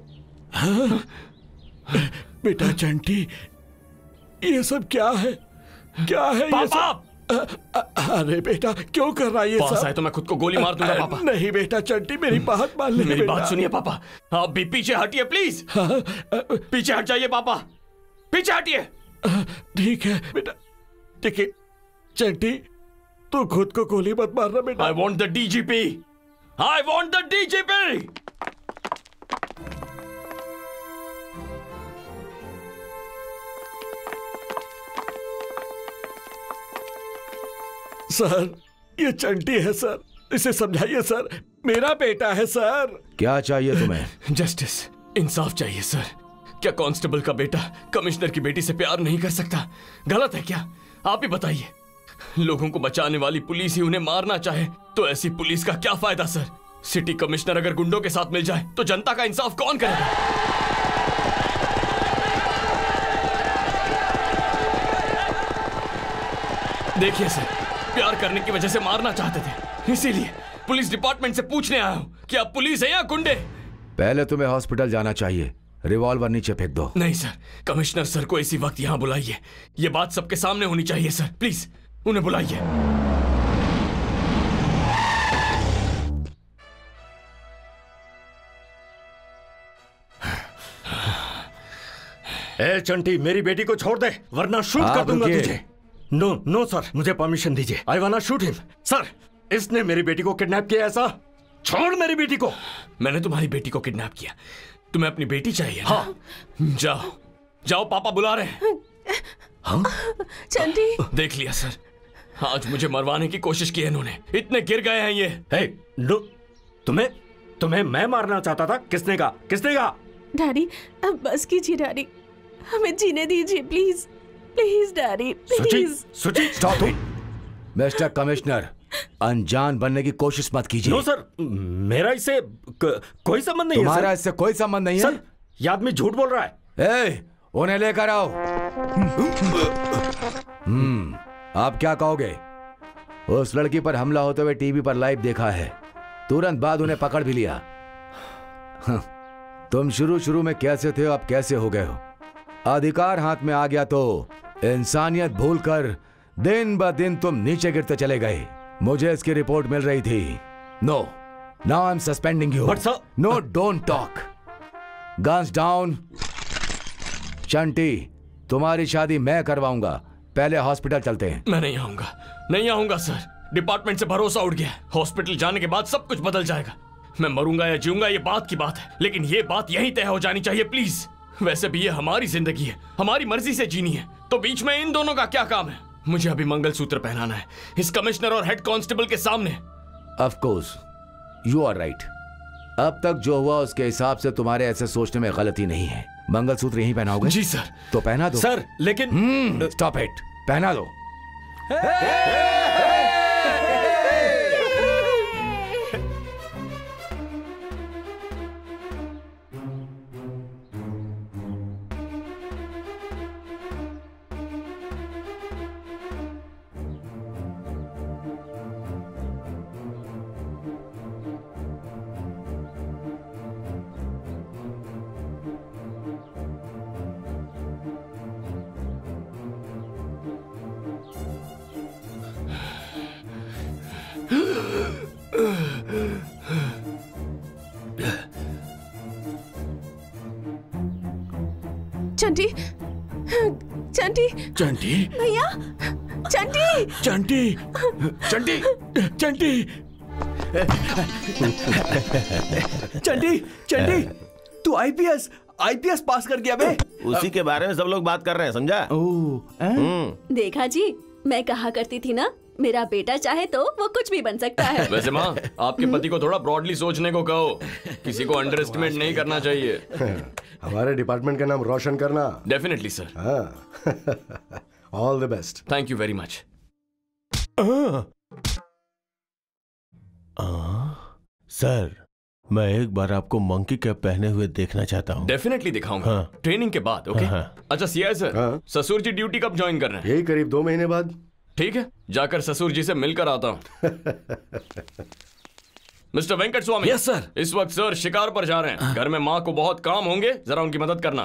बेटा चंटी, ये सब क्या है? क्या है पापा! अरे बेटा क्यों कर रहा है ये पास सब? आए तो मैं खुद को गोली मार दूंगा पापा। नहीं बेटा चंटी मेरी बात मान ले। मेरी बात सुनिए पापा, आप भी पीछे हटिए प्लीज। पीछे हट जाइए पापा, पीछे हटिए। ठीक है बेटा, ठीक है चंटी तू खुद को गोली मत मारना बेटा। I want the DGP, I want the DGP. Sir ये चंटी है सर, इसे समझाइए सर, मेरा बेटा है सर। क्या चाहिए तुम्हें? जस्टिस, इंसाफ चाहिए सर। क्या कांस्टेबल का बेटा कमिश्नर की बेटी से प्यार नहीं कर सकता? गलत है क्या? आप ही बताइए। लोगों को बचाने वाली पुलिस ही उन्हें मारना चाहे तो ऐसी पुलिस का क्या फायदा सर? सिटी कमिश्नर अगर गुंडों के साथ मिल जाए तो जनता का इंसाफ कौन करेगा? देखिए सर, प्यार करने की वजह से मारना चाहते थे, इसीलिए पुलिस डिपार्टमेंट से पूछने आया हूं कि आप पुलिस है या गुंडे? पहले तुम्हें हॉस्पिटल जाना चाहिए। रिवॉल्वर नीचे फेंक दो। नहीं सर, कमिश्नर सर को इसी वक्त यहां बुलाइए। ये बात सबके सामने होनी चाहिए सर, प्लीज उन्हें बुलाइए। ए चंटी, मेरी बेटी को छोड़ दे वरना शूट कर दूंगा तुझे। नो नो सर, मुझे परमिशन दीजिए। I want to shoot him. सर, इसने मेरी बेटी को किडनैप किया ऐसा? छोड़ मेरी बेटी को। मैंने तुम्हारी बेटी को किडनैप किया, तुम्हें अपनी बेटी चाहिए? हाँ। जाओ जाओ, पापा बुला रहे हैं। हाँ? चंटी, देख लिया सर, आज मुझे मरवाने की कोशिश की है इन्होंने। इतने गिर गए हैं ये। हे, नो, तुम्हें मैं मारना चाहता था? किसने कहा? किसने कहा? डैडी अब बस कीजिए डैडी, हमें जीने दीजिए प्लीज प्लीज डैडी प्लीज। सुची, स्टॉप इट। मिस्टर कमिश्नर, अनजान बनने की कोशिश मत कीजिए। नो सर, मेरा इससे कोई संबंध नहीं है। तुम्हारा इससे कोई संबंध नहीं है? सर, ये आदमी झूठ बोल रहा है। ए, उन्हें लेकर आओ। आप क्या कहोगे? उस लड़की पर हमला होते हुए टीवी पर लाइव देखा है, तुरंत बाद उन्हें पकड़ भी लिया। तुम शुरू में कैसे थे, अब कैसे हो गए हो? अधिकार हाथ में आ गया तो इंसानियत भूलकर दिन ब दिन तुम नीचे गिरते चले गए। मुझे इसकी रिपोर्ट मिल रही थी। No, now I am suspending you. No, don't talk. Guns down. Chanti, तुम्हारी शादी मैं करवाऊंगा, पहले हॉस्पिटल चलते हैं। मैं नहीं आऊंगा, नहीं आऊंगा सर। डिपार्टमेंट से भरोसा उठ गया। हॉस्पिटल जाने के बाद सब कुछ बदल जाएगा। मैं मरूंगा या जीऊंगा ये बात की बात है, लेकिन ये बात यहीं तय हो जानी चाहिए प्लीज। वैसे भी ये हमारी जिंदगी है, हमारी मर्जी से जीनी है, तो बीच में इन दोनों का क्या काम है? मुझे अभी मंगलसूत्र पहनाना है इस कमिश्नर और हेड कांस्टेबल के सामने। Of course, you are right. अब तक जो हुआ उसके हिसाब से तुम्हारे ऐसे सोचने में गलती नहीं है। मंगलसूत्र यहीं पहनाओगे? जी सर। तो पहना दो। सर, लेकिन स्टॉप इट, पहना दो। चंटी, चंटी, चंटी, भैया, चंटी, चंटी, चंटी, चंटी, चंटी, चंटी, तू आईपीएस पास कर गया बे। उसी के बारे में सब लोग बात कर रहे हैं, समझा? देखा जी, मैं कहा करती थी ना, मेरा बेटा चाहे तो वो कुछ भी बन सकता है। वैसे माँ, आपके पति को थोड़ा ब्रॉडली सोचने को कहो, किसी को अंडर एस्टिमेट नहीं करना चाहिए। हमारे डिपार्टमेंट का नाम रोशन करना। Definitely sir. All the best. Thank you very much. Sir, मैं एक बार आपको मंकी कैप पहने हुए देखना चाहता हूँ। डेफिनेटली दिखाऊंगा। ट्रेनिंग के बाद। ओके। अच्छा सीआई सर, ससुर जी ड्यूटी कब ज्वाइन कर रहे हैं? यही करीब 2 महीने बाद। ठीक है, जाकर ससुर जी से मिलकर आता हूँ। Mister Venkat Swami. Yes sir. इस वक्त सर शिकार पर जा रहे हैं। घर में माँ को बहुत काम होंगे, जरा उनकी मदद करना।